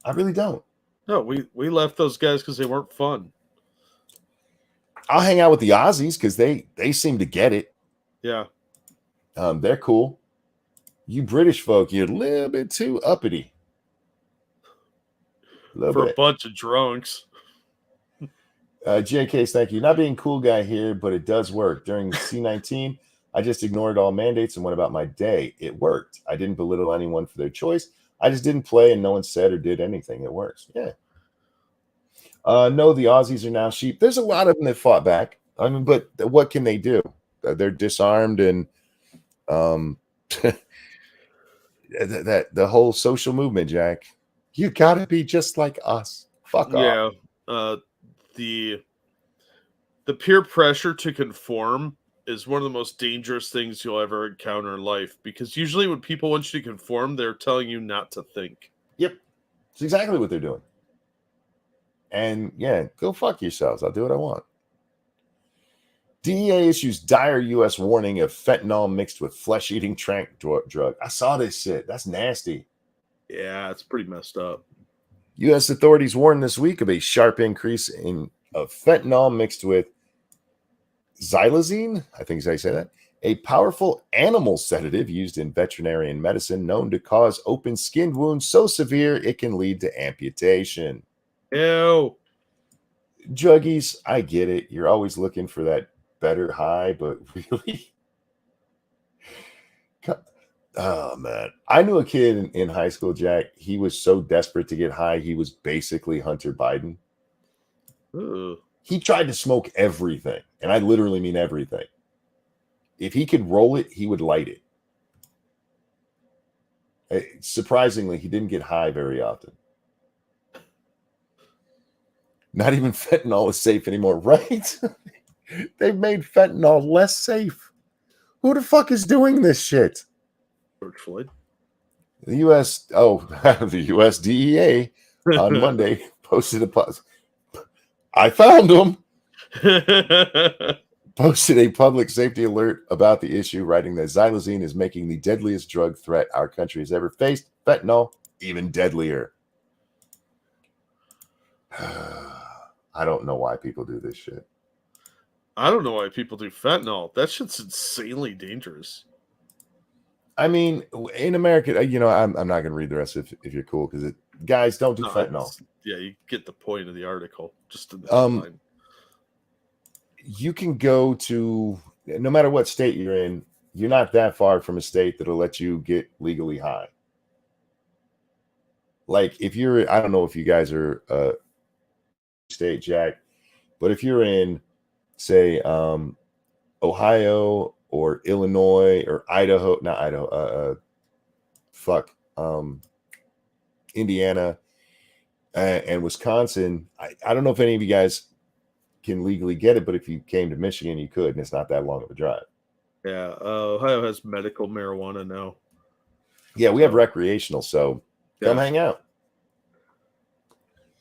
I really don't. No, we left those guys because they weren't fun. I'll hang out with the Aussies because they seem to get it. Yeah. They're cool. You British folk, you're a little bit too uppity. For a bunch of drunks. JK's, thank you. Not being a cool guy here, but it does work. During C-19, I just ignored all mandates and went about my day. It worked. I didn't belittle anyone for their choice. I just didn't play and no one said or did anything. It works. Yeah. No, the Aussies are now sheep. There's a lot of them that fought back. I mean, but what can they do? They're disarmed, and that the whole social movement, Jack. You gotta be just like us. Fuck off. Yeah. The peer pressure to conform is one of the most dangerous things you'll ever encounter in life, because usually when people want you to conform, they're telling you not to think. Yep. It's exactly what they're doing. And yeah, go fuck yourselves. I'll do what I want. DEA issues dire U.S. warning of fentanyl mixed with flesh-eating tranq drug. I saw this shit. That's nasty. Yeah, it's pretty messed up. U.S. authorities warned this week of a sharp increase of fentanyl mixed with xylazine, I think is how you say that, a powerful animal sedative used in veterinary medicine known to cause open-skinned wounds so severe it can lead to amputation. Ew. Druggies, I get it. You're always looking for that better high, but really? Oh, man. I knew a kid in high school, Jack. He was so desperate to get high, he was basically Hunter Biden. Ooh. He tried to smoke everything, and I literally mean everything. If he could roll it, he would light it. Surprisingly, he didn't get high very often. Not even fentanyl is safe anymore, right? They've made fentanyl less safe. Who the fuck is doing this shit? George Floyd. The U.S. The U.S. DEA on Monday posted a post. I found them. Posted a public safety alert about the issue, writing that xylazine is making the deadliest drug threat our country has ever faced. Fentanyl, even deadlier. I don't know why people do this shit. I don't know why people do fentanyl. That shit's insanely dangerous. I mean, in America, I'm not going to read the rest if you're cool, because guys don't do fentanyl. Yeah, you get the point of the article. Just in the headline. You can go to, no matter what state you're in, you're not that far from a state that'll let you get legally high. Like if you're, I don't know if you guys are state, Jack, but if you're in, say, Ohio or Illinois or Idaho, not Idaho, Indiana and Wisconsin, I don't know if any of you guys can legally get it, but if you came to Michigan, you could, and it's not that long of a drive. Yeah, Ohio has medical marijuana now. Yeah, we have recreational, so come hang out.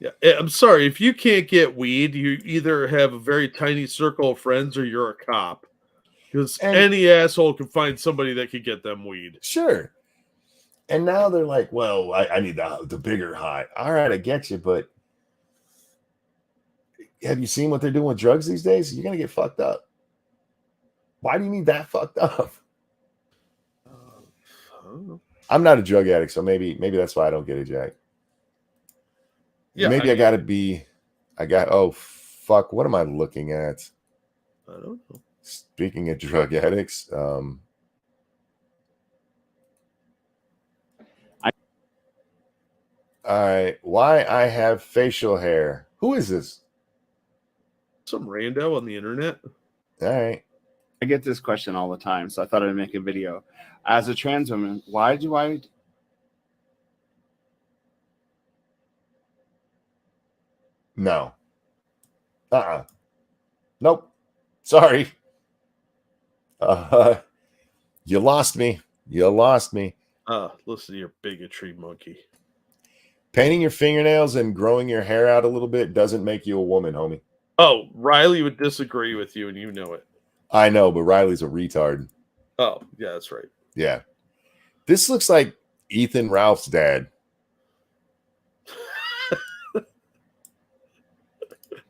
Yeah, I'm sorry. If you can't get weed, you either have a very tiny circle of friends or you're a cop. Because any asshole can find somebody that could get them weed. Sure. And now they're like, well, I need the bigger high. All right, I get you, but have you seen what they're doing with drugs these days? You're going to get fucked up. Why do you need that fucked up? I'm not a drug addict, so maybe that's why I don't get it, Jack. Yeah, maybe oh, fuck, what am I looking at? I don't know. Speaking of drug addicts, all right, why I have facial hair. Who is this? Some rando on the internet. All right. I get this question all the time, so I thought I'd make a video. As a trans woman, why do I... No. Nope. Sorry. You lost me. Listen to your bigotry, monkey. Painting your fingernails and growing your hair out a little bit doesn't make you a woman, homie. Oh, Riley would disagree with you, and you know it. I know, but Riley's a retard. Oh, yeah, that's right. Yeah. This looks like Ethan Ralph's dad.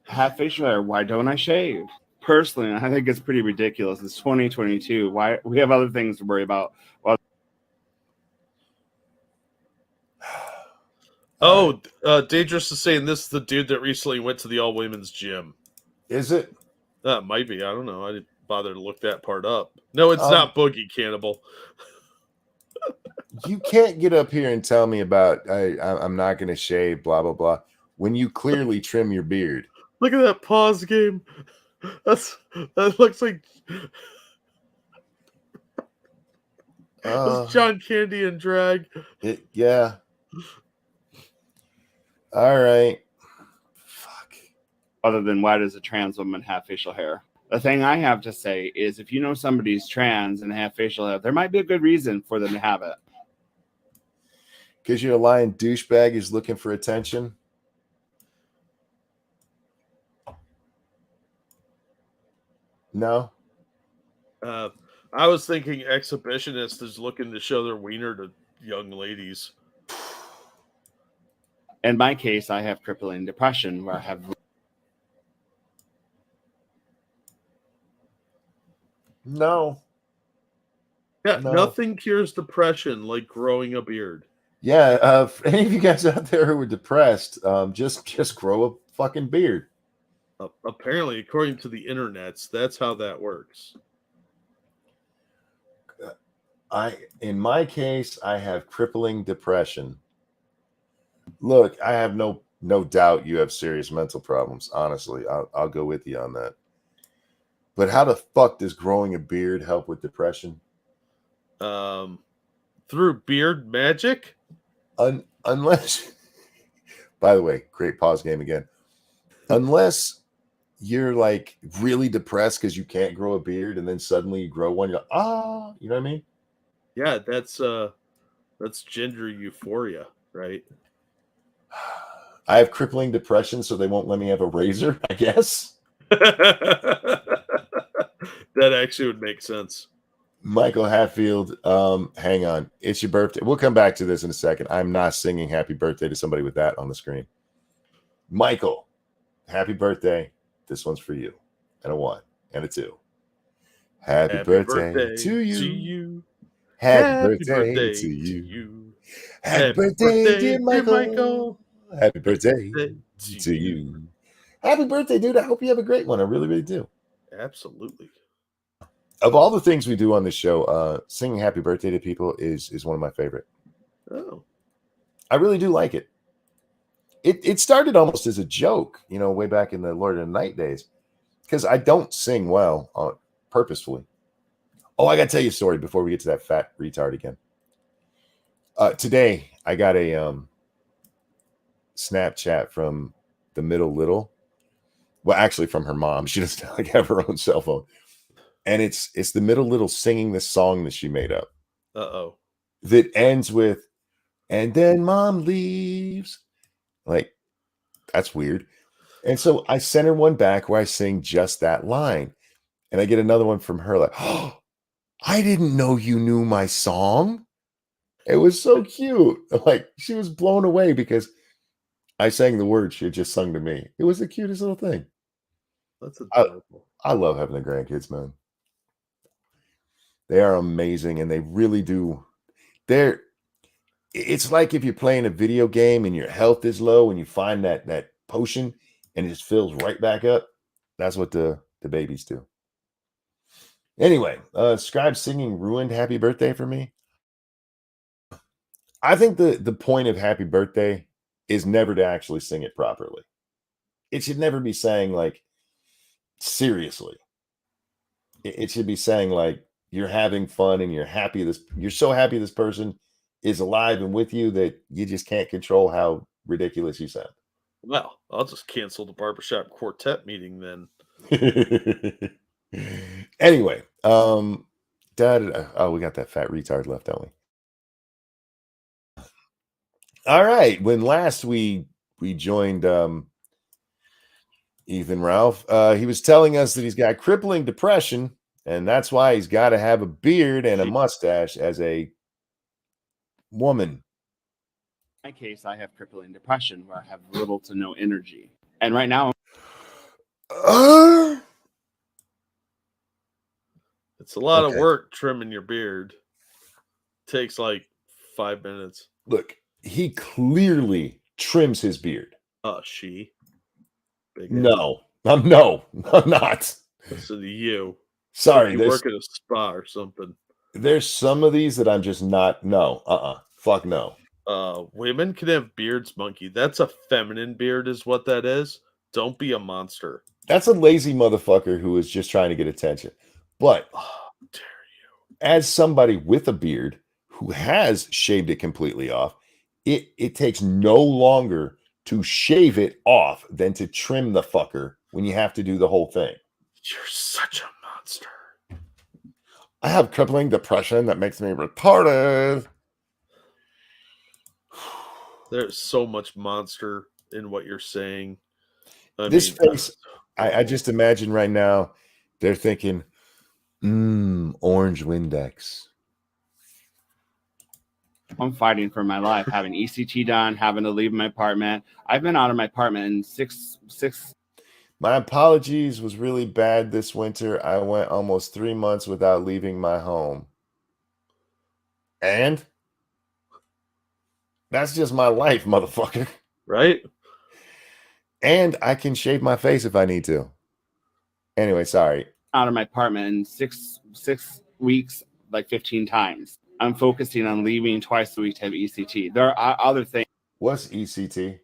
Have facial hair. Why don't I shave? Personally, I think it's pretty ridiculous. It's 2022. Why we have other things to worry about? Well, Dangerous is saying this is the dude that recently went to the all women's gym. Is it? Might be. I don't know. I didn't bother to look that part up. No, it's not Boogie Cannibal. You can't get up here and tell me about I'm not going to shave, blah, blah, blah, when you clearly trim your beard. Look at that pause game. That looks like that's John Candy and drag. Yeah. All right. Fuck. Other than why does a trans woman have facial hair? The thing I have to say is if you know somebody's trans and have facial hair, there might be a good reason for them to have it. Because you're a lying douchebag who's looking for attention? No. I was thinking exhibitionists is looking to show their wiener to young ladies. In my case, I have crippling depression where I have... No. Yeah, nothing cures depression like growing a beard. Yeah, for any of you guys out there who are depressed, just grow a fucking beard. Apparently, according to the internets, that's how that works. In my case, I have crippling depression. Look, I have no doubt you have serious mental problems. Honestly, I'll go with you on that. But how the fuck does growing a beard help with depression? Through beard magic? Unless, by the way, great pause game again. Unless you're like really depressed because you can't grow a beard, and then suddenly you grow one, you're like, you know what I mean? Yeah, that's gender euphoria, right? I have crippling depression, so they won't let me have a razor, I guess. That actually would make sense. Michael Hatfield, hang on. It's your birthday. We'll come back to this in a second. I'm not singing happy birthday to somebody with that on the screen. Michael, happy birthday. This one's for you. And a 1 and a 2. Happy birthday to you. Happy birthday to you. Happy birthday, dear Michael. Happy birthday to you. Happy birthday, dude. I hope you have a great one. I really, really do. Absolutely. Of all the things we do on this show, singing happy birthday to people is one of my favorite. Oh. I really do like it. It started almost as a joke, way back in the Lord of the Night days, because I don't sing well purposefully. Oh, I got to tell you a story before we get to that fat retard again. Today, I got a Snapchat from the middle little. Well, actually from her mom. She doesn't have her own cell phone. And it's the middle little singing this song that she made up. Uh-oh. That ends with, and then mom leaves. Like, that's weird. And so I sent her one back where I sing just that line. And I get another one from her like, oh, I didn't know you knew my song. It was so cute. Like, she was blown away because I sang the words she had just sung to me. It was the cutest little thing. That's adorable. I love having the grandkids, man. They are amazing, and they really do. It's like if you're playing a video game and your health is low and you find that potion and it just fills right back up. That's what the babies do. Anyway, Scribe singing ruined happy birthday for me. I think the point of happy birthday is never to actually sing it properly. It should never be saying like seriously. It should be saying like you're having fun and you're so happy this person is alive and with you that you just can't control how ridiculous you sound. Well, I'll just cancel the barbershop quartet meeting then. Anyway, we got that fat retard left, don't we? All right. When last we joined Ethan Ralph, he was telling us that he's got crippling depression, and that's why he's got to have a beard and a mustache as a woman. In my case, I have crippling depression where I have little to no energy. And right now, it's a lot of work trimming your beard. Takes like 5 minutes. Look, he clearly trims his beard. She. No, I'm not. Listen to you. Sorry, you work at a spa or something. There's some of these that I'm just not. No, fuck no. Women can have beards, monkey. That's a feminine beard, is what that is. Don't be a monster. That's a lazy motherfucker who is just trying to get attention. But dare you? As somebody with a beard who has shaved it completely off, it takes no longer to shave it off than to trim the fucker when you have to do the whole thing. You're such a monster. I have crippling depression that makes me retarded. There's so much monster in what you're saying. Face, I just imagine right now they're thinking, orange Windex. I'm fighting for my life, having ECT done, having to leave my apartment. I've been out of my apartment in six. My apologies was really bad this winter. I went almost 3 months without leaving my home. And that's just my life, motherfucker. Right? And I can shave my face if I need to. Anyway, sorry. Out of my apartment in six weeks, like 15 times. I'm focusing on leaving twice a week to have ECT. There are other things. What's ECT?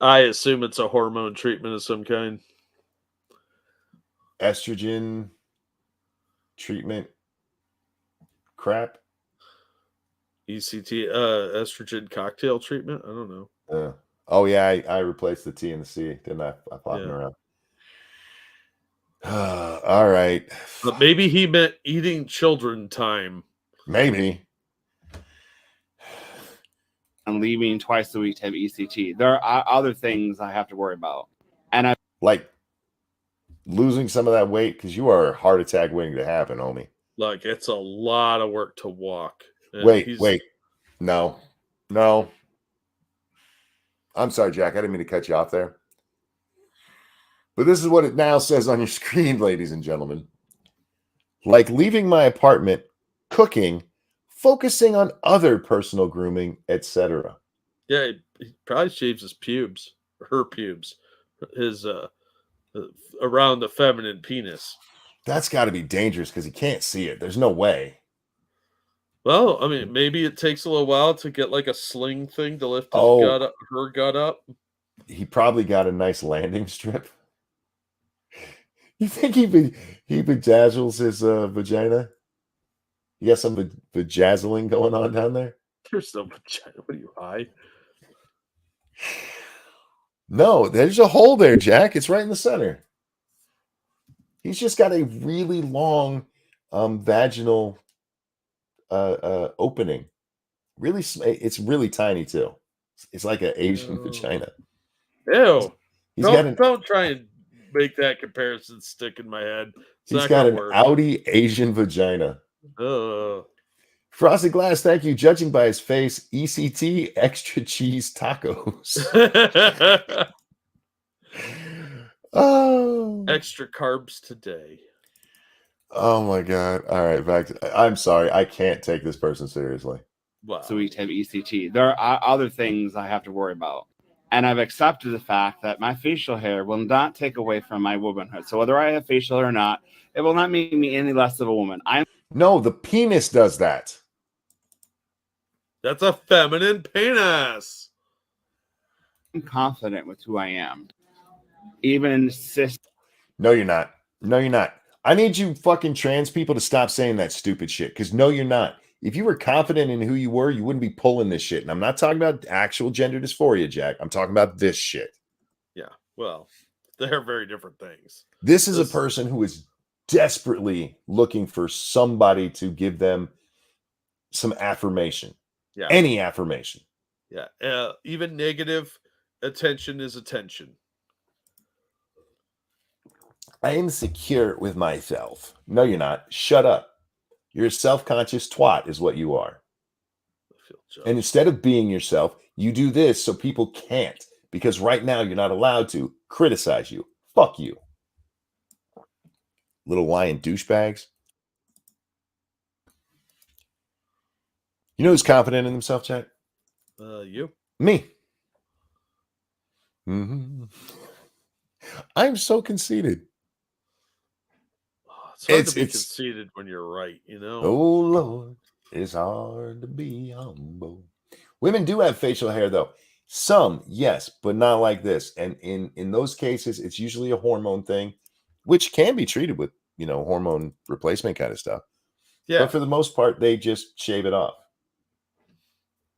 I assume it's a hormone treatment of some kind. Estrogen treatment crap. ECT, estrogen cocktail treatment. I don't know. Oh yeah, I replaced the T and the C, didn't I? I popped them around. All right. But maybe he meant eating children time. Maybe. I'm leaving twice a week to have ECT. There are other things I have to worry about. And I like losing some of that weight because you are a heart attack waiting to happen, homie. Like, it's a lot of work to walk. And wait. No. I'm sorry, Jack. I didn't mean to cut you off there. But this is what it now says on your screen, ladies and gentlemen. Like leaving my apartment, cooking, focusing on other personal grooming, etc. Yeah, he probably shaves his pubes, or her pubes, his around the feminine penis. That's got to be dangerous because he can't see it. There's no way. Well, I mean, maybe it takes a little while to get like a sling thing to lift his gut up, her gut up. He probably got a nice landing strip. You think he bedazzles his vagina? You got some bedazzling going on down there? There's no vagina. What are you, high? No, there's a hole there, Jack. It's right in the center. He's just got a really long vaginal opening. Really, it's really tiny too. It's like an Asian vagina. Ew! Don't try and make that comparison stick in my head. He's got an Audi Asian vagina. Frosted Glass, thank you. Judging by his face, ECT extra cheese tacos. Oh, extra carbs today. Oh my god! All right, back to. I'm sorry, I can't take this person seriously. Wow. So we have ECT. There are other things I have to worry about. And I've accepted the fact that my facial hair will not take away from my womanhood. So whether I have facial hair or not, it will not make me any less of a woman. No, the penis does that. That's a feminine penis. I'm confident with who I am. Even cis. No, you're not. No, you're not. I need you fucking trans people to stop saying that stupid shit. Because no, you're not. If you were confident in who you were, you wouldn't be pulling this shit. And I'm not talking about actual gender dysphoria, Jack. I'm talking about this shit. Yeah, well, they're very different things. This is a person who is desperately looking for somebody to give them some affirmation. Yeah. Any affirmation. Yeah. Even negative attention is attention. I am secure with myself. No, you're not. Shut up. You're a self-conscious twat is what you are. And instead of being yourself, you do this so people can't. Because right now you're not allowed to criticize you. Fuck you. Little lying douchebags. You know who's confident in himself, Jack? You. Me. Mm-hmm. I'm so conceited. It's hard to be conceited when you're right, you know? Oh, Lord. It's hard to be humble. Women do have facial hair, though. Some, yes, but not like this. And in those cases, it's usually a hormone thing, which can be treated with, hormone replacement kind of stuff. Yeah. But for the most part, they just shave it off.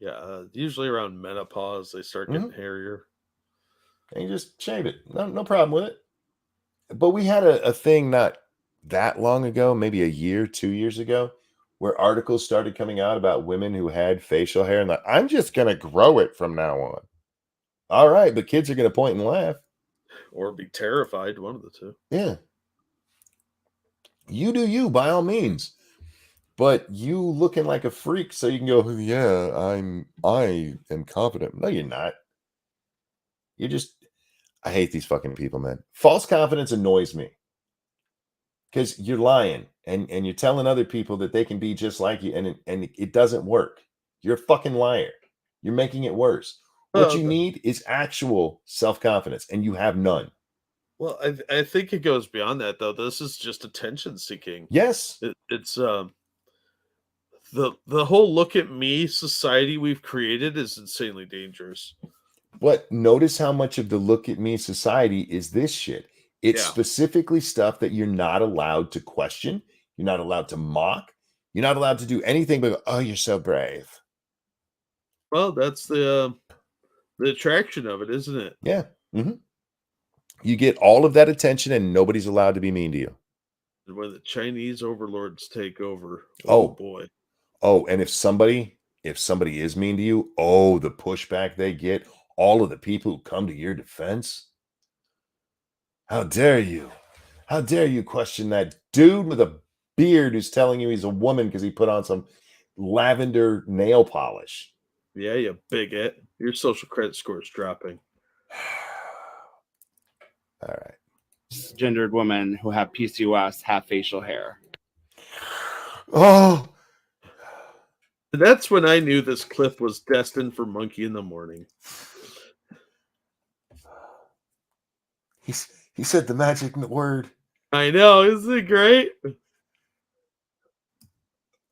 Yeah. Usually around menopause, they start getting hairier. And you just shave it. No problem with it. But we had a thing not that long ago, maybe a year, 2 years ago, where articles started coming out about women who had facial hair and I'm just going to grow it from now on. All right, but kids are going to point and laugh. Or be terrified, one of the two. Yeah. You do you, by all means. But you looking like a freak so you can go, yeah, I am confident. No, you're not. You're just, I hate these fucking people, man. False confidence annoys me. Because you're lying and you're telling other people that they can be just like you, and it doesn't work. You're a fucking liar. You're making it worse. What you need is actual self-confidence, and you have none. Well, I think it goes beyond that, though. This is just attention seeking. Yes. It's the whole look at me society we've created is insanely dangerous. But notice how much of the look at me society is this shit. It's specifically stuff that you're not allowed to question. You're not allowed to mock. You're not allowed to do anything but go, oh, you're so brave. Well, that's the attraction of it, isn't it? Yeah. Mm-hmm. You get all of that attention and nobody's allowed to be mean to you. And when the Chinese overlords take over, oh boy. Oh, and if somebody is mean to you, the pushback they get, all of the people who come to your defense. How dare you? How dare you question that dude with a beard who's telling you he's a woman because he put on some lavender nail polish? Yeah, you bigot. Your social credit score is dropping. All right. cisgendered women who have PCOS have facial hair. Oh, that's when I knew this clip was destined for Monkey in the Morning. he said the magic word. I know, isn't it great?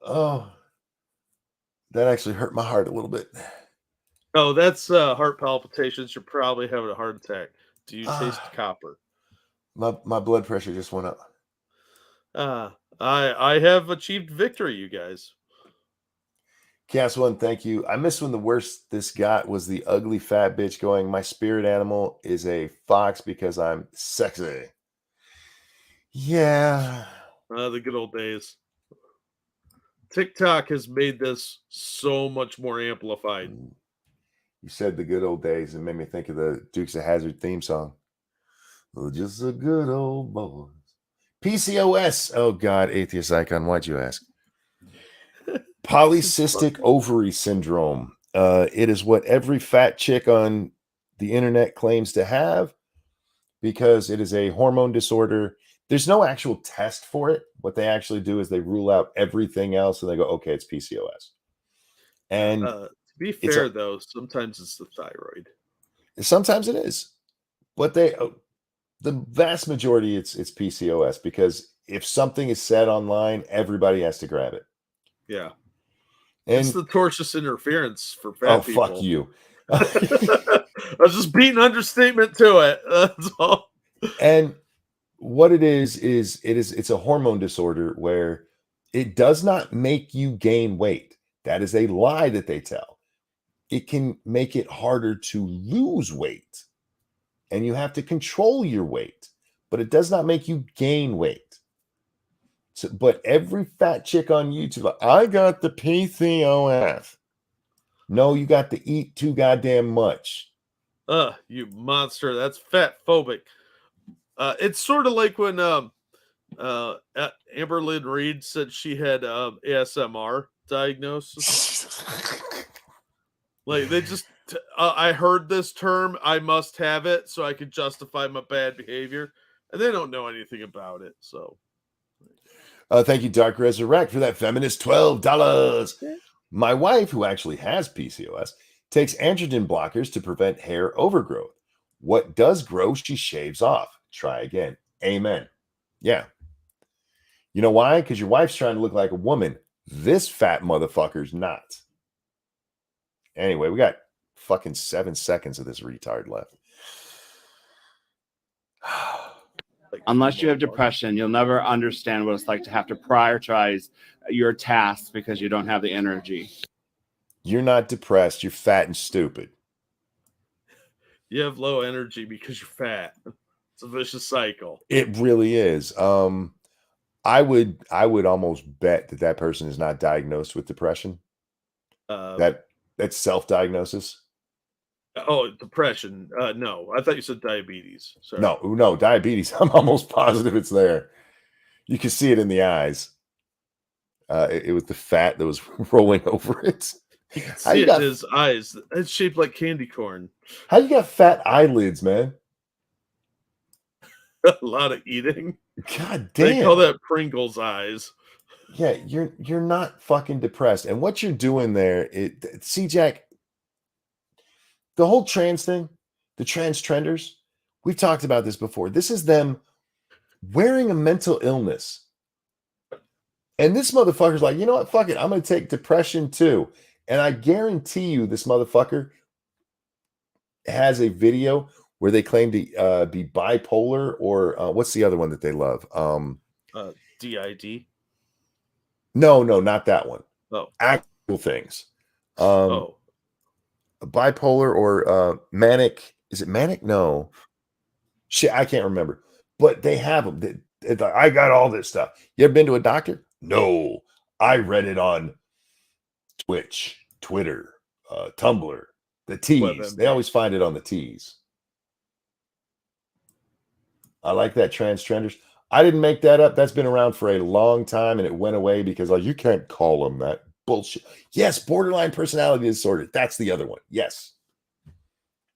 Oh, that actually hurt my heart a little bit. Oh, that's heart palpitations. You're probably having a heart attack. Do you taste copper? My blood pressure just went up. I have achieved victory, you guys. Cast One, thank you. I miss when the worst this got was the ugly fat bitch going, my spirit animal is a fox because I'm sexy. Yeah. The good old days. TikTok has made this so much more amplified. You said the good old days and made me think of the Dukes of Hazzard theme song. Just a good old boys. PCOS. Oh God, atheist icon. Why'd you ask? Polycystic ovary syndrome. It is what every fat chick on the internet claims to have because it is a hormone disorder. There's no actual test for it. What they actually do is they rule out everything else and they go, okay, it's PCOS. And to be fair, though, sometimes it's the thyroid. Sometimes it is. But the vast majority, it's PCOS because if something is said online, everybody has to grab it. Yeah. And it's the tortious interference for fat people. Fuck you. I was just beating understatement to it. That's all. And what it is it's a hormone disorder where it does not make you gain weight. That is a lie that they tell. It can make it harder to lose weight. And you have to control your weight, but it does not make you gain weight. So, but every fat chick on YouTube, I got the PCOS. No, you got to eat too goddamn much. You monster. That's fat phobic. It's sort of like when Amber Lynn Reed said she had ASMR diagnosis. Like they just, I heard this term, I must have it so I could justify my bad behavior, and they don't know anything about it. So, thank you, Dark Resurrect, for that feminist $12. My wife, who actually has PCOS, takes androgen blockers to prevent hair overgrowth. What does grow, she shaves off. Try again. Amen. Yeah. You know why? Because your wife's trying to look like a woman. This fat motherfucker's not. Anyway, we got fucking 7 seconds of this retard left. Unless you have depression, you'll never understand what it's like to have to prioritize your tasks because you don't have the energy. You're not depressed. You're fat and stupid. You have low energy because you're fat. It's a vicious cycle. It really is. I would almost bet that person is not diagnosed with depression. That's self-diagnosis. Oh, depression. No, I thought you said diabetes. Sorry. No, diabetes. I'm almost positive it's there. You can see it in the eyes. It was the fat that was rolling over it. You can see it in his eyes. It's shaped like candy corn. How you got fat eyelids, man? A lot of eating. God damn. They call that Pringles eyes. Yeah, you're not fucking depressed. And what you're doing there, see, Jack, the whole trans thing, the trans trenders, we've talked about this before. This is them wearing a mental illness. And this motherfucker's like, you know what? Fuck it. I'm going to take depression too. And I guarantee you this motherfucker has a video where they claim to be bipolar or what's the other one that they love? DID? No, not that one. Oh. Actual things. Bipolar or manic. Is it manic? No. Shit, I can't remember. But they have them. I got all this stuff. You ever been to a doctor? No. I read it on Twitch, Twitter, Tumblr, the T's. They always find it on the T's. I like that, trans trenders. I didn't make that up. That's been around for a long time, and it went away because you can't call them that. Bullshit. Yes, borderline personality disorder. That's the other one. Yes.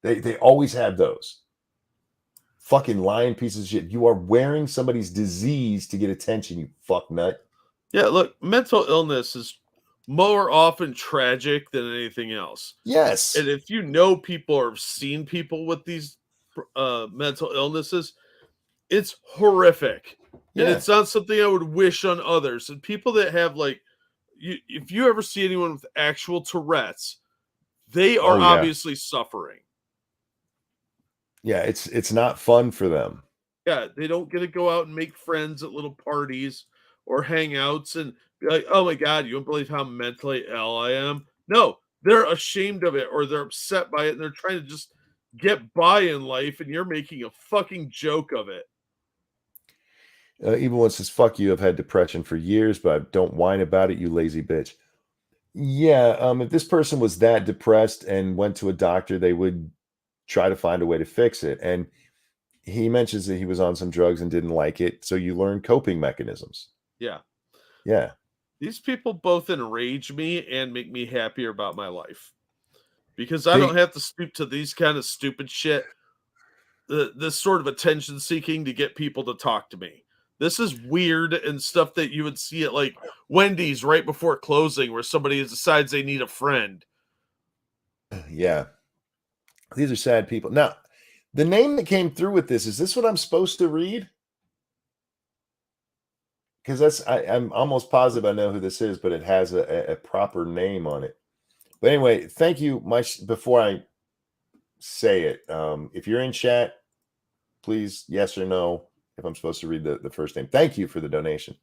They always have those. fucking lying piece of shit. You are wearing somebody's disease to get attention, you fuck nut. Yeah, look, mental illness is more often tragic than anything else. Yes. And if you know people or have seen people with these mental illnesses, it's horrific. Yeah. And it's not something I would wish on others. And people that have, like, if you ever see anyone with actual Tourette's, they are obviously suffering. Yeah, it's not fun for them. Yeah, they don't get to go out and make friends at little parties or hangouts and be like, oh my God, you don't believe how mentally ill I am. No, they're ashamed of it or they're upset by it and they're trying to just get by in life and you're making a fucking joke of it. Even one says, fuck you, I've had depression for years, but I don't whine about it, you lazy bitch. Yeah, if this person was that depressed and went to a doctor, they would try to find a way to fix it. And he mentions that he was on some drugs and didn't like it. So you learn coping mechanisms. Yeah. Yeah. These people both enrage me and make me happier about my life. Because I don't have to stoop to these kind of stupid shit. This sort of attention seeking to get people to talk to me. This is weird and stuff that you would see at like Wendy's right before closing where somebody decides they need a friend. Yeah. These are sad people. Now, the name that came through with this, is this what I'm supposed to read? Because I'm almost positive I know who this is, but it has a proper name on it. But anyway, thank you. Before I say it, if you're in chat, please, yes or no, if I'm supposed to read the first name. Thank you for the donation.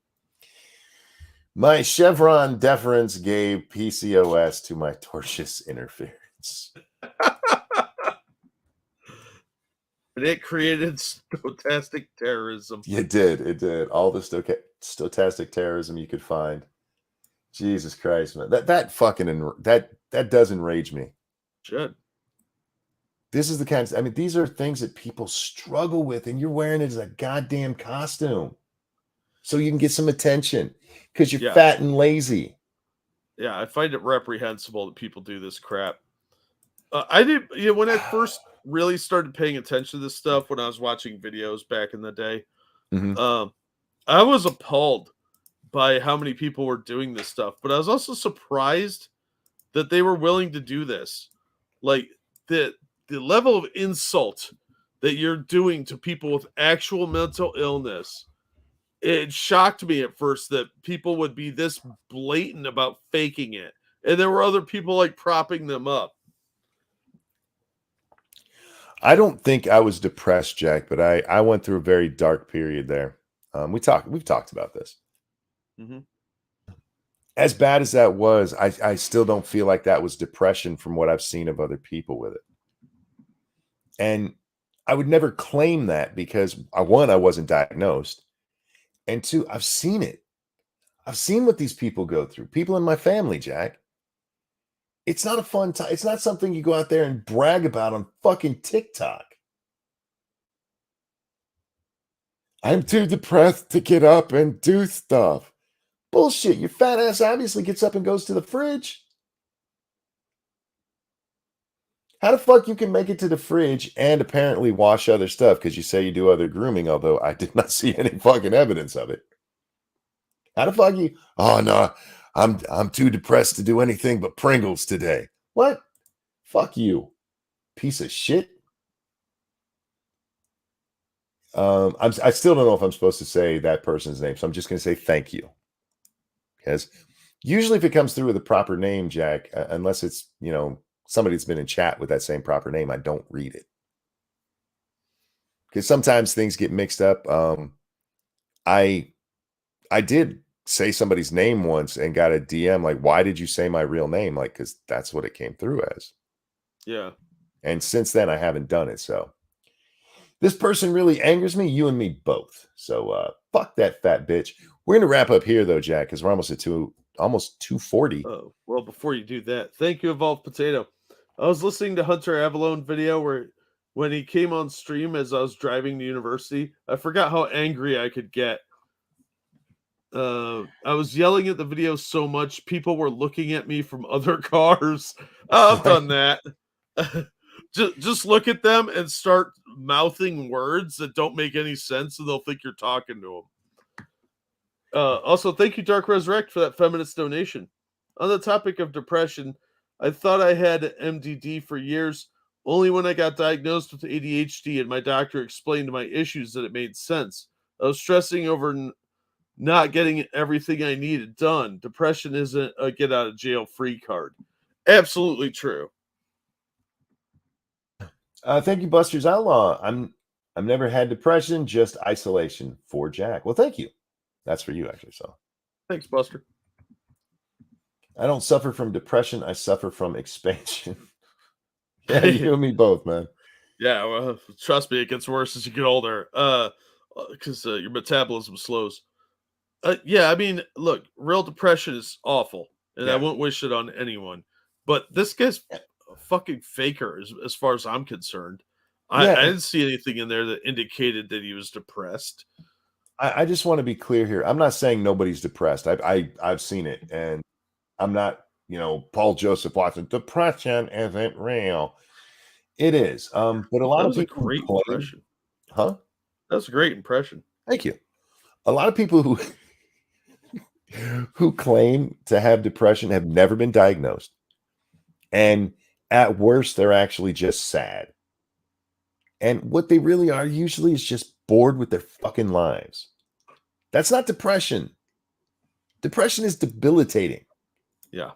My Chevron deference gave PCOS to my tortious interference. And it created stochastic terrorism. It did. It did. All the stochastic terrorism you could find. Jesus Christ, man. That fucking that does enrage me. Should. This is the kind of, I mean, these are things that people struggle with, and you're wearing it as a goddamn costume. So you can get some attention because you're fat and lazy. Yeah, I find it reprehensible that people do this crap. I did, when I first really started paying attention to this stuff, when I was watching videos back in the day, I was appalled by how many people were doing this stuff, but I was also surprised that they were willing to do this. Like the level of insult that you're doing to people with actual mental illness. It shocked me at first that people would be this blatant about faking it. And there were other people like propping them up. I don't think I was depressed, Jack, but I went through a very dark period there. We've talked about this. As bad as that was, I still don't feel like that was depression from what I've seen of other people with it. And I would never claim that because one, I wasn't diagnosed. And two, I've seen it. I've seen what these people go through. People in my family, Jack. It's not a fun time. It's not something you go out there and brag about on fucking TikTok. I'm too depressed to get up and do stuff. Bullshit. Your fat ass obviously gets up and goes to the fridge. How the fuck you can make it to the fridge and apparently wash other stuff because you say you do other grooming, although I did not see any fucking evidence of it. How the fuck you? Oh no, I'm too depressed to do anything but Pringles today. What? Fuck you, piece of shit. I still don't know if I'm supposed to say that person's name, so I'm just going to say thank you. Because usually if it comes through with a proper name, Jack, unless it's, somebody that's been in chat with that same proper name, I don't read it. Because sometimes things get mixed up. I did say somebody's name once and got a DM like, why did you say my real name? Like, because that's what it came through as. Yeah. And since then, I haven't done it. So this person really angers me, you and me both. So fuck that fat bitch. We're going to wrap up here, though, Jack, because we're almost at almost 2:40. Oh, well, before you do that, thank you, Evolved Potato. I was listening to Hunter Avalone video where when he came on stream as I was driving to university, I forgot how angry I could get. I was yelling at the video so much, people were looking at me from other cars. I've done that. Just look at them and start mouthing words that don't make any sense, and they'll think you're talking to them. Also, thank you, Dark Resurrect, for that feminist donation. On the topic of depression, I thought I had MDD for years. Only when I got diagnosed with ADHD and my doctor explained my issues that it made sense. I was stressing over not getting everything I needed done. Depression isn't a get out of jail free card. Absolutely true. Thank you, Buster's Outlaw. I've never had depression, just isolation for Jack. Well, thank you. That's for you, actually. So thanks, Buster. I don't suffer from depression. I suffer from expansion. Yeah, you and me both, man. Yeah, well, trust me, it gets worse as you get older. Because your metabolism slows. Yeah, I mean, look, real depression is awful, and I won't wish it on anyone. But this guy's a fucking faker, as far as I'm concerned. I didn't see anything in there that indicated that he was depressed. I just want to be clear here. I'm not saying nobody's depressed. I've seen it, and I'm not, Paul Joseph Watson. Depression isn't real. It is. But a lot of people great impression. Huh? That was a great impression. Thank you. A lot of people who claim to have depression have never been diagnosed. And at worst, they're actually just sad. And what they really are usually is just bored with their fucking lives. That's not depression. Depression is debilitating. Yeah.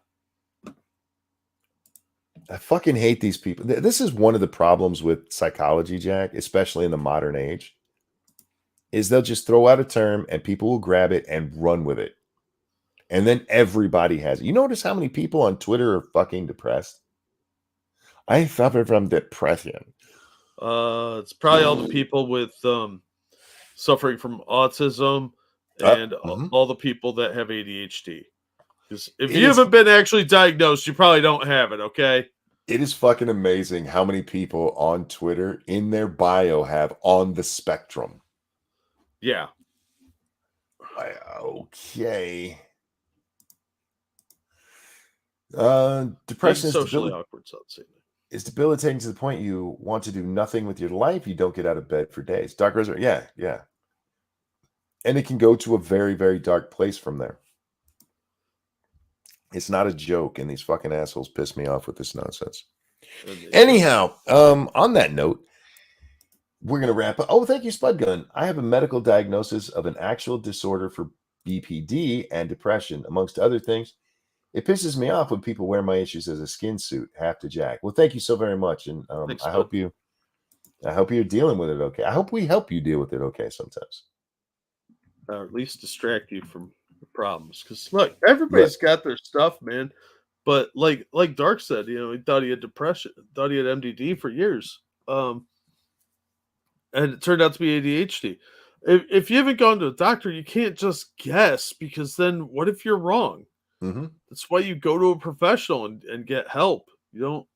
I fucking hate these people. This is one of the problems with psychology, Jack, especially in the modern age, is they'll just throw out a term and people will grab it and run with it. And then everybody has it. You notice how many people on Twitter are fucking depressed? I suffer from depression. It's probably all the people with suffering from autism and all the people that have ADHD. Because if you haven't been actually diagnosed, you probably don't have it, okay? It is fucking amazing how many people on Twitter in their bio have on the spectrum. Yeah. Okay. Depression is socially awkward, so it's debilitating to the point you want to do nothing with your life. You don't get out of bed for days. Dark Resurrect, yeah. And it can go to a very, very dark place from there. It's not a joke, and these fucking assholes piss me off with this nonsense. Anyhow, on that note, we're going to wrap up. Oh, thank you, Spud Gun. I have a medical diagnosis of an actual disorder for BPD and depression, amongst other things. It pisses me off when people wear my issues as a skin suit. Have to Jack. Well, thank you so very much, and Thanks, I hope you're dealing with it okay. I hope we help you deal with it okay sometimes. Or at least distract you from the problems. Because look, everybody's got their stuff, man. But like Dark said, he thought he had depression, thought he had MDD for years, and it turned out to be ADHD. If you haven't gone to a doctor, you can't just guess, because then what if you're wrong? Mm-hmm. That's why you go to a professional and get help. You don't.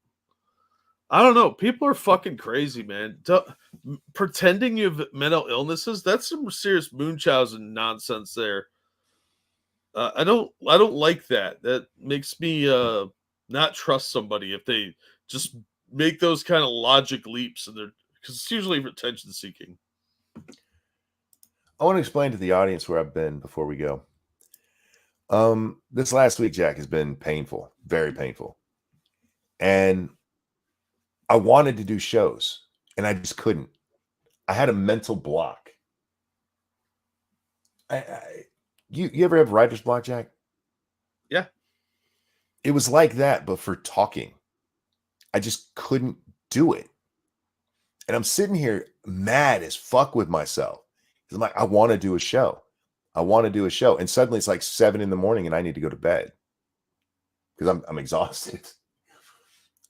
I don't know. People are fucking crazy, man. Pretending you have mental illnesses, that's some serious Munchausen nonsense there. I don't like that. That makes me not trust somebody if they just make those kind of logic leaps, and because it's usually attention seeking. I want to explain to the audience where I've been before we go. This last week, Jack, has been painful, very painful. And I wanted to do shows, and I just couldn't. I had a mental block. You ever have writer's block, Jack? Yeah. It was like that, but for talking. I just couldn't do it. And I'm sitting here mad as fuck with myself. I'm like, I want to do a show. And suddenly it's like 7 a.m, and I need to go to bed because I'm exhausted.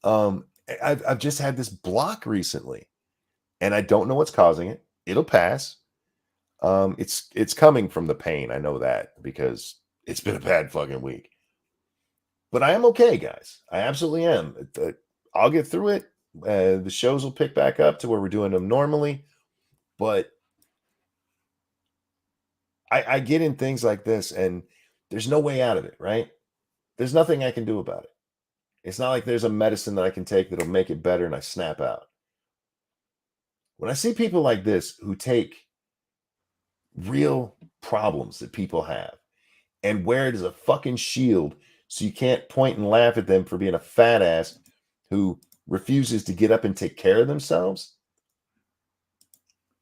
I've just had this block recently, and I don't know what's causing it. It'll pass. It's coming from the pain. I know that because it's been a bad fucking week. But I am okay, guys. I absolutely am. I'll get through it. The shows will pick back up to where we're doing them normally. But I get in things like this, and there's no way out of it, right? There's nothing I can do about it. It's not like there's a medicine that I can take that'll make it better and I snap out. When I see people like this who take real problems that people have and wear it as a fucking shield so you can't point and laugh at them for being a fat ass who refuses to get up and take care of themselves,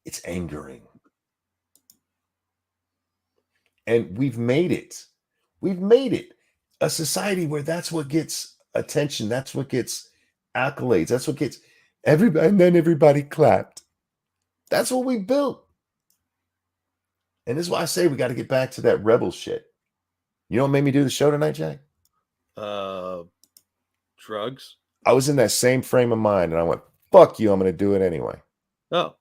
it's angering. And we've made it. We've made it a society where that's what gets attention. That's what gets accolades. That's what gets everybody. And then everybody clapped. That's what we built. And this is why I say we got to get back to that rebel shit. You know what made me do the show tonight, Jack? Drugs. I was in that same frame of mind and I went, fuck you. I'm going to do it anyway. Oh.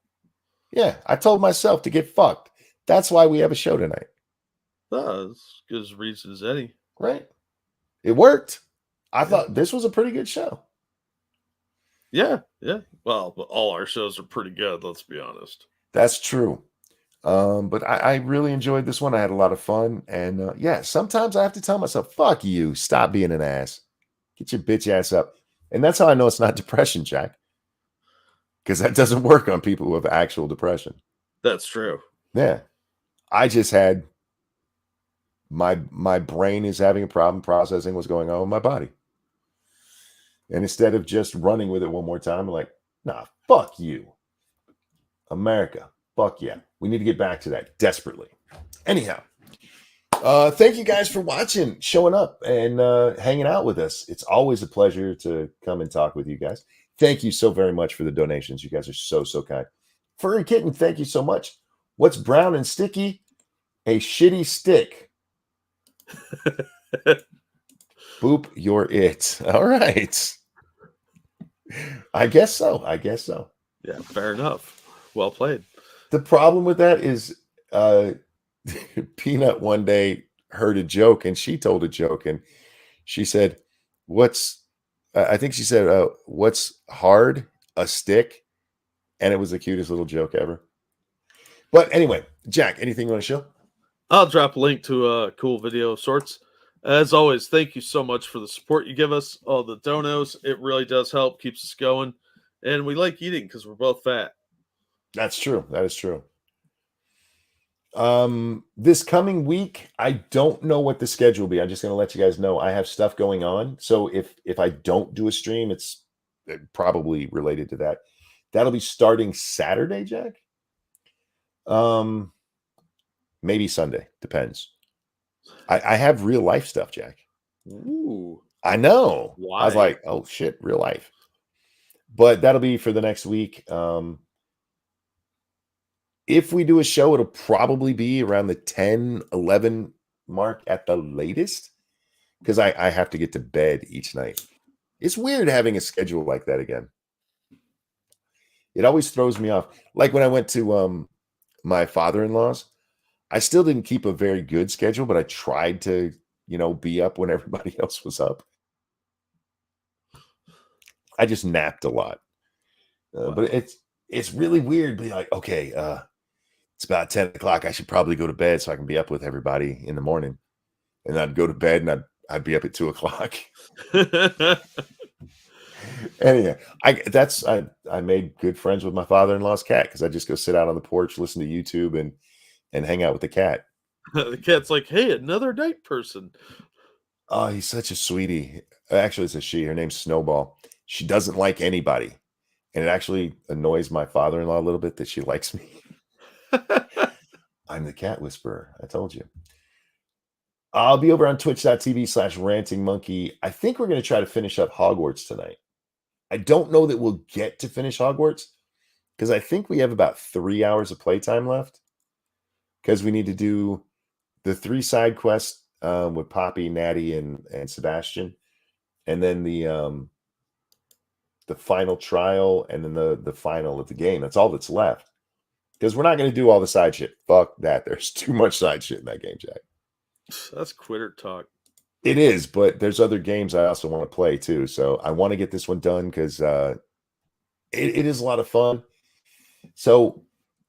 Yeah. I told myself to get fucked. That's why we have a show tonight. That's good as reason as any. Right. It worked. I thought this was a pretty good show. Yeah. Yeah. Well, all our shows are pretty good. Let's be honest. That's true. But I really enjoyed this one. I had a lot of fun. And yeah, sometimes I have to tell myself, fuck you. Stop being an ass. Get your bitch ass up. And that's how I know it's not depression, Jack. Because that doesn't work on people who have actual depression. That's true. Yeah. I just had my brain is having a problem processing what's going on with my body. And instead of just running with it one more time, I'm like, nah, fuck you. America. Fuck yeah. We need to get back to that desperately. Anyhow, thank you guys for watching, showing up, and hanging out with us. It's always a pleasure to come and talk with you guys. Thank you so very much for the donations. You guys are so, so kind. Fur and Kitten, thank you so much. What's brown and sticky? A shitty stick. Boop, you're it. All right. I guess so. Yeah, fair enough. Well played. The problem with that is Peanut one day heard a joke and she told a joke and she said, what's hard? A stick? And it was the cutest little joke ever. But anyway, Jack, anything you want to show? I'll drop a link to a cool video of sorts. As always, thank you so much for the support you give us, all the donos. It really does help, keeps us going. And we like eating because we're both fat. That's true. That is true. This coming week, I don't know what the schedule will be. I'm just going to let you guys know I have stuff going on. So if I don't do a stream, it's probably related to that. That'll be starting Saturday, Jack. Maybe Sunday. Depends. I have real life stuff, Jack. Ooh. I know. Why? I was like, oh shit, real life. But that'll be for the next week. If we do a show, it'll probably be around the 10, 11 mark at the latest. Because I have to get to bed each night. It's weird having a schedule like that again. It always throws me off. Like when I went to my father-in-law's, I still didn't keep a very good schedule, but I tried to, be up when everybody else was up. I just napped a lot. But it's really weird being like, okay, it's about 10 o'clock. I should probably go to bed so I can be up with everybody in the morning. And I'd go to bed and I'd be up at 2 o'clock. Anyhow, I made good friends with my father-in-law's cat because I just go sit out on the porch, listen to YouTube, and hang out with the cat. The cat's like, hey, another night person. Oh, he's such a sweetie. Actually, it's a she. Her name's Snowball. She doesn't like anybody. And it actually annoys my father-in-law a little bit that she likes me. I'm the cat whisperer. I told you. I'll be over on twitch.tv/rantingmonkey. I think we're going to try to finish up Hogwarts tonight. I don't know that we'll get to finish Hogwarts because I think we have about 3 hours of playtime left because we need to do the 3 side quests with Poppy, Natty, and Sebastian, and then the final trial, and then the final of the game. That's all that's left because we're not going to do all the side shit. Fuck that. There's too much side shit in that game, Jack. That's quitter talk. It is, but there's other games I also want to play too. So I want to get this one done because it is a lot of fun. So,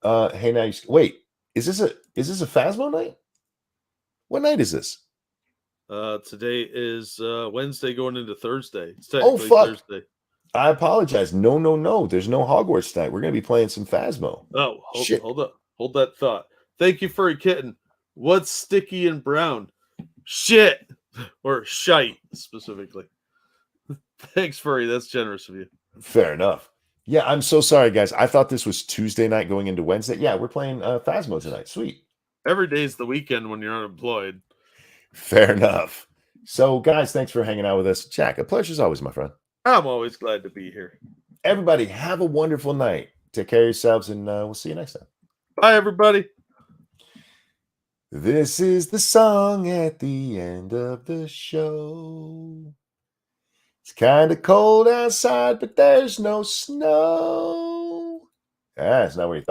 hey, now wait, is this a Phasmo night? What night is this? Today is Wednesday going into Thursday. It's Oh, fuck. Thursday. I apologize. No. There's no Hogwarts tonight. We're going to be playing some Phasmo. Oh, hold up. Hold that thought. Thank you, Furry Kitten. What's sticky and brown? Shit. Or shite, specifically. Thanks, Furry. That's generous of you. Fair enough. Yeah, I'm so sorry, guys. I thought this was Tuesday night going into Wednesday. Yeah, we're playing Phasmo tonight. Sweet. Every day's the weekend when you're unemployed. Fair enough. So, guys, thanks for hanging out with us. Jack, a pleasure as always, my friend. I'm always glad to be here. Everybody, have a wonderful night. Take care of yourselves, and we'll see you next time. Bye, everybody. This is the song at the end of the show. It's kind of cold outside, but there's no snow. That's not what you thought.